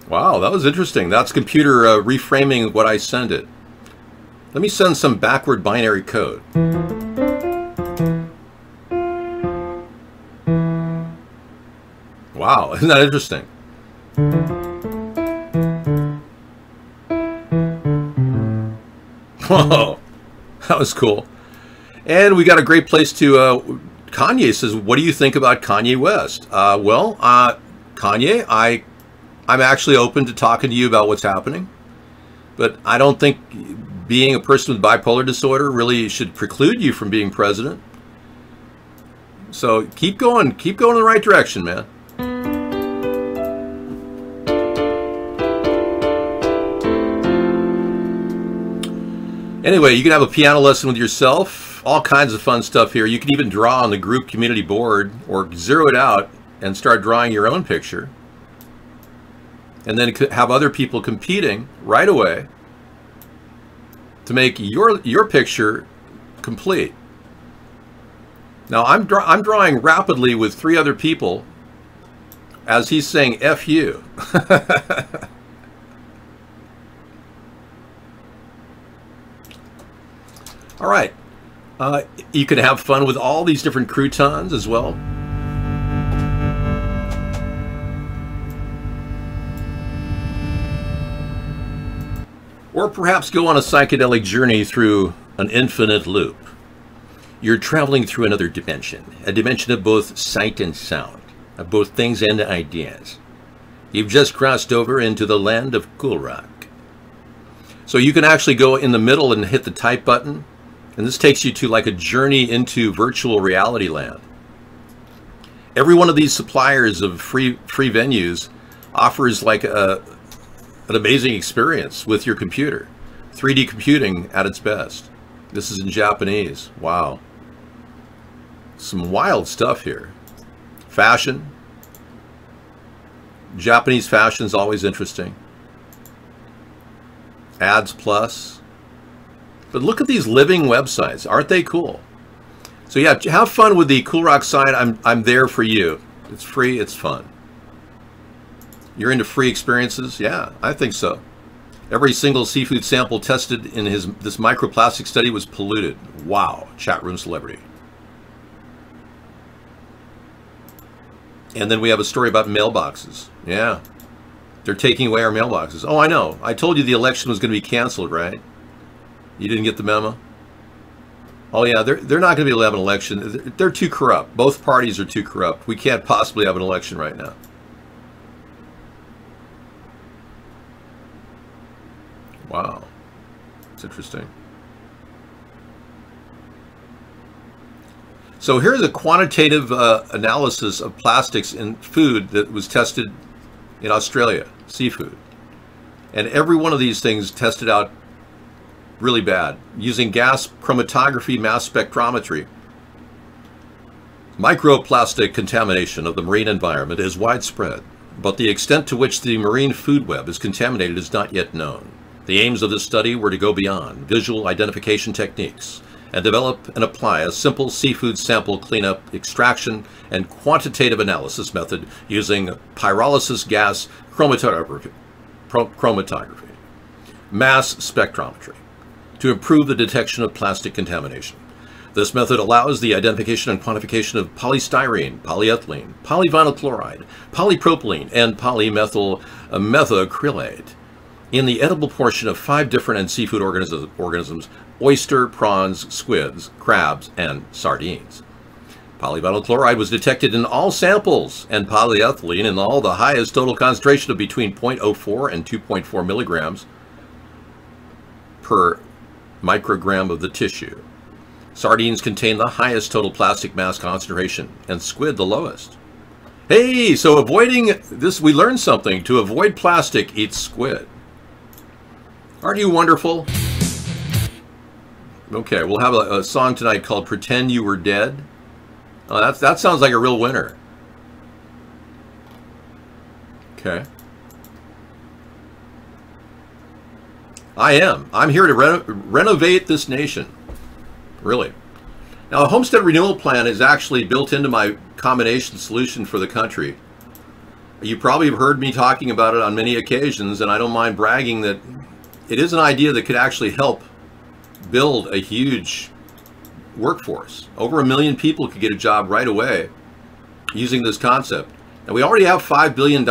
Wow, that was interesting. That's computer reframing what I send it. Let me send some backward binary code. Wow, isn't that interesting? Whoa, that was cool. And we got a great place to, Kanye says, what do you think about Kanye West? Kanye, I'm actually open to talking to you about what's happening, but I don't think being a person with bipolar disorder really should preclude you from being president. So keep going in the right direction, man. Anyway, you can have a piano lesson with yourself, all kinds of fun stuff here. You can even draw on the group community board or zero it out and start drawing your own picture. And then have other people competing right away to make your picture complete. Now I'm drawing rapidly with 3 other people as he's saying F you. All right, you can have fun with all these different croutons as well. Or perhaps go on a psychedelic journey through an infinite loop. You're traveling through another dimension, a dimension of both sight and sound, of both things and ideas. You've just crossed over into the land of Cool Rock. So you can actually go in the middle and hit the type button, and this takes you to like a journey into virtual reality land. Every one of these suppliers of free venues offers like an amazing experience with your computer. 3D computing at its best. This is in Japanese. Wow. Some wild stuff here. Fashion. Japanese fashion is always interesting. Ads Plus. But look at these living websites. Aren't they cool? So yeah, have fun with the Cool Rock site. I'm there for you. It's free, it's fun. You're into free experiences? Yeah, I think so. Every single seafood sample tested in this microplastic study was polluted. Wow, chat room celebrity. And then we have a story about mailboxes. Yeah. They're taking away our mailboxes. Oh, I know. I told you the election was going to be canceled, right? You didn't get the memo? Oh, yeah, they're not going to be able to have an election. They're too corrupt. Both parties are too corrupt. We can't possibly have an election right now. Wow. It's interesting. So here's a quantitative analysis of plastics in food that was tested in Australia, seafood. And every one of these things tested out really bad using gas chromatography mass spectrometry. Microplastic contamination of the marine environment is widespread, but the extent to which the marine food web is contaminated is not yet known. The aims of this study were to go beyond visual identification techniques and develop and apply a simple seafood sample cleanup, extraction, and quantitative analysis method using pyrolysis gas chromatography, mass spectrometry, to improve the detection of plastic contamination. This method allows the identification and quantification of polystyrene, polyethylene, polyvinyl chloride, polypropylene, and polymethyl methacrylate in the edible portion of 5 different seafood organisms: oyster, prawns, squids, crabs, and sardines. Polyvinyl chloride was detected in all samples, and polyethylene in all the highest total concentration of between 0.04 and 2.4 milligrams per microgram of the tissue. Sardines contain the highest total plastic mass concentration, and squid the lowest. Hey, so avoiding this, we learned something. To avoid plastic, eat squid. Aren't you wonderful? Okay, we'll have a song tonight called Pretend You Were Dead. Oh, that sounds like a real winner. Okay. I am. I'm here to renovate this nation. Really. Now, a homestead renewal plan is actually built into my combination solution for the country. You probably have heard me talking about it on many occasions, and I don't mind bragging that it is an idea that could actually help build a huge workforce. Over 1 million people could get a job right away using this concept. And we already have $5 billion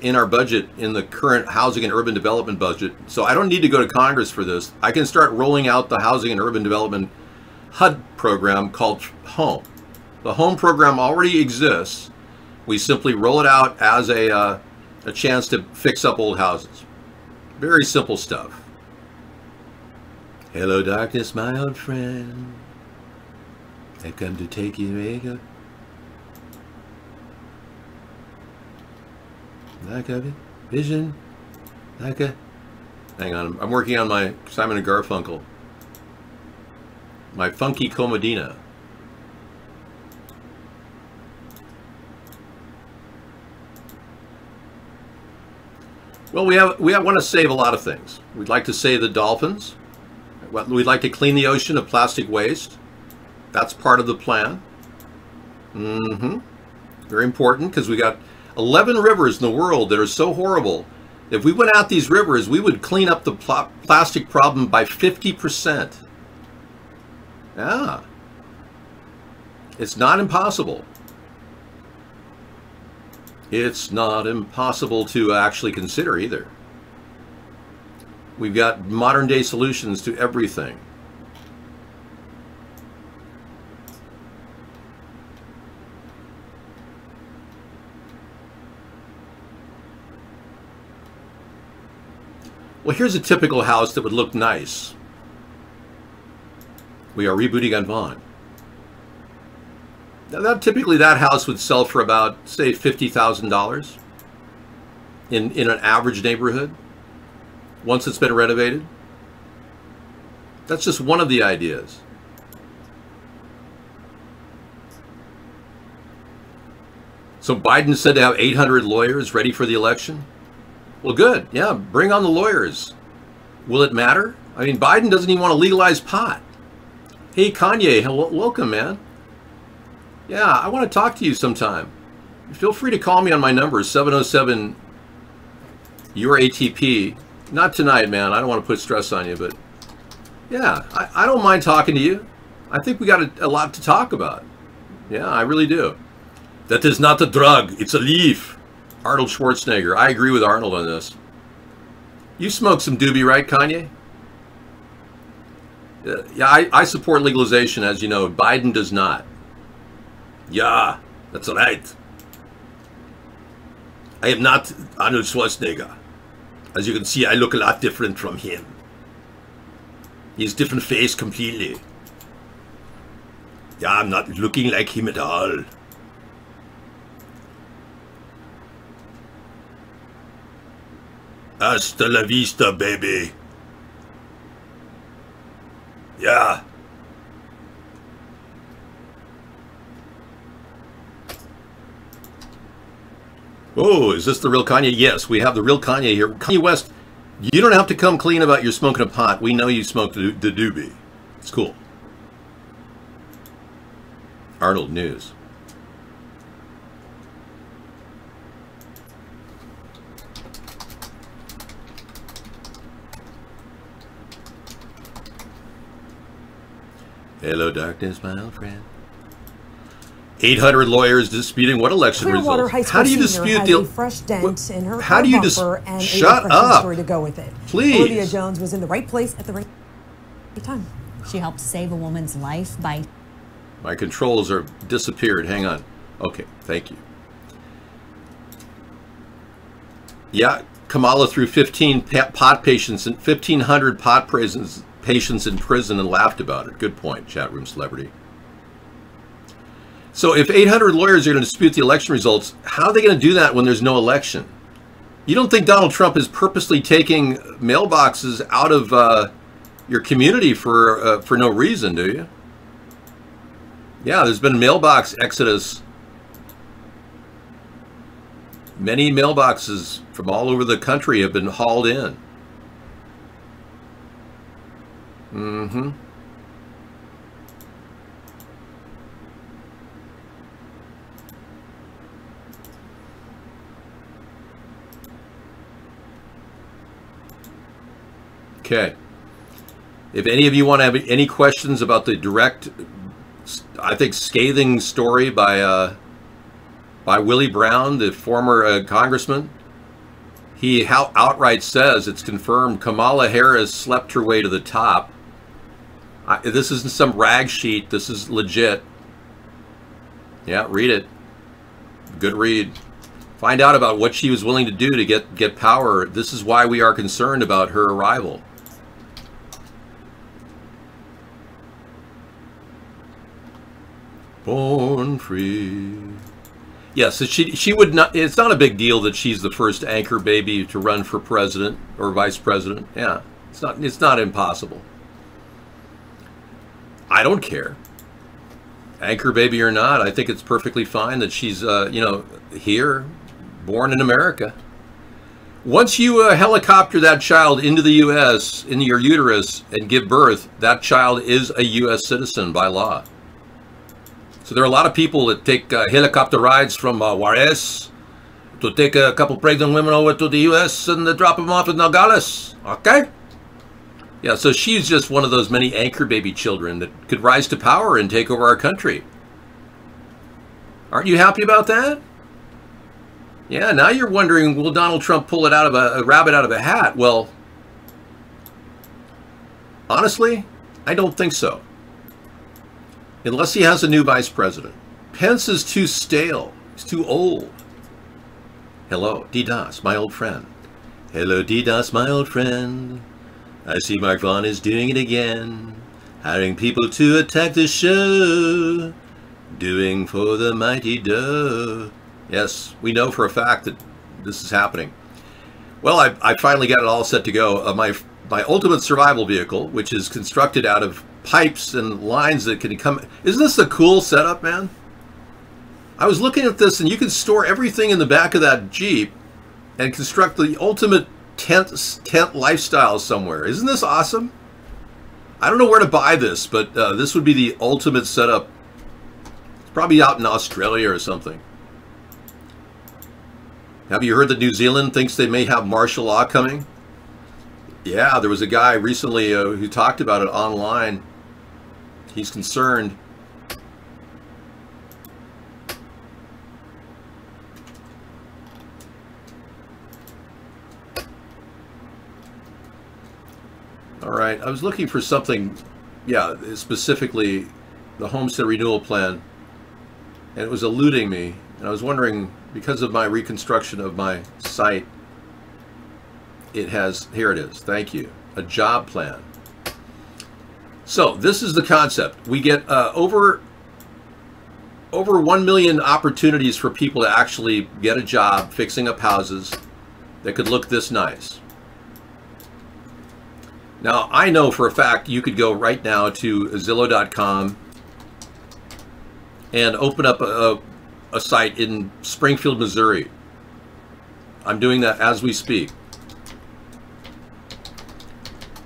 in our budget in the current housing and urban development budget. So I don't need to go to Congress for this. I can start rolling out the housing and urban development HUD program called HOME. The HOME program already exists. We simply roll it out as a chance to fix up old houses. Very simple stuff. Hello, darkness, my old friend. I've come to take your makeup. Like a vision. Like a... Hang on, I'm working on my Simon & Garfunkel. My funky comedina. Well, we want to save a lot of things. We'd like to save the dolphins. We'd like to clean the ocean of plastic waste. That's part of the plan. Very important, because we got 11 rivers in the world that are so horrible. If we went out these rivers, we would clean up the plastic problem by 50%. Yeah. It's not impossible. It's not impossible to actually consider either. We've got modern day solutions to everything. Well, here's a typical house that would look nice. We are rebooting on Vaughn. Now, typically that house would sell for about, say, $50,000 in an average neighborhood once it's been renovated. That's just one of the ideas. So Biden said to have 800 lawyers ready for the election. Well, good. Yeah, bring on the lawyers. Will it matter? I mean, Biden doesn't even want to legalize pot. Hey, Kanye, welcome, man. Yeah, I want to talk to you sometime. Feel free to call me on my number, 707-YOUR-ATP. Not tonight, man. I don't want to put stress on you, but yeah, I don't mind talking to you. I think we got a lot to talk about. Yeah, I really do. That is not a drug. It's a leaf. Arnold Schwarzenegger. I agree with Arnold on this. You smoke some doobie, right, Kanye? Yeah, I support legalization, as you know. Biden does not. Yeah, that's right. I am not Arnold Schwarzenegger. As you can see, I look a lot different from him. He's different face completely. Yeah, I'm not looking like him at all. Hasta la vista, baby. Yeah. Oh, is this the real Kanye? Yes, we have the real Kanye here. Kanye West, you don't have to come clean about your smoking a pot. We know you smoked the doobie. It's cool. Arnold News. Hello, darkness, my old friend. 800 lawyers disputing what election Clearwater results. High School How do you senior dispute has the? a fresh dent in her How do you bumper and shut a up? story to go with it. Please. Olivia Jones was in the right place at the right time. She helped save a woman's life by... My controls are disappeared. Hang on. Okay, thank you. Yeah, Kamala threw 15 pot patients and 1,500 pot patients in prison and laughed about it. Good point, chat room celebrity. So if 800 lawyers are going to dispute the election results, how are they going to do that when there's no election? You don't think Donald Trump is purposely taking mailboxes out of your community for no reason, do you? Yeah, there's been mailbox exodus. Many mailboxes from all over the country have been hauled in. Mm-hmm. Okay. If any of you want to have any questions about the direct, I think, scathing story by Willie Brown, the former congressman, he outright says it's confirmed Kamala Harris slept her way to the top. This isn't some rag sheet. This is legit. Yeah, read it. Good read. Find out about what she was willing to do to get power. This is why we are concerned about her arrival. Born free. Yes, so she would not. It's not a big deal that she's the first anchor baby to run for president or vice president. Yeah, it's not impossible. I don't care, anchor baby or not. I think it's perfectly fine that she's here, born in America. Once you helicopter that child into the U.S. into your uterus and give birth, that child is a U.S. citizen by law. So there are a lot of people that take helicopter rides from Juarez to take a couple pregnant women over to the U.S. and drop them off in Nogales. Okay? Yeah, so she's just one of those many anchor baby children that could rise to power and take over our country. Aren't you happy about that? Yeah, now you're wondering, will Donald Trump pull it out of a rabbit out of a hat? Well, honestly, I don't think so. Unless he has a new vice president. Pence is too stale. He's too old. Hello, DDoS, my old friend. Hello, DDoS, my old friend. I see Mark Vaughn is doing it again. Hiring people to attack the show. Doing for the mighty dough. Yes, we know for a fact that this is happening. Well, I finally got it all set to go. My ultimate survival vehicle, which is constructed out of pipes and lines that can come. Isn't this a cool setup, man? I was looking at this, and you can store everything in the back of that Jeep and construct the ultimate tent lifestyle somewhere. Isn't this awesome? I don't know where to buy this, but this would be the ultimate setup. It's probably out in Australia or something. Have you heard that New Zealand thinks they may have martial law coming? Yeah, there was a guy recently who talked about it online. He's concerned. All right, I was looking for something, yeah, specifically the homestead renewal plan, and it was eluding me. And I was wondering, because of my reconstruction of my site, it has, here it is, thank you, a job plan. So this is the concept. We get over 1 million opportunities for people to actually get a job fixing up houses that could look this nice. Now, I know for a fact you could go right now to Zillow.com and open up a site in Springfield, Missouri. I'm doing that as we speak.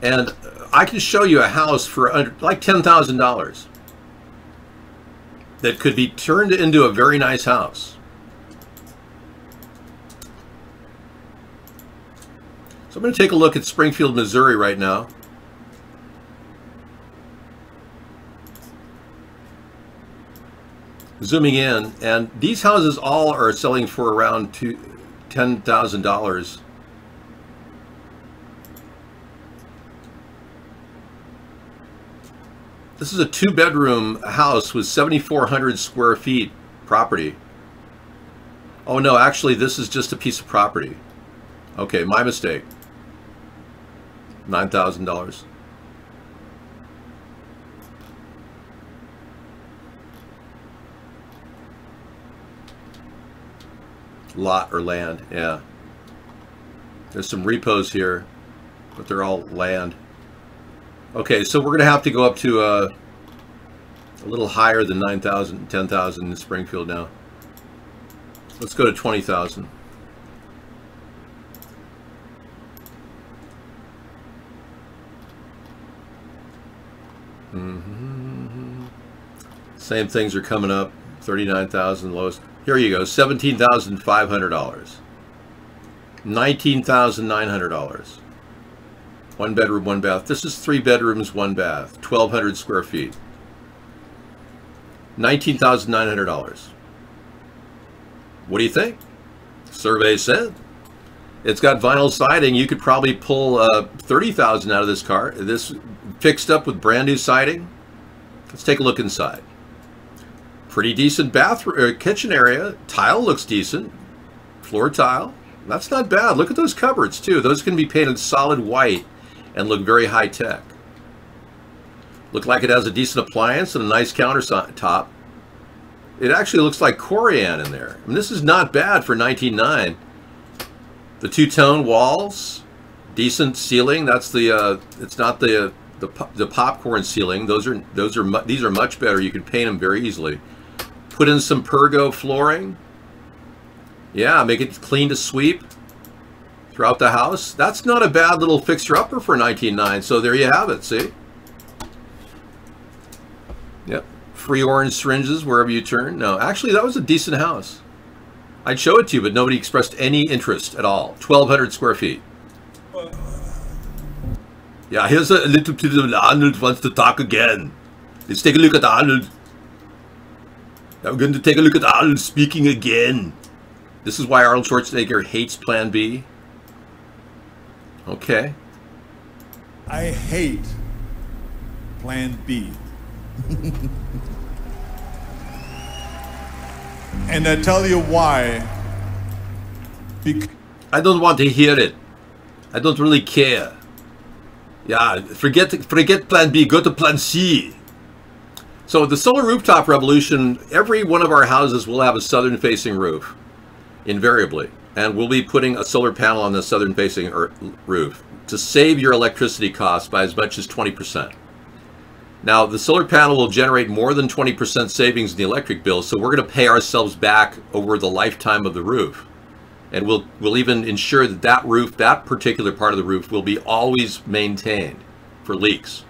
And I can show you a house for like $10,000 that could be turned into a very nice house. So I'm going to take a look at Springfield, Missouri right now. Zooming in, and these houses all are selling for around $10,000. This is a 2-bedroom house with 7,400 square feet property. Oh no, actually this is just a piece of property. Okay, my mistake. $9,000. Lot or land, yeah. There's some repos here, but they're all land. Okay, so we're going to have to go up to a little higher than 9,000, 10,000 in Springfield now. Let's go to 20,000. Same things are coming up. 39,000 lowest. Here you go, $17,500. $19,900. 1 bedroom, 1 bath. This is 3 bedrooms, 1 bath. 1,200 square feet. $19,900. What do you think? Survey said. It's got vinyl siding. You could probably pull $30,000 out of this car. This fixed up with brand new siding. Let's take a look inside. Pretty decent bathroom, kitchen area. Tile looks decent. Floor tile. That's not bad. Look at those cupboards too. Those can be painted solid white and look very high tech. Look like it has a decent appliance and a nice countertop. It actually looks like Corian in there. I mean, this is not bad for $19,900. The two-tone walls, decent ceiling. That's the it's not the popcorn ceiling. These are much better. You can paint them very easily. Put in some Pergo flooring. Yeah, make it clean to sweep throughout the house. That's not a bad little fixture-upper for $19,900. So there you have it, see? Yep. Free orange syringes wherever you turn. No, actually, that was a decent house. I'd show it to you, but nobody expressed any interest at all. 1,200 square feet. Yeah, here's a little bit of Arnold wants to talk again. Let's take a look at Arnold. I'm going to take a look at Arnold speaking again. This is why Arnold Schwarzenegger hates Plan B. Okay. I hate Plan B. And I tell you why. I don't want to hear it. I don't really care. Yeah, forget Plan B, go to Plan C. So the solar rooftop revolution, every one of our houses will have a southern facing roof, invariably. And we'll be putting a solar panel on the southern facing roof to save your electricity costs by as much as 20%. Now, the solar panel will generate more than 20% savings in the electric bill, so we're going to pay ourselves back over the lifetime of the roof. And we'll even ensure that that roof, that particular part of the roof, will be always maintained for leaks.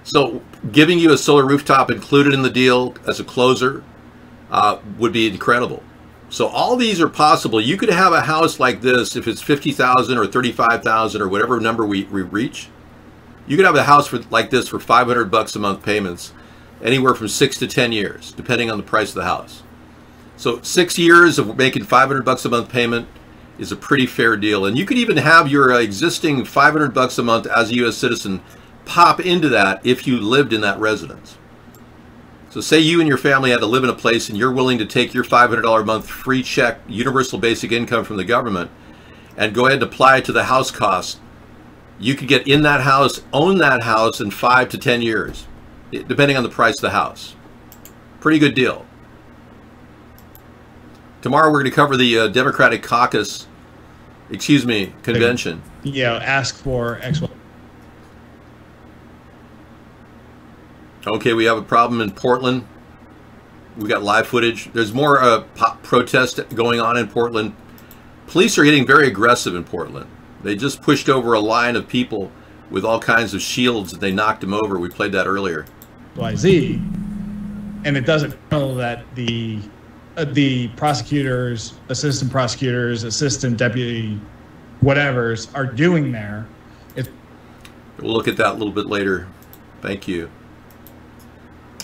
So giving you a solar rooftop included in the deal as a closer would be incredible. So all these are possible. You could have a house like this if it's 50,000 or 35,000 or whatever number we reach. You could have a house like this for $500 a month payments, anywhere from 6 to 10 years, depending on the price of the house. So 6 years of making $500 a month payment, is a pretty fair deal. And you could even have your existing $500 a month as a U.S. citizen pop into that if you lived in that residence. So say you and your family had to live in a place and you're willing to take your $500 a month free check, universal basic income from the government, and go ahead and apply it to the house cost. You could get in that house, own that house in 5 to 10 years, depending on the price of the house. Pretty good deal. Tomorrow we're going to cover the Democratic caucus, convention. Yeah, ask for X. Okay, we have a problem in Portland. We got live footage. There's more protest going on in Portland. Police are getting very aggressive in Portland. They just pushed over a line of people with all kinds of shields and they knocked them over. We played that earlier. YZ, and it doesn't know that the prosecutors, assistant prosecutors, assistant deputy whatevers are doing there. We'll look at that a little bit later. Thank you.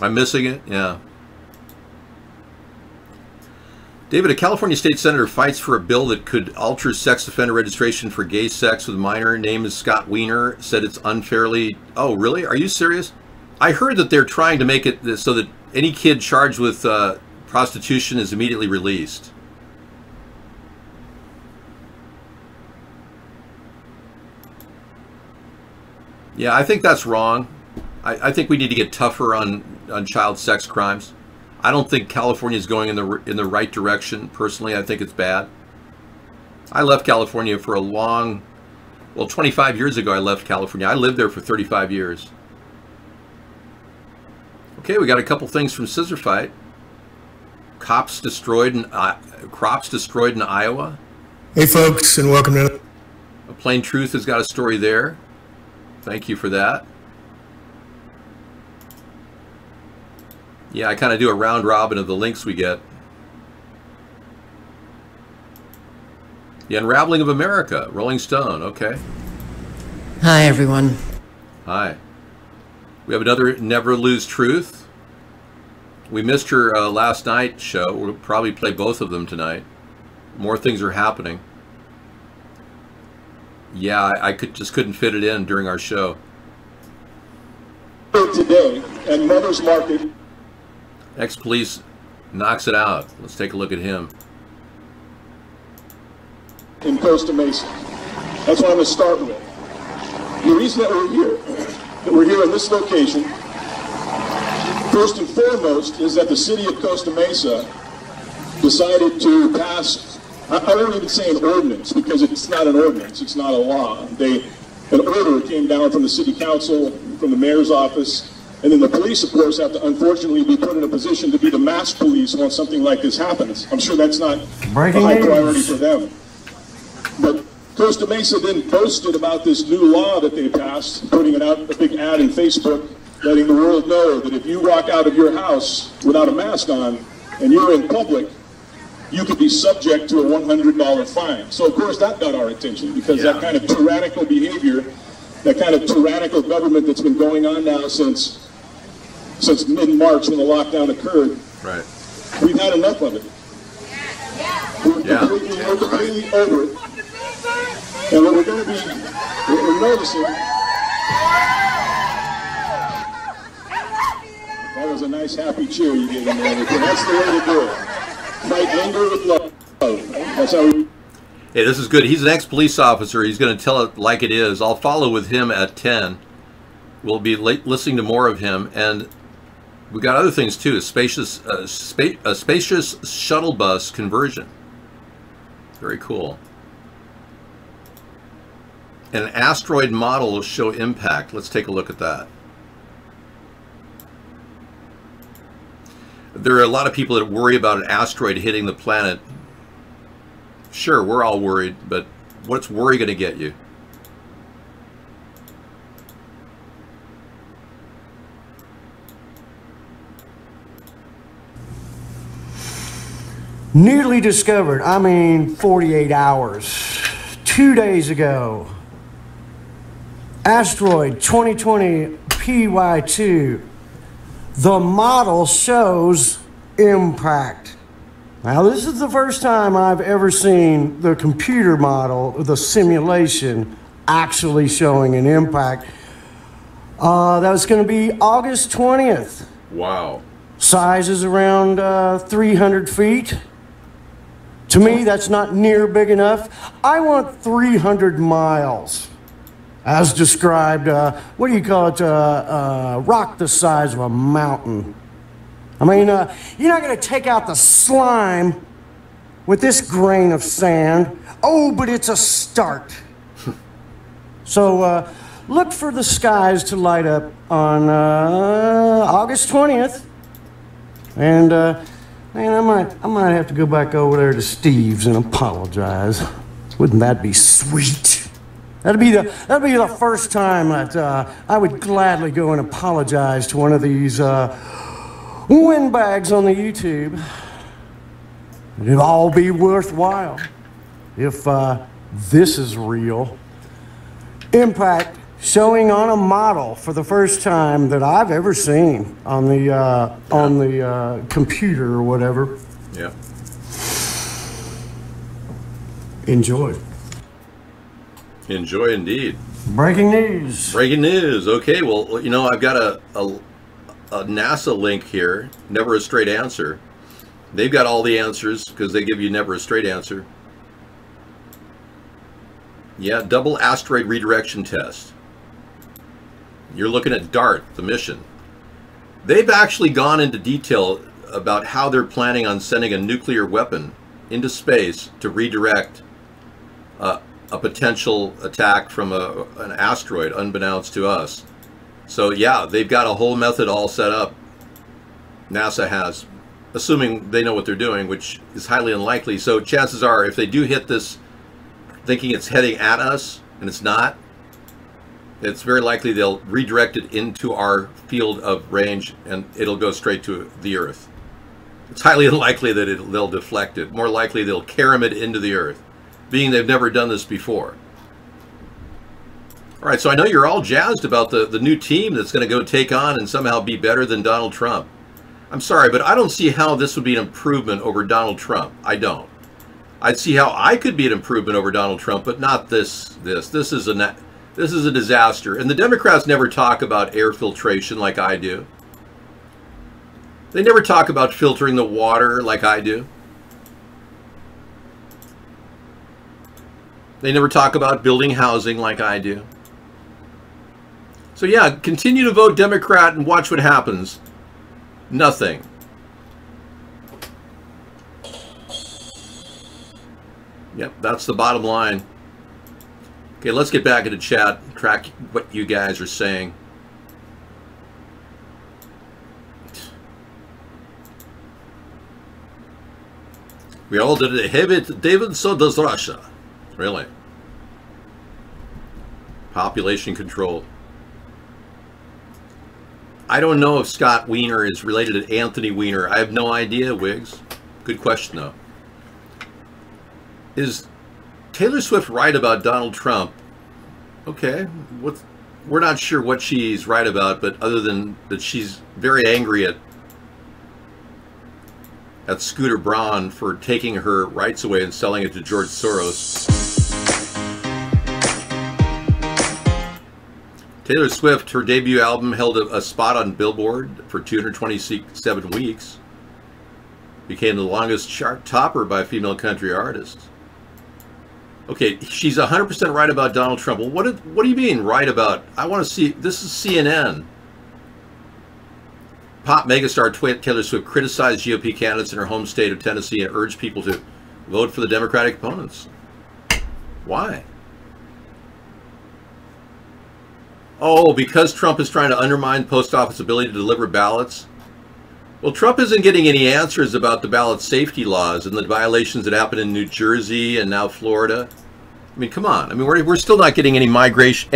I'm missing it? Yeah. David, a California state senator fights for a bill that could alter sex offender registration for gay sex with minor. Name is Scott Wiener. Said it's unfairly. Oh, really? Are you serious? I heard that they're trying to make it so that any kid charged with prostitution is immediately released. Yeah, I think that's wrong. I think we need to get tougher on child sex crimes. I don't think California is going in the right direction. Personally, I think it's bad. I left California for a long, 25 years ago I left California. I lived there for 35 years. Okay, we got a couple things from Scissor Fight. Crops destroyed in Iowa. Hey folks, and welcome to Plain Truth has got a story there. Thank you for that. Yeah, I kind of do a round robin of the links we get. The Unraveling of America, Rolling Stone, okay. Hi, everyone. Hi. We have another Never Lose Truth. We missed her last night show. We'll probably play both of them tonight. More things are happening. Yeah, I just couldn't fit it in during our show. Today at Mother's Market. Ex-police knocks it out. Let's take a look at him. In Costa Mesa. That's what I'm going to start with. The reason that we're here in this location, first and foremost, is that the city of Costa Mesa decided to pass, I won't even say an ordinance, because it's not an ordinance, it's not a law. An order came down from the city council, from the mayor's office, and then the police, of course, have to unfortunately be put in a position to be the mass police once something like this happens. I'm sure that's not a high priority for them. But Costa Mesa then posted about this new law that they passed, putting it out, a big ad in Facebook, letting the world know that if you walk out of your house without a mask on and you're in public, you could be subject to a $100 fine. So, of course, that got our attention because that kind of tyrannical behavior, that kind of tyrannical government that's been going on now since mid-March when the lockdown occurred, right? We've had enough of it. We're completely over it. And what we're noticing, that was a nice happy cheer you gave in there. That's the way to do it. Fight anger with love. That's how we... Hey, this is good. He's an ex-police officer. He's going to tell it like it is. I'll follow with him at 10. We'll be listening to more of him. And we got other things too. A spacious shuttle bus conversion. Very cool. And an asteroid model will show impact. Let's take a look at that. There are a lot of people that worry about an asteroid hitting the planet. Sure, we're all worried, but what's worry going to get you? Newly discovered, 48 hours, 2 days ago. Asteroid 2020 PY2. The model shows impact. Now, this is the first time I've ever seen the computer model, the simulation, actually showing an impact. That was going to be August 20th. Wow. Size is around 300 feet. To me, that's not near big enough. I want 300 miles. As described, what do you call it? Rock the size of a mountain. I mean, you're not going to take out the slime with this grain of sand. Oh, but it's a start. So look for the skies to light up on August 20th. And man, I might have to go back over there to Steve's and apologize. Wouldn't that be sweet? That'd be the first time that I would gladly go and apologize to one of these windbags on the YouTube. It'd all be worthwhile if this is real. Impact showing on a model for the first time that I've ever seen on the computer or whatever. Yeah. Enjoy. Enjoy indeed. Breaking news. Breaking news. Okay, well, you know, I've got a NASA link here, Never a Straight Answer. They've got all the answers because they give you never a straight answer. Yeah, double asteroid redirection test. You're looking at DART, the mission. They've actually gone into detail about how they're planning on sending a nuclear weapon into space to redirect a potential attack from an asteroid unbeknownst to us. So yeah, they've got a whole method all set up. NASA has, assuming they know what they're doing, which is highly unlikely. So chances are, if they do hit this thinking it's heading at us and it's not, it's very likely they'll redirect it into our field of range and it'll go straight to the Earth. It's highly unlikely that they'll deflect it. More likely they'll carry it into the Earth, being they've never done this before. All right, so I know you're all jazzed about the new team that's going to go take on and somehow be better than Donald Trump. I'm sorry, but I don't see how this would be an improvement over Donald Trump. I don't. I'd see how I could be an improvement over Donald Trump, but not this. This is a disaster. And the Democrats never talk about air filtration like I do. They never talk about filtering the water like I do. They never talk about building housing like I do. So yeah, continue to vote Democrat and watch what happens. Nothing. Yep, that's the bottom line. Okay, let's get back into chat, track what you guys are saying. We all did it. David, so does Russia. Really? Population control. I don't know if Scott Wiener is related to Anthony Weiner. I have no idea, Wiggs. Good question, though. Is Taylor Swift right about Donald Trump? Okay. We're not sure what she's right about, but other than that she's very angry at Scooter Braun for taking her rights away and selling it to George Soros. Taylor Swift, her debut album held a spot on Billboard for 227 weeks. Became the longest chart topper by a female country artist. Okay, she's 100% right about Donald Trump. Well, what do you mean right about? I want to see, this is CNN. Pop megastar Taylor Swift criticized GOP candidates in her home state of Tennessee and urged people to vote for the Democratic opponents. Why? Oh, because Trump is trying to undermine post office ability to deliver ballots? Well, Trump isn't getting any answers about the ballot safety laws and the violations that happened in New Jersey and now Florida. I mean, come on. I mean, we're still not getting any mileage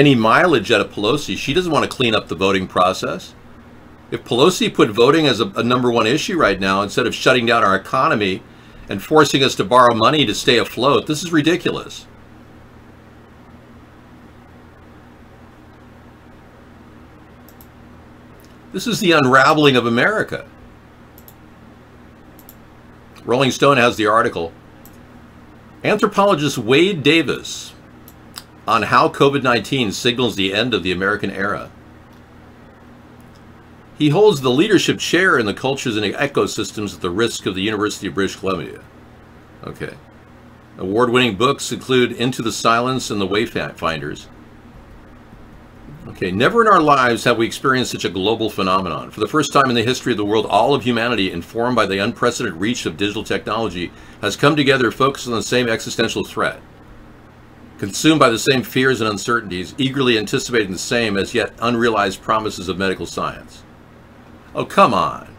out of Pelosi. She doesn't want to clean up the voting process. If Pelosi put voting as a #1 issue right now, instead of shutting down our economy and forcing us to borrow money to stay afloat, this is ridiculous. This is the unraveling of America. Rolling Stone has the article. Anthropologist Wade Davis on how COVID-19 signals the end of the American era. He holds the leadership chair in the cultures and ecosystems at the risk of the University of British Columbia. Okay. Award-winning books include Into the Silence and The Wayfinders. Okay, never in our lives have we experienced such a global phenomenon. For the first time in the history of the world, all of humanity, informed by the unprecedented reach of digital technology, has come together focused on the same existential threat. Consumed by the same fears and uncertainties, eagerly anticipating the same as yet unrealized promises of medical science. Oh, come on.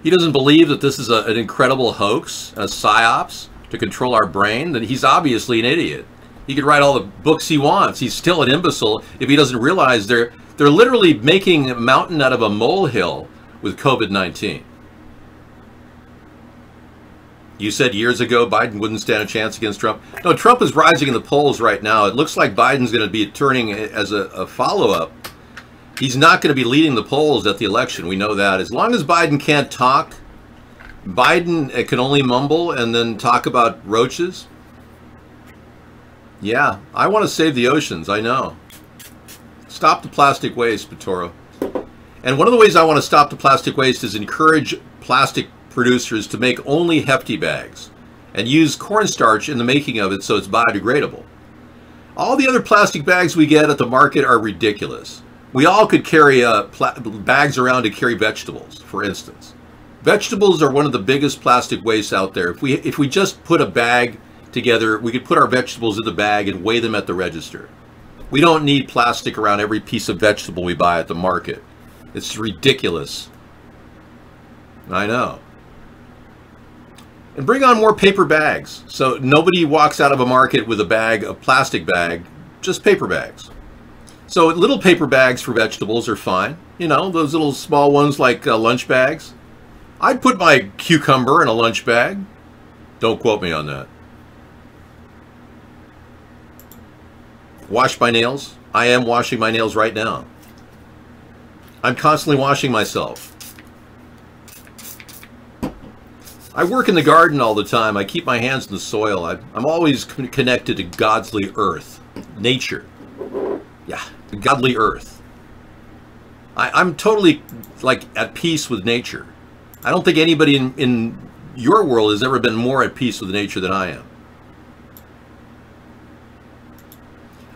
He doesn't believe that this is an incredible hoax, a psyops to control our brain? Then he's obviously an idiot. He could write all the books he wants. He's still an imbecile if he doesn't realize they're literally making a mountain out of a molehill with COVID-19. You said years ago Biden wouldn't stand a chance against Trump. No, Trump is rising in the polls right now. It looks like Biden's going to be turning as a follow-up. He's not going to be leading the polls at the election. We know that. As long as Biden can't talk, Biden can only mumble and then talk about roaches. Yeah, I want to save the oceans, I know. Stop the plastic waste, Petoro. And one of the ways I want to stop the plastic waste is encourage plastic producers to make only Hefty bags and use cornstarch in the making of it so it's biodegradable. All the other plastic bags we get at the market are ridiculous. We all could carry bags around to carry vegetables, for instance. Vegetables are one of the biggest plastic wastes out there. If we just put a bag together, we could put our vegetables in the bag and weigh them at the register. We don't need plastic around every piece of vegetable we buy at the market. It's ridiculous. I know. And bring on more paper bags so nobody walks out of a market with a plastic bag, just paper bags. So little paper bags for vegetables are fine. You know, those little small ones like lunch bags. I'd put my cucumber in a lunch bag. Don't quote me on that. Wash my nails. I am washing my nails right now. I'm constantly washing myself. I work in the garden all the time. I keep my hands in the soil. I'm always connected to godly earth, nature. Yeah, the godly earth. I'm totally like at peace with nature. I don't think anybody in your world has ever been more at peace with nature than I am.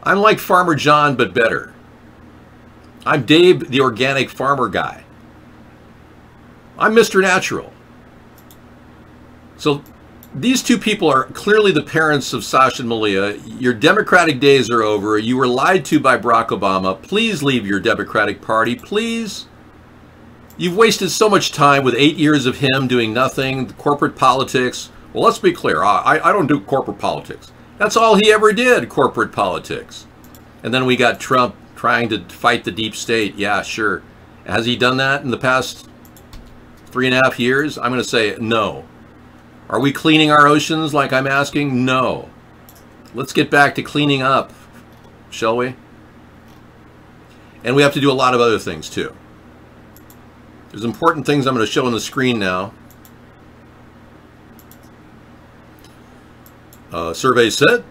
I'm like Farmer John, but better. I'm Dave, the organic farmer guy. I'm Mr. Natural. So these two people are clearly the parents of Sasha and Malia. Your Democratic days are over. You were lied to by Barack Obama. Please leave your Democratic Party, please. You've wasted so much time with 8 years of him doing nothing, corporate politics. Well, let's be clear. I don't do corporate politics. That's all he ever did, corporate politics. And then we got Trump trying to fight the deep state. Yeah, sure. Has he done that in the past 3.5 years? I'm going to say no. Are we cleaning our oceans like I'm asking? No. Let's get back to cleaning up, shall we? And we have to do a lot of other things too. There's important things I'm going to show on the screen now. Survey set.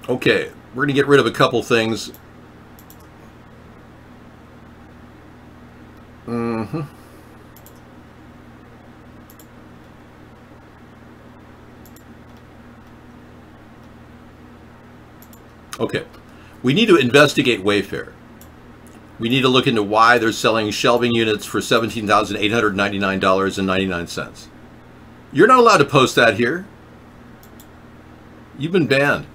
Okay, we're going to get rid of a couple things. Okay, we need to investigate Wayfair. We need to look into why they're selling shelving units for $17,899.99. You're not allowed to post that here. You've been banned.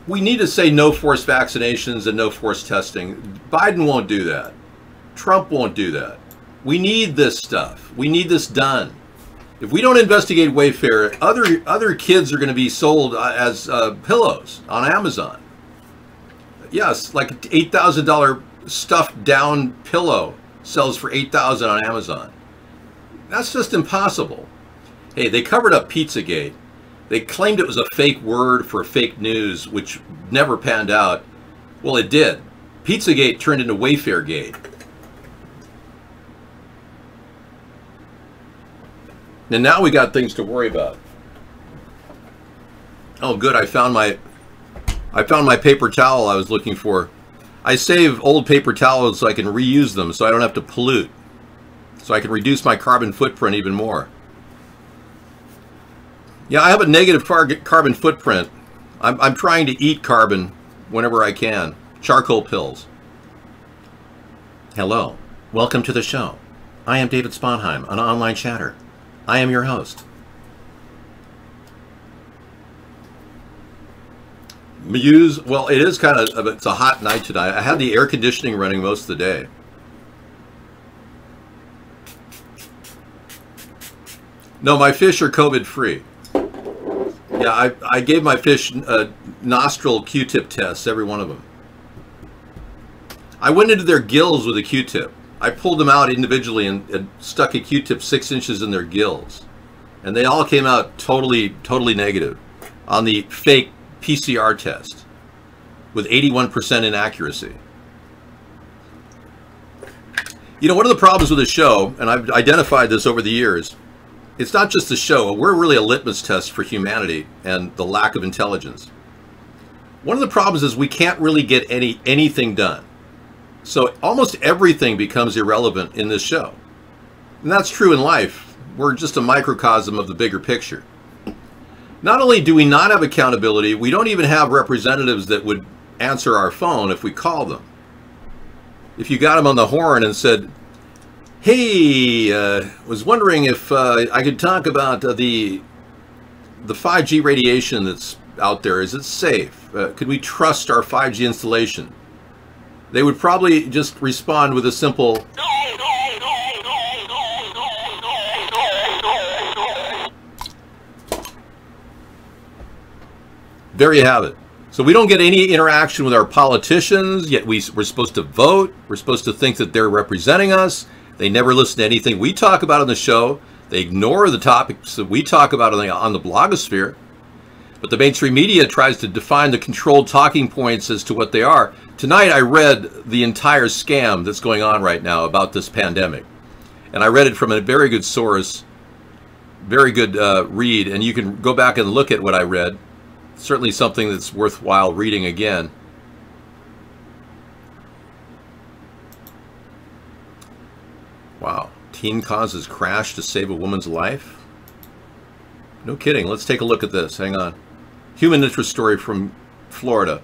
We need to say no forced vaccinations and no forced testing. Biden won't do that. Trump won't do that. We need this stuff. We need this done. If we don't investigate Wayfair, other kids are going to be sold as pillows on Amazon. Yes, like $8,000 stuffed down pillow sells for $8,000 on Amazon. That's just impossible. Hey, they covered up Pizzagate. They claimed it was a fake word for fake news, which never panned out. Well, it did. Pizzagate turned into Wayfairgate. And now we got things to worry about. Oh, good. I found my paper towel I was looking for. I save old paper towels so I can reuse them, so I don't have to pollute. So I can reduce my carbon footprint even more. Yeah, I have a negative carbon footprint. I'm trying to eat carbon whenever I can. Charcoal pills. Hello. Welcome to the show. I am David Sponheim, an online chatter. I am your host. Muse, well, it is kind of, it's a hot night tonight. I had the air conditioning running most of the day. No, my fish are COVID free. Yeah, I gave my fish nostril Q-tip tests, every one of them. I went into their gills with a Q-tip. I pulled them out individually and stuck a Q-tip 6 inches in their gills. And they all came out totally negative on the fake PCR test with 81% inaccuracy. You know, one of the problems with the show, and I've identified this over the years, it's not just the show. We're really a litmus test for humanity and the lack of intelligence. One of the problems is we can't really get anything done. So almost everything becomes irrelevant in this show. And that's true in life. We're just a microcosm of the bigger picture. Not only do we not have accountability, we don't even have representatives that would answer our phone if we call them. If you got them on the horn and said, hey, was wondering if I could talk about the 5G radiation that's out there. Is it safe? Could we trust our 5G installation? They would probably just respond with a simple, there you have it. So we don't get any interaction with our politicians, yet we're supposed to vote. We're supposed to think that they're representing us. They never listen to anything we talk about on the show. They ignore the topics that we talk about on the blogosphere. But the mainstream media tries to define the controlled talking points as to what they are. Tonight I read the entire scam that's going on right now about this pandemic. And I read it from a very good source, very good read, and you can go back and look at what I read. Certainly something that's worthwhile reading again. Wow. Teen causes crash to save a woman's life? No kidding. Let's take a look at this. Hang on. Human interest story from Florida.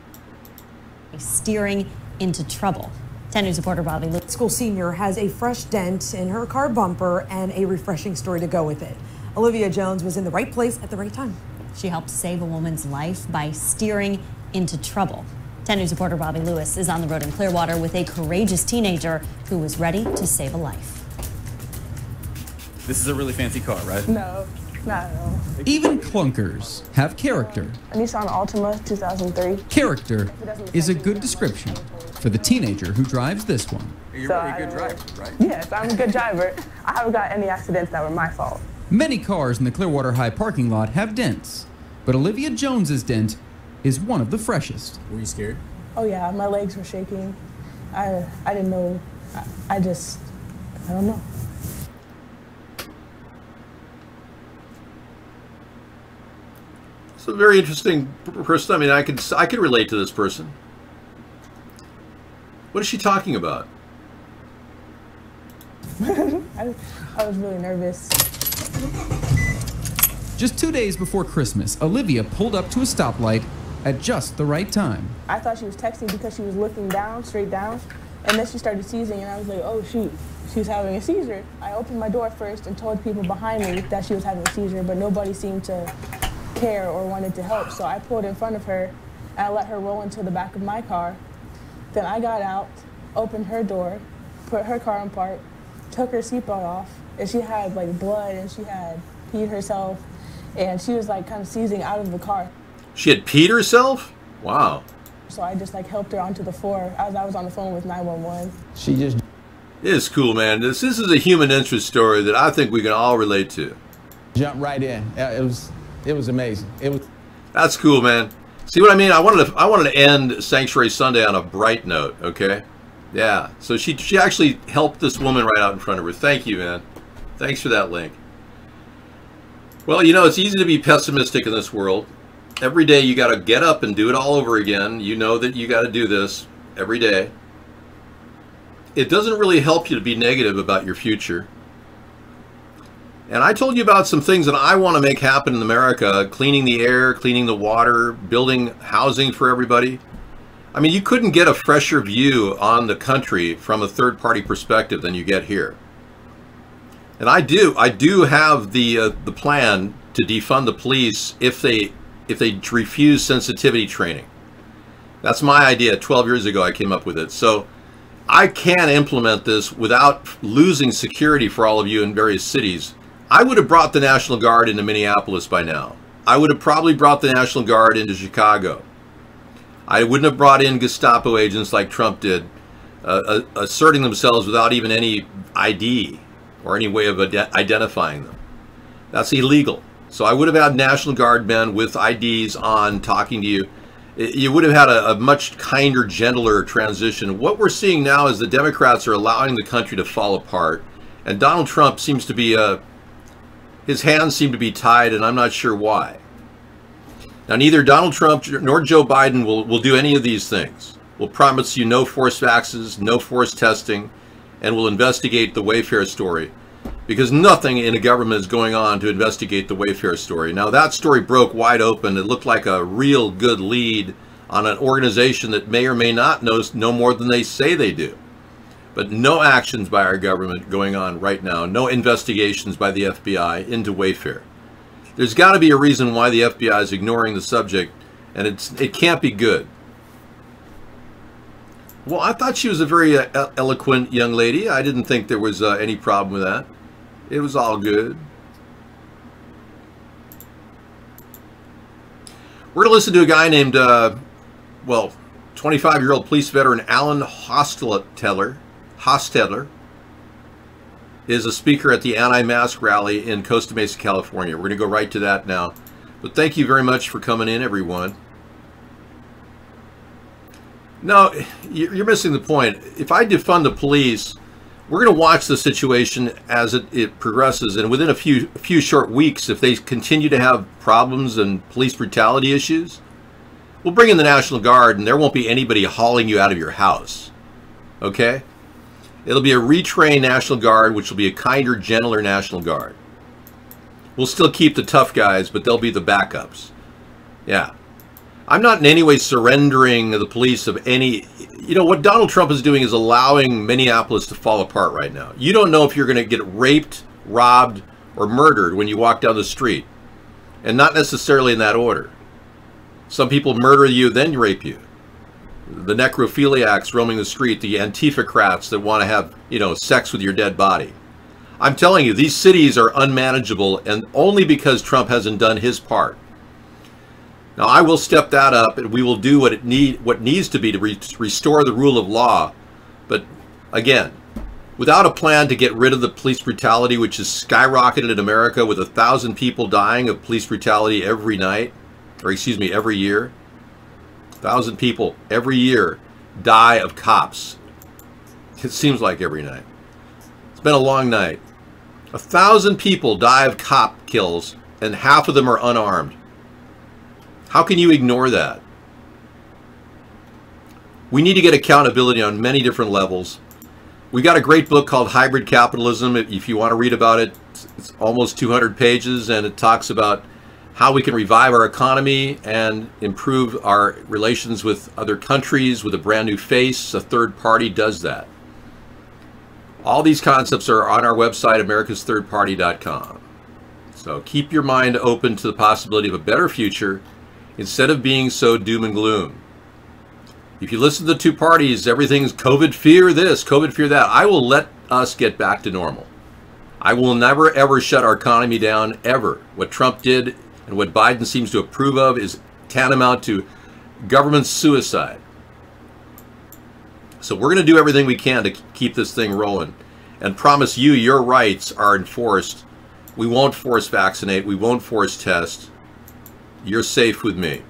Steering into trouble. 10 News reporter Bobby Lou. School senior has a fresh dent in her car bumper and a refreshing story to go with it. Olivia Jones was in the right place at the right time. She helped save a woman's life by steering into trouble. 10 News reporter Bobby Lewis is on the road in Clearwater with a courageous teenager who was ready to save a life. This is a really fancy car, right? No, not at all. Even clunkers have character. A Nissan Altima 2003. Character is a good description for the teenager who drives this one. You're a really good driver, right? Yes, I'm a good driver. I haven't got any accidents that were my fault. Many cars in the Clearwater High parking lot have dents, but Olivia Jones's dent is one of the freshest. Were you scared? Oh yeah, my legs were shaking. I didn't know. I don't know. It's a very interesting person. I mean, I could relate to this person. What is she talking about? I was really nervous. Just 2 days before Christmas, Olivia pulled up to a stoplight at just the right time. I thought she was texting because she was looking down, straight down, and then she started seizing, and I was like, oh shoot, she's having a seizure. I opened my door first and told people behind me that she was having a seizure, but nobody seemed to care or wanted to help, so I pulled in front of her, and I let her roll into the back of my car. Then I got out, opened her door, put her car in park, took her seatbelt off, and she had like blood, and she had peed herself, and she was like kind of seizing out of the car. She had peed herself? Wow. So I just like helped her onto the floor as I was on the phone with 911. She just... It is cool, man. This is a human interest story that I think we can all relate to. Jump right in. It was amazing. That's cool, man. See what I mean? I wanted to end Sanctuary Sunday on a bright note, okay? Yeah. So she actually helped this woman right out in front of her. Thank you, man. Thanks for that link. Well, you know, it's easy to be pessimistic in this world. Every day you got to get up and do it all over again. You know that you got to do this every day. It doesn't really help you to be negative about your future. And I told you about some things that I want to make happen in America: cleaning the air, cleaning the water, building housing for everybody. I mean, you couldn't get a fresher view on the country from a third-party perspective than you get here. And I do have the plan to defund the police if they refuse sensitivity training. That's my idea. 12 years ago I came up with it. So I can implement this without losing security for all of you in various cities. I would have brought the National Guard into Minneapolis by now. I would have probably brought the National Guard into Chicago. I wouldn't have brought in Gestapo agents like Trump did, asserting themselves without even any ID or any way of identifying them. That's illegal. So I would have had National Guard men with IDs on talking to you. You would have had a much kinder, gentler transition. What we're seeing now is the Democrats are allowing the country to fall apart. And Donald Trump seems to be, his hands seem to be tied, and I'm not sure why. Now, neither Donald Trump nor Joe Biden will do any of these things. We'll promise you no forced vaccines, no forced testing, and we'll investigate the Wayfair story, because nothing in the government is going on to investigate the Wayfair story. Now, that story broke wide open. It looked like a real good lead on an organization that may or may not know more than they say they do. But no actions by our government going on right now. No investigations by the FBI into Wayfair. There's got to be a reason why the FBI is ignoring the subject, and it can't be good. Well, I thought she was a very eloquent young lady. I didn't think there was any problem with that. It was all good. We're going to listen to a guy named, 25-year-old police veteran Alan Hostetler is a speaker at the anti-mask rally in Costa Mesa, California. We're going to go right to that now. But thank you very much for coming in, everyone. No, you're missing the point. If I defund the police, we're going to watch the situation as it progresses, and within a few short weeks, if they continue to have problems and police brutality issues, we'll bring in the National Guard, and there won't be anybody hauling you out of your house. Okay? It'll be a retrained National Guard, which will be a kinder, gentler National Guard. We'll still keep the tough guys, but they'll be the backups. Yeah. I'm not in any way surrendering the police of any... You know, what Donald Trump is doing is allowing Minneapolis to fall apart right now. You don't know if you're going to get raped, robbed, or murdered when you walk down the street. And not necessarily in that order. Some people murder you, then rape you. The necrophiliacs roaming the street, the Antifa-crats that want to have, sex with your dead body. I'm telling you, these cities are unmanageable, and only because Trump hasn't done his part. Now, I will step that up, and we will do what needs to be to restore the rule of law. But again, without a plan to get rid of the police brutality, which has skyrocketed in America with 1,000 people dying of police brutality every night, every year. 1,000 people every year die of cops. It seems like every night. It's been a long night. 1,000 people die of cop kills, and half of them are unarmed. How can you ignore that? We need to get accountability on many different levels. We got a great book called Hybrid Capitalism. If you want to read about it, it's almost 200 pages, and it talks about how we can revive our economy and improve our relations with other countries with a brand new face. A third party does that. All these concepts are on our website, americasthirdparty.com. So keep your mind open to the possibility of a better future instead of being so doom and gloom. If you listen to the two parties, everything's COVID fear this, COVID fear that. I will let us get back to normal. I will never, ever shut our economy down, ever. What Trump did and what Biden seems to approve of is tantamount to government suicide. So we're going to do everything we can to keep this thing rolling and promise you your rights are enforced. We won't force vaccinate. We won't force test. You're safe with me.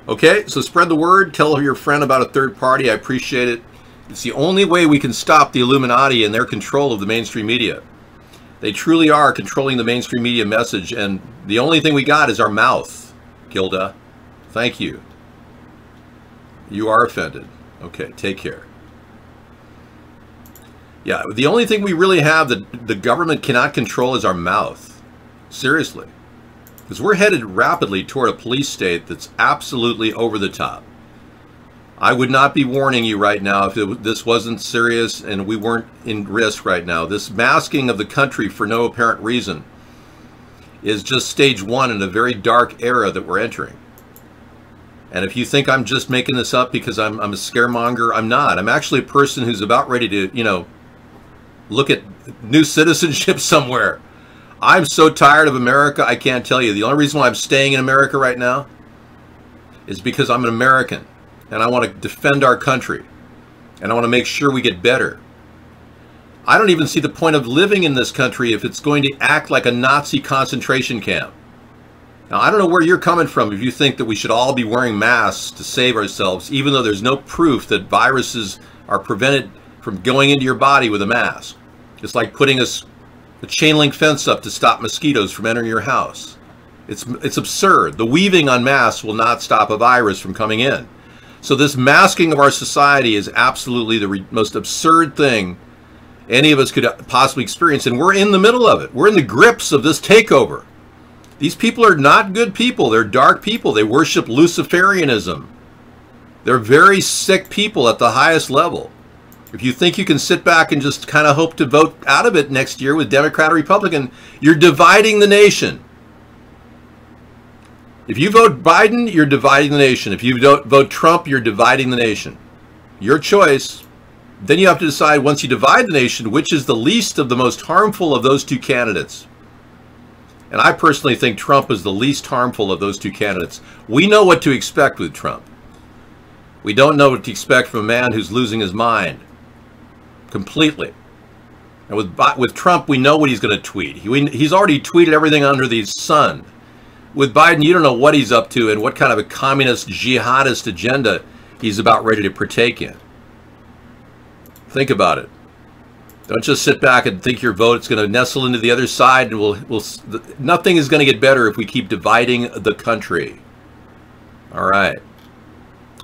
Okay, so spread the word. Tell your friend about a third party. I appreciate it. It's the only way we can stop the Illuminati and their control of the mainstream media. They truly are controlling the mainstream media message, and the only thing we got is our mouth, Gilda. Thank you. You are offended. Okay, take care. Yeah, the only thing we really have that the government cannot control is our mouth. Seriously. Because we're headed rapidly toward a police state that's absolutely over the top. I would not be warning you right now if this wasn't serious and we weren't in risk right now. This masking of the country for no apparent reason is just stage one in a very dark era that we're entering. And if you think I'm just making this up because I'm a scaremonger, I'm not. I'm actually a person who's about ready to, you know, look at new citizenship somewhere. I'm so tired of America, I can't tell you. The only reason why I'm staying in America right now is because I'm an American. And I want to defend our country. And I want to make sure we get better. I don't even see the point of living in this country if it's going to act like a Nazi concentration camp. Now, I don't know where you're coming from if you think that we should all be wearing masks to save ourselves, even though there's no proof that viruses are prevented from going into your body with a mask. It's like putting a chain link fence up to stop mosquitoes from entering your house. It's absurd. The weaving on masks will not stop a virus from coming in. So this masking of our society is absolutely the most absurd thing any of us could possibly experience. And we're in the middle of it. We're in the grips of this takeover. These people are not good people. They're dark people. They worship Luciferianism. They're very sick people at the highest level. If you think you can sit back and just kind of hope to vote out of it next year with Democrat or Republican, you're dividing the nation. If you vote Biden, you're dividing the nation. If you don't vote Trump, you're dividing the nation. Your choice. Then you have to decide, once you divide the nation, which is the least of the most harmful of those two candidates. And I personally think Trump is the least harmful of those two candidates. We know what to expect with Trump. We don't know what to expect from a man who's losing his mind completely. And with Trump, we know what he's going to tweet. He's already tweeted everything under the sun. With Biden, you don't know what he's up to and what kind of a communist jihadist agenda he's about ready to partake in. Think about it. Don't just sit back and think your vote is going to nestle into the other side, and nothing is going to get better if we keep dividing the country. All right.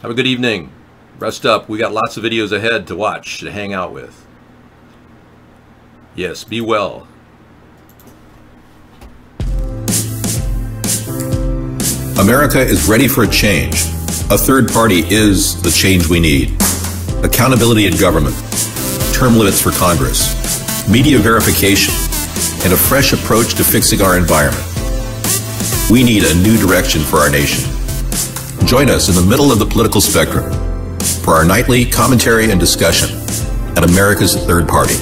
Have a good evening. Rest up. We got lots of videos ahead to watch, to hang out with. Yes, be well. America is ready for a change. A third party is the change we need. Accountability in government, term limits for Congress, media verification, and a fresh approach to fixing our environment. We need a new direction for our nation. Join us in the middle of the political spectrum for our nightly commentary and discussion at America's Third Party.